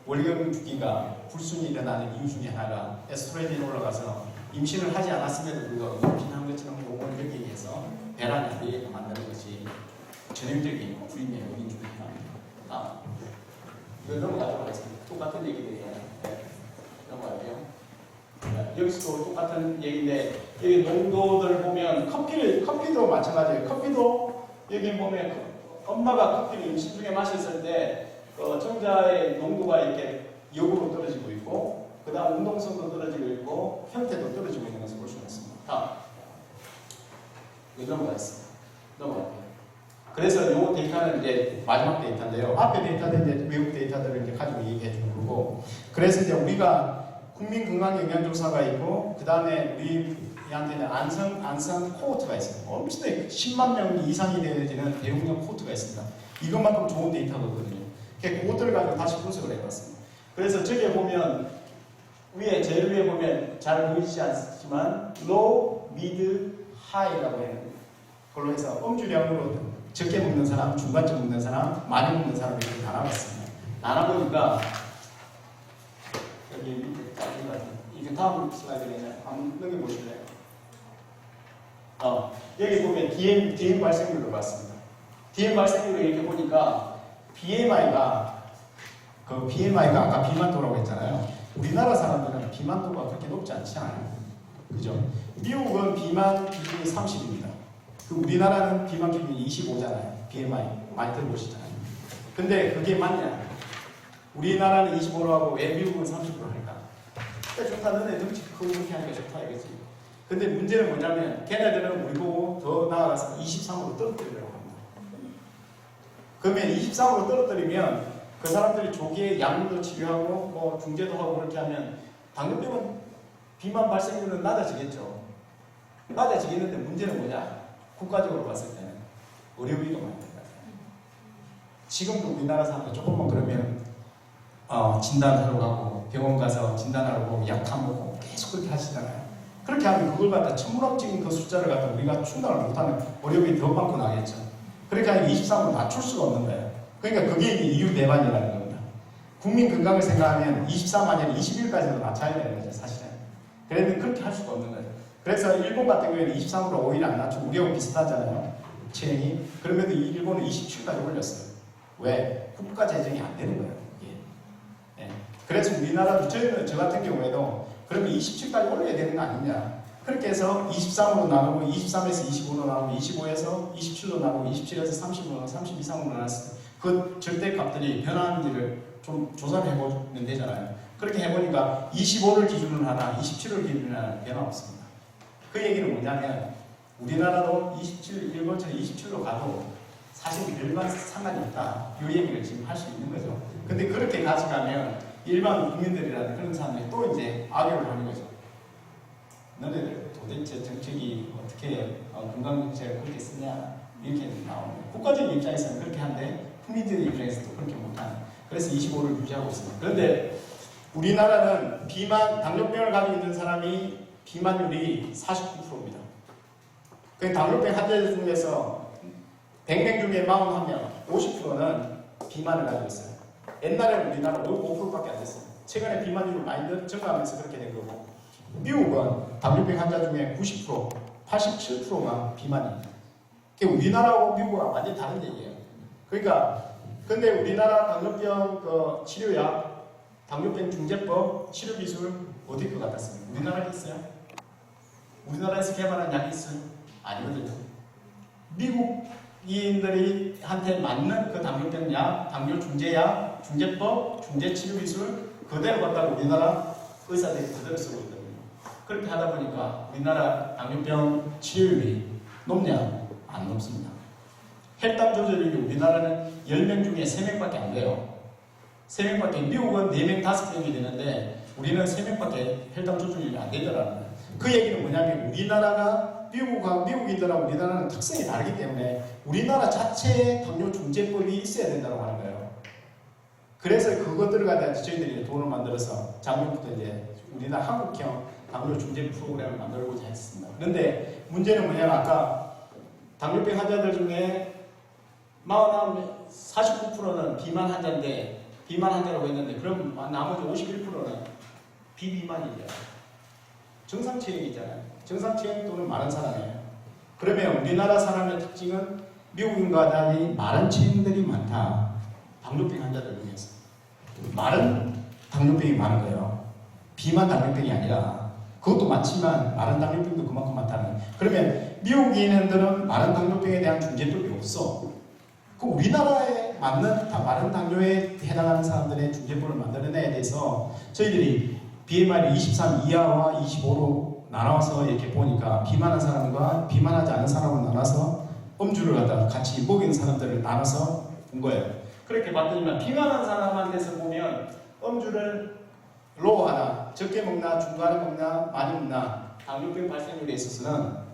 월경 주기가 불순이 일어나는 이유 중에 하나가 에스트로겐이 올라가서 임신을 하지 않았음에도 불구하고 임신한 것처럼 몸을 느끼기 위해서 배란의 비해가 만드는 것이 전형적인 불임의 요인 중에 하나입니다. 이거 넘어가도록 하겠습니다. 똑같은 얘기들이에요. 네. 넘어갈게요. 여기서도 똑같은 얘기인데 여기 농도들 보면 커피도 마찬가지예요. 커피도 여기 보면 엄마가 커피를 임신 중에 마셨을 때 그 정자의 농도가 이렇게 역으로 떨어지고 있고 그 다음 운동성도 떨어지고 있고 형태도 떨어지고 있는 것을 볼 수가 있습니다. 다음 이거 넘어가겠습니다. 넘어갈게요. 그래서 이 데이터는 이제 마지막 데이터인데요. 앞에 데이터는 이제 외국 데이터들을 이제 가지고 얘기해 주는 거고 그래서 이제 우리가 국민건강영양조사가 있고 그 다음에 우리한테는 안성 코호트가 있어요. 엄청나게 10만 명 이상이 되어지는 대용량 코호트가 있습니다. 이것만큼 좋은 데이터거든요. 그것들을 가지고 다시 분석을 해봤습니다. 그래서 저기에 보면 제일 위에 보면 잘 보이지 않지만 low, mid, high라고 해요. 그걸로 해서 음주량으로 적게 먹는 사람, 중간쯤 먹는 사람, 많이 먹는 사람 이렇게 나눠봤습니다. 나눠보니까 여기 밑에 이게 다음 슬라이드에 한번 넘겨보실래요? 여기 보면 DM 발생률을 봤습니다. DM 발생률을 이렇게 보니까 BMI가 아까 비만도라고 했잖아요. 우리나라 사람들은 비만도가 그렇게 높지 않지 않아요. 그죠? 미국은 비만 기준이 30입니다. 우리나라는 비만 기준이 25잖아요. BMI 많이 들어보시잖아요. 근데 그게 맞냐? 우리나라는 25로 하고 왜 미국은 30으로 할까? 그러니까 좋다. 너네 덩치 크고 그렇게 하니까 좋다 이거지. 근데 문제는 뭐냐면 걔네들은 우리 보고 더 나아가서 23으로 떨어뜨리려고 합니다. 그러면 23으로 떨어뜨리면 그 사람들이 조기에 약물도 치료하고 뭐 중재도 하고 그렇게 하면 당뇨병은 비만 발생률은 낮아지겠죠. 낮아지겠는데 문제는 뭐냐? 국가적으로 봤을 때는 의료비가 많이 들어가요. 지금도 우리나라 사람들 조금만 그러면 진단하러 가고 병원 가서 진단하고 약 타먹고 계속 그렇게 하시잖아요. 그렇게 하면 그걸 갖다 천문학적인 그 숫자를 갖다 우리가 충당을 못하는 어려움이 더 많고 나겠죠. 그렇게 하면 23으로 낮출 수가 없는 거예요. 그러니까 그게 이제 이율배반이라는 겁니다. 국민 건강을 생각하면 23 아니면 21까지도 낮춰야 되는 거죠, 사실은. 그런데 그렇게 할 수가 없는 거죠. 그래서 일본 같은 경우에는 23으로 오히려 안 낮추고 우리하고 비슷하잖아요. 체형이. 그럼에도 일본은 27까지 올렸어요. 왜? 국가 재정이 안 되는 거예요. 이게. 예. 그래서 우리나라도 저 같은 경우에도 그러면 27까지 올려야 되는 거 아니냐. 그렇게 해서 23으로 나누고 23에서 25로 나누고 25에서 27로 나누고 27에서 30으로 30 이상으로 나눴을 때 그 절대값들이 변하는지를 좀 조사를 해보면 되잖아요. 그렇게 해보니까 25를 기준으로 하나 27을 기준으로 하나 변화 없습니다. 그 얘기는 뭐냐면 우리나라도 27, 일본처럼 27로 가도 사실 별반 상관이 없다. 이 얘기를 지금 할 수 있는 거죠. 근데 그렇게 가져가면 일반 국민들이라든 그런 사람들이 또 이제 악용을 하는 거죠. 너네들 도대체 정책이 어떻게 건강정책을 그렇게 쓰냐 이렇게 나오는 국가적인 입장에서는 그렇게 한데 국민들의 입장에서도 그렇게 못하는. 그래서 25를 유지하고 있습니다. 그런데 우리나라는 비만, 당뇨병을 가지고 있는 사람이 비만율이 49%입니다. 그 당뇨병 환자들 중에서 100명 중에 41명, 50%는 비만을 가지고 있어요. 옛날에는 우리나라 5%밖에 안 됐어요. 최근에 비만율이 많이 증가하면서 그렇게 된 거고, 미국은 당뇨병 환자 중에 90%, 87%가 비만입니다. 우리나라하고 미국과 완전히 다른 얘기예요. 그러니까 근데 우리나라 당뇨병 그 치료약, 당뇨병 중재법, 치료기술 어디 것 같았습니까? 우리나라에 있어요? 우리나라에서 개발한 약이 있어요? 아니거든요. 미국인들이 한테 맞는 그 당뇨병 약, 당뇨 중재약, 중재법, 중재치료기술 그대로 갖다가 우리나라 의사들이 그대로 쓰고 있거든요. 그렇게 하다 보니까 우리나라 당뇨병 치료율이 높냐? 안 높습니다. 혈당 조절률이 우리나라는 10명 중에 3명밖에 안 돼요. 3명밖에, 미국은 4명, 5명이 되는데 우리는 3명밖에 혈당 조절률이 안 되더라는 거예요. 그 얘기는 뭐냐면 우리나라가 미국인들하고 우리나라는 특성이 다르기 때문에 우리나라 자체의 당뇨 중재법이 있어야 된다고 하는 거예요. 그래서 그것들을 갖다 저희들이 돈을 만들어서 작년부터 이제 우리나라 한국형 당뇨 중재 프로그램을 만들고자 했습니다. 그런데 문제는 뭐냐면 아까 당뇨병 환자들 중에 49%는 비만 환자인데 비만 환자라고 했는데 그럼 나머지 51%는 비비만이죠. 정상 체형이잖아요. 정상 체형 또는 마른 사람이에요. 그러면 우리나라 사람의 특징은 미국인과 달리 마른 체형들이 많다. 당뇨병 환자들 중에서 마른 당뇨병이 많은 거예요. 비만 당뇨병이 아니라 그것도 많지만 마른 당뇨병도 그만큼 많다는 거예요. 그러면 미국인들은 마른 당뇨병에 대한 중재법이 없어. 그 우리나라에 맞는 마른 당뇨에 해당하는 사람들의 중재법을 만들어내야 돼서 저희들이 BMI 23 이하와 25로 나눠서 이렇게 보니까 비만한 사람과 비만하지 않은 사람을 나눠서 음주를 갖다가 같이 먹이는 사람들을 나눠서 본 거예요. 그렇게 봤더니만 비만한 사람한테서 보면 음주를 로우 하나, 적게 먹나, 중간에 먹나, 많이 먹나, 당뇨병 발생률에 있어서는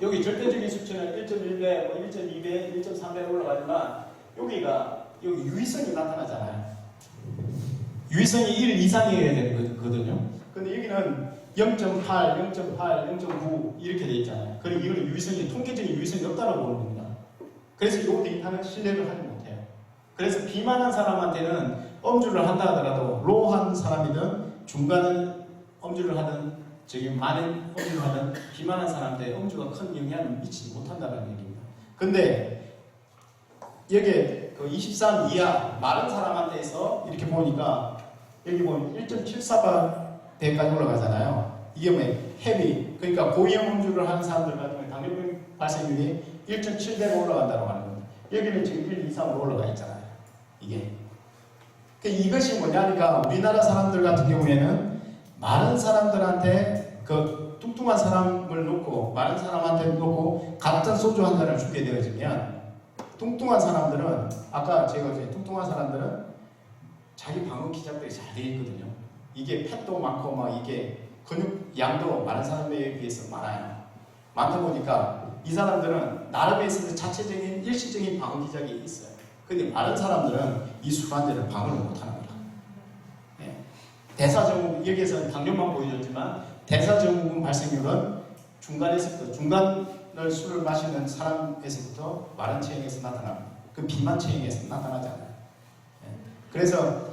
여기 절대적인 수치는 1.1배, 1.2배, 1.3배 올라가지만 여기 유의성이 나타나잖아요. 유의성이 1 이상이어야 되는 거거든요. 근데 여기는 0.8, 0.8, 0.9 이렇게 돼 있잖아요. 그리고 이거는 유의성이 통계적인 유의성이 없다고 보는 겁니다. 그래서 이 데이터는 신뢰를 하지 못해요. 그래서 비만한 사람한테는 음주를 한다 하더라도 로우한 사람이든 중간은 음주를 하든 많은 음주를 하든 비만한 사람한테 음주가 큰 영향을 미치지 못한다는 얘기입니다. 근데 여기에 그 23 이하 마른 사람한테서 이렇게 보니까 여기 보면 1.74배까지 올라가잖아요. 이게 뭐예요? 헤비, 그러니까 고위험 음주를 하는 사람들 같은 경우 당뇨병 발생률이 1.7배가 올라간다고 하는 겁니다. 여기는 지금 1 이상으로 올라가 있잖아요. 이게. 이것이 뭐냐니까 우리나라 사람들 같은 경우에는 마른 사람들한테 그 뚱뚱한 사람을 놓고 마른 사람한테 놓고 같은 소주 한 잔을 주게 되어지면 뚱뚱한 사람들은 아까 제가 이제 뚱뚱한 사람들은 자기 방어 기작들이 잘 되어 있거든요. 이게 팻도 많고 막 이게 근육 양도 마른 사람에 비해서 많아요. 많다 보니까 이 사람들은 나름에 있어서 자체적인 일시적인 방어 기작이 있어요. 근데 마른 사람들은 이 술안주를 방어를 못하는 거다. 네. 대사증후군, 여기에서 당뇨만 보여줬지만 대사증후군 발생률은 중간에서부터, 중간을 술을 마시는 사람에서부터 마른 체형에서 나타납니다. 그 비만 체형에서 나타나잖아요. 그래서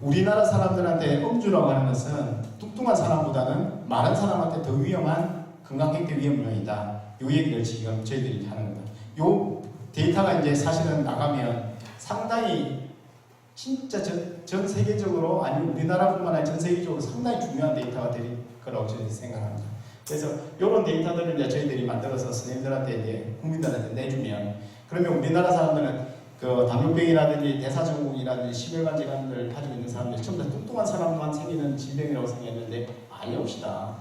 우리나라 사람들한테 음주라고 하는 것은 뚱뚱한 사람보다는 마른 사람한테 더 위험한 건강행태 위험 요인이다. 이 얘기를 지금 저희들이 하는 겁니다. 요 데이터가 이제 사실은 나가면 상당히 진짜 전 세계적으로, 아니면 우리나라뿐만 아니라 전 세계적으로 상당히 중요한 데이터가 될 거라고 저희들이 생각합니다. 그래서 이런 데이터들을 이제 저희들이 만들어서 선생님들한테 이제 국민들한테 내주면, 그러면 우리나라 사람들은 그 당뇨병이라든지 대사증후군이라든지 심혈관 질환을 가지고 있는 사람들 전부 다 뚱뚱한 사람만 생기는 질병이라고 생각했는데 아니옵시다.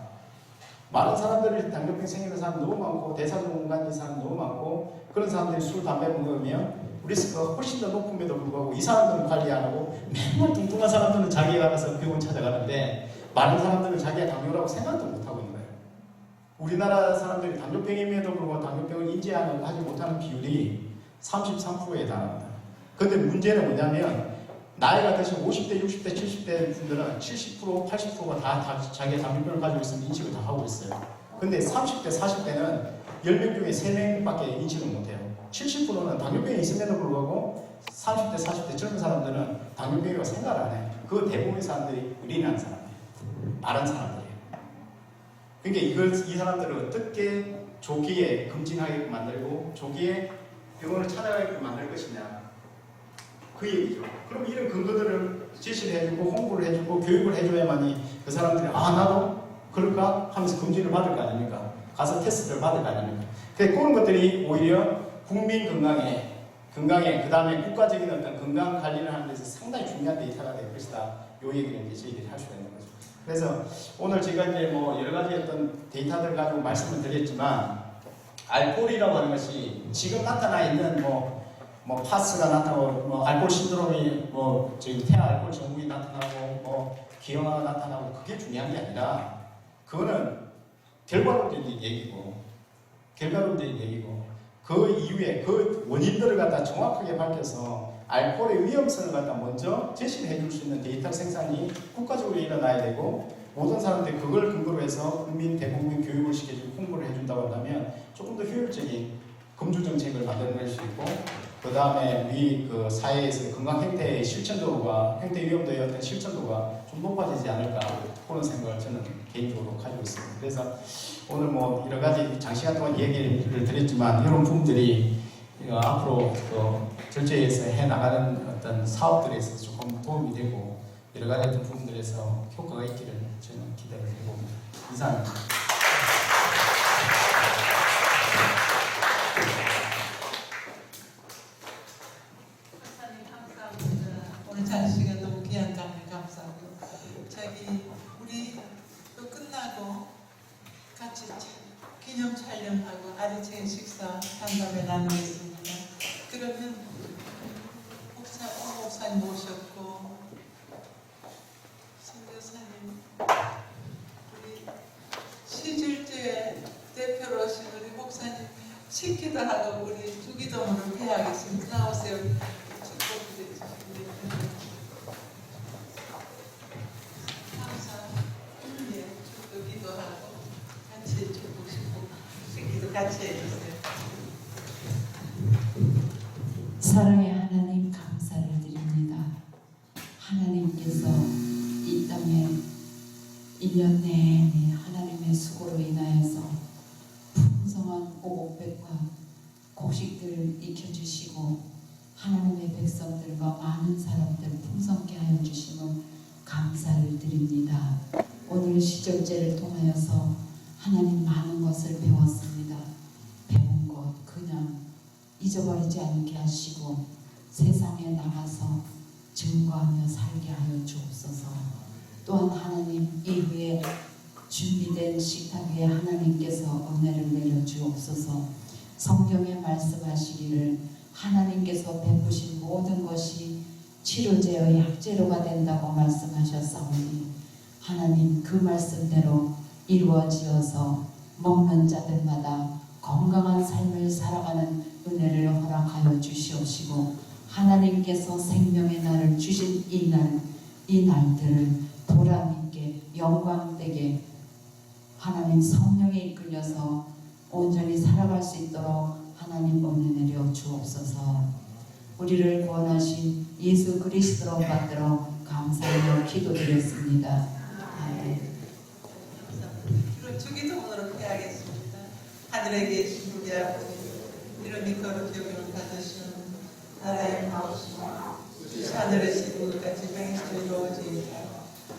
많은 사람들이 당뇨병 생기는 사람 너무 많고 대사증후군 가진 사람 너무 많고, 그런 사람들이 술, 담배 먹으면 리스크가 훨씬 더 높음에도 불구하고 이 사람들은 관리 안 하고 맨날 뚱뚱한 사람들은 자기가 가서 병원 찾아가는데 많은 사람들은 자기가 당뇨라고 생각도 못하고 있는 거예요. 우리나라 사람들이 당뇨병임에도 불구하고 당뇨병을 인지하지 못하는 비율이 33%에 달합니다. 그런데 문제는 뭐냐면 나이가 드신 50대, 60대, 70대 분들은 70%, 80%가 다 자기의 당뇨병을 가지고 있으면 인식을 다 하고 있어요. 근데 30대, 40대는 10명 중에 3명밖에 인식을 못해요. 70%는 당뇨병이 있음에도 불구하고 30대, 40대 젊은 사람들은 당뇨병이라고 생각을 안 해요. 그 대부분의 사람들이 의리난 사람이에요. 마른 사람들이에요. 그러니까 이 사람들을 어떻게 조기에 검진하게끔 만들고 조기에 병원을 찾아가게끔 만들 것이냐, 그 얘기죠. 그럼 이런 근거들을 제시를 해주고 홍보를 해주고 교육을 해줘야만이 그 사람들이 나도 그럴까 하면서 검진을 받을 거 아닙니까? 가서 테스트를 받을 거 아닙니까? 그런 것들이 오히려 국민 건강에 그 다음에 국가적인 어떤 건강 관리를 하는 데서 상당히 중요한 데이터가 될 것이다. 요 얘기를 이제 저희들이 할 수가 있는 거죠. 그래서 오늘 제가 이제 뭐 여러 가지 어떤 데이터들 가지고 말씀을 드렸지만, 알코올이라고 하는 것이 지금 나타나 있는 뭐 파스가 나타나고, 뭐 알코올 신드롬이, 뭐 저희 태아 알코올 증후군이 나타나고, 뭐 기형아가 나타나고, 그게 중요한 게 아니라 그거는 결과론적인 얘기고, 그 이후에 그 원인들을 갖다 정확하게 밝혀서 알코올의 위험성을 갖다 먼저 제시를 해줄 수 있는 데이터 생산이 국가적으로 일어나야 되고, 모든 사람들이 그걸 근거로 해서 대국민 교육을 시켜주고 홍보를 해준다고 한다면 조금 더 효율적인 금주 정책을 만들어낼 수 있고, 그 다음에 우리 그 사회에서 건강 행태의 실천도가, 행태 위험도의 어떤 실천도가 좀 높아지지 않을까, 그런 생각을 저는 개인적으로 가지고 있습니다. 그래서 오늘 뭐 여러 가지 장시간 동안 얘기를 드렸지만, 이런 부분들이 앞으로 절제에서 해 나가는 어떤 사업들에 있어서 조금 도움이 되고 여러 가지 어떤 부분들에서 효과가 있기를 저는 기대를 해봅니다. 이상입니다.
박사님 감사합니다. 오늘 장시간 너무 귀한 장면 감사하고, 우리 또 끝나고 같이 기념 촬영하고 아리채 식사 간담회 나누겠습니다. 그러면 목사님 모셨고, 선교사님, 우리 시질주의 대표로 오신 우리 목사님 식기도 하고 우리 주기도문을 폐하겠습니다. 나오세요. 기도하고 같이 축복시고 기도 같이 해주세요.
사랑의 하나님, 감사를 드립니다. 하나님께서 이 땅에 1년 내내 하나님의 수고로 인하여서 풍성한 오곡백과 곡식들을 익혀주시고 하나님의 백성들과 많은 사람들 풍성케 하여 주심을 감사를 드립니다. 오늘 시절제를 통하여서 하나님 많은 것을 배웠습니다. 배운 것 그냥 잊어버리지 않게 하시고 세상에 나가서 증거하며 살게 하여 주옵소서. 또한 하나님 이후에 준비된 식탁 위에 하나님께서 은혜를 내려 주옵소서. 성경에 말씀하시기를 하나님께서 베푸신 모든 것이 치료제의 약재료가 된다고 말씀하셨사오니 하나님 그 말씀대로 이루어지어서 먹는 자들마다 건강한 삶을 살아가는 은혜를 허락하여 주시옵시고 하나님께서 생명의 날을 주신 이 날들을 보람 있게 영광되게 하나님 성령에 이끌려서 온전히 살아갈 수 있도록 하나님 은혜 내려 주옵소서. 우리를 구원하신 예수 그리스도로 받들어 감사하며 기도드렸습니다. 아멘.
이런 주기도문으로 해야겠습니다. 하늘에 계신 우리 아버지, 이름이 거룩히 여김을 받으시는 나라의 마옵시며 주시 하늘에서 이룬 것 같이 땅에서 이루어지이다.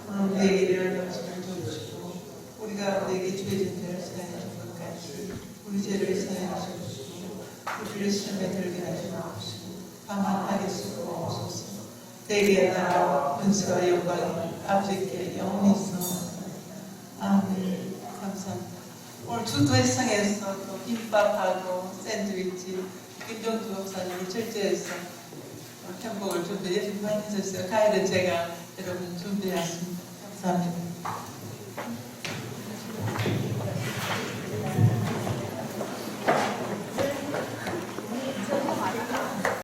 오늘 우리에게 이를 영생을 주시고 우리가 우리에게 죄진 죄를 사하여 준 것 같이 우리 죄를 사하여 주시고 우리를 시험에 들게 하지 마옵시고 다만 악에 쓰옵소서. 내게 나라와 은혜와 영광이 아버지께 영원히 있사옵나이다. 아멘. 감사합니다. 오늘 주도회상에서 또 김밥하고 샌드위치 김정주 목사님을 철저해서 편곡을 준비해 주셨어요. 가일은 제가 여러분 준비했습니다. 감사합니다.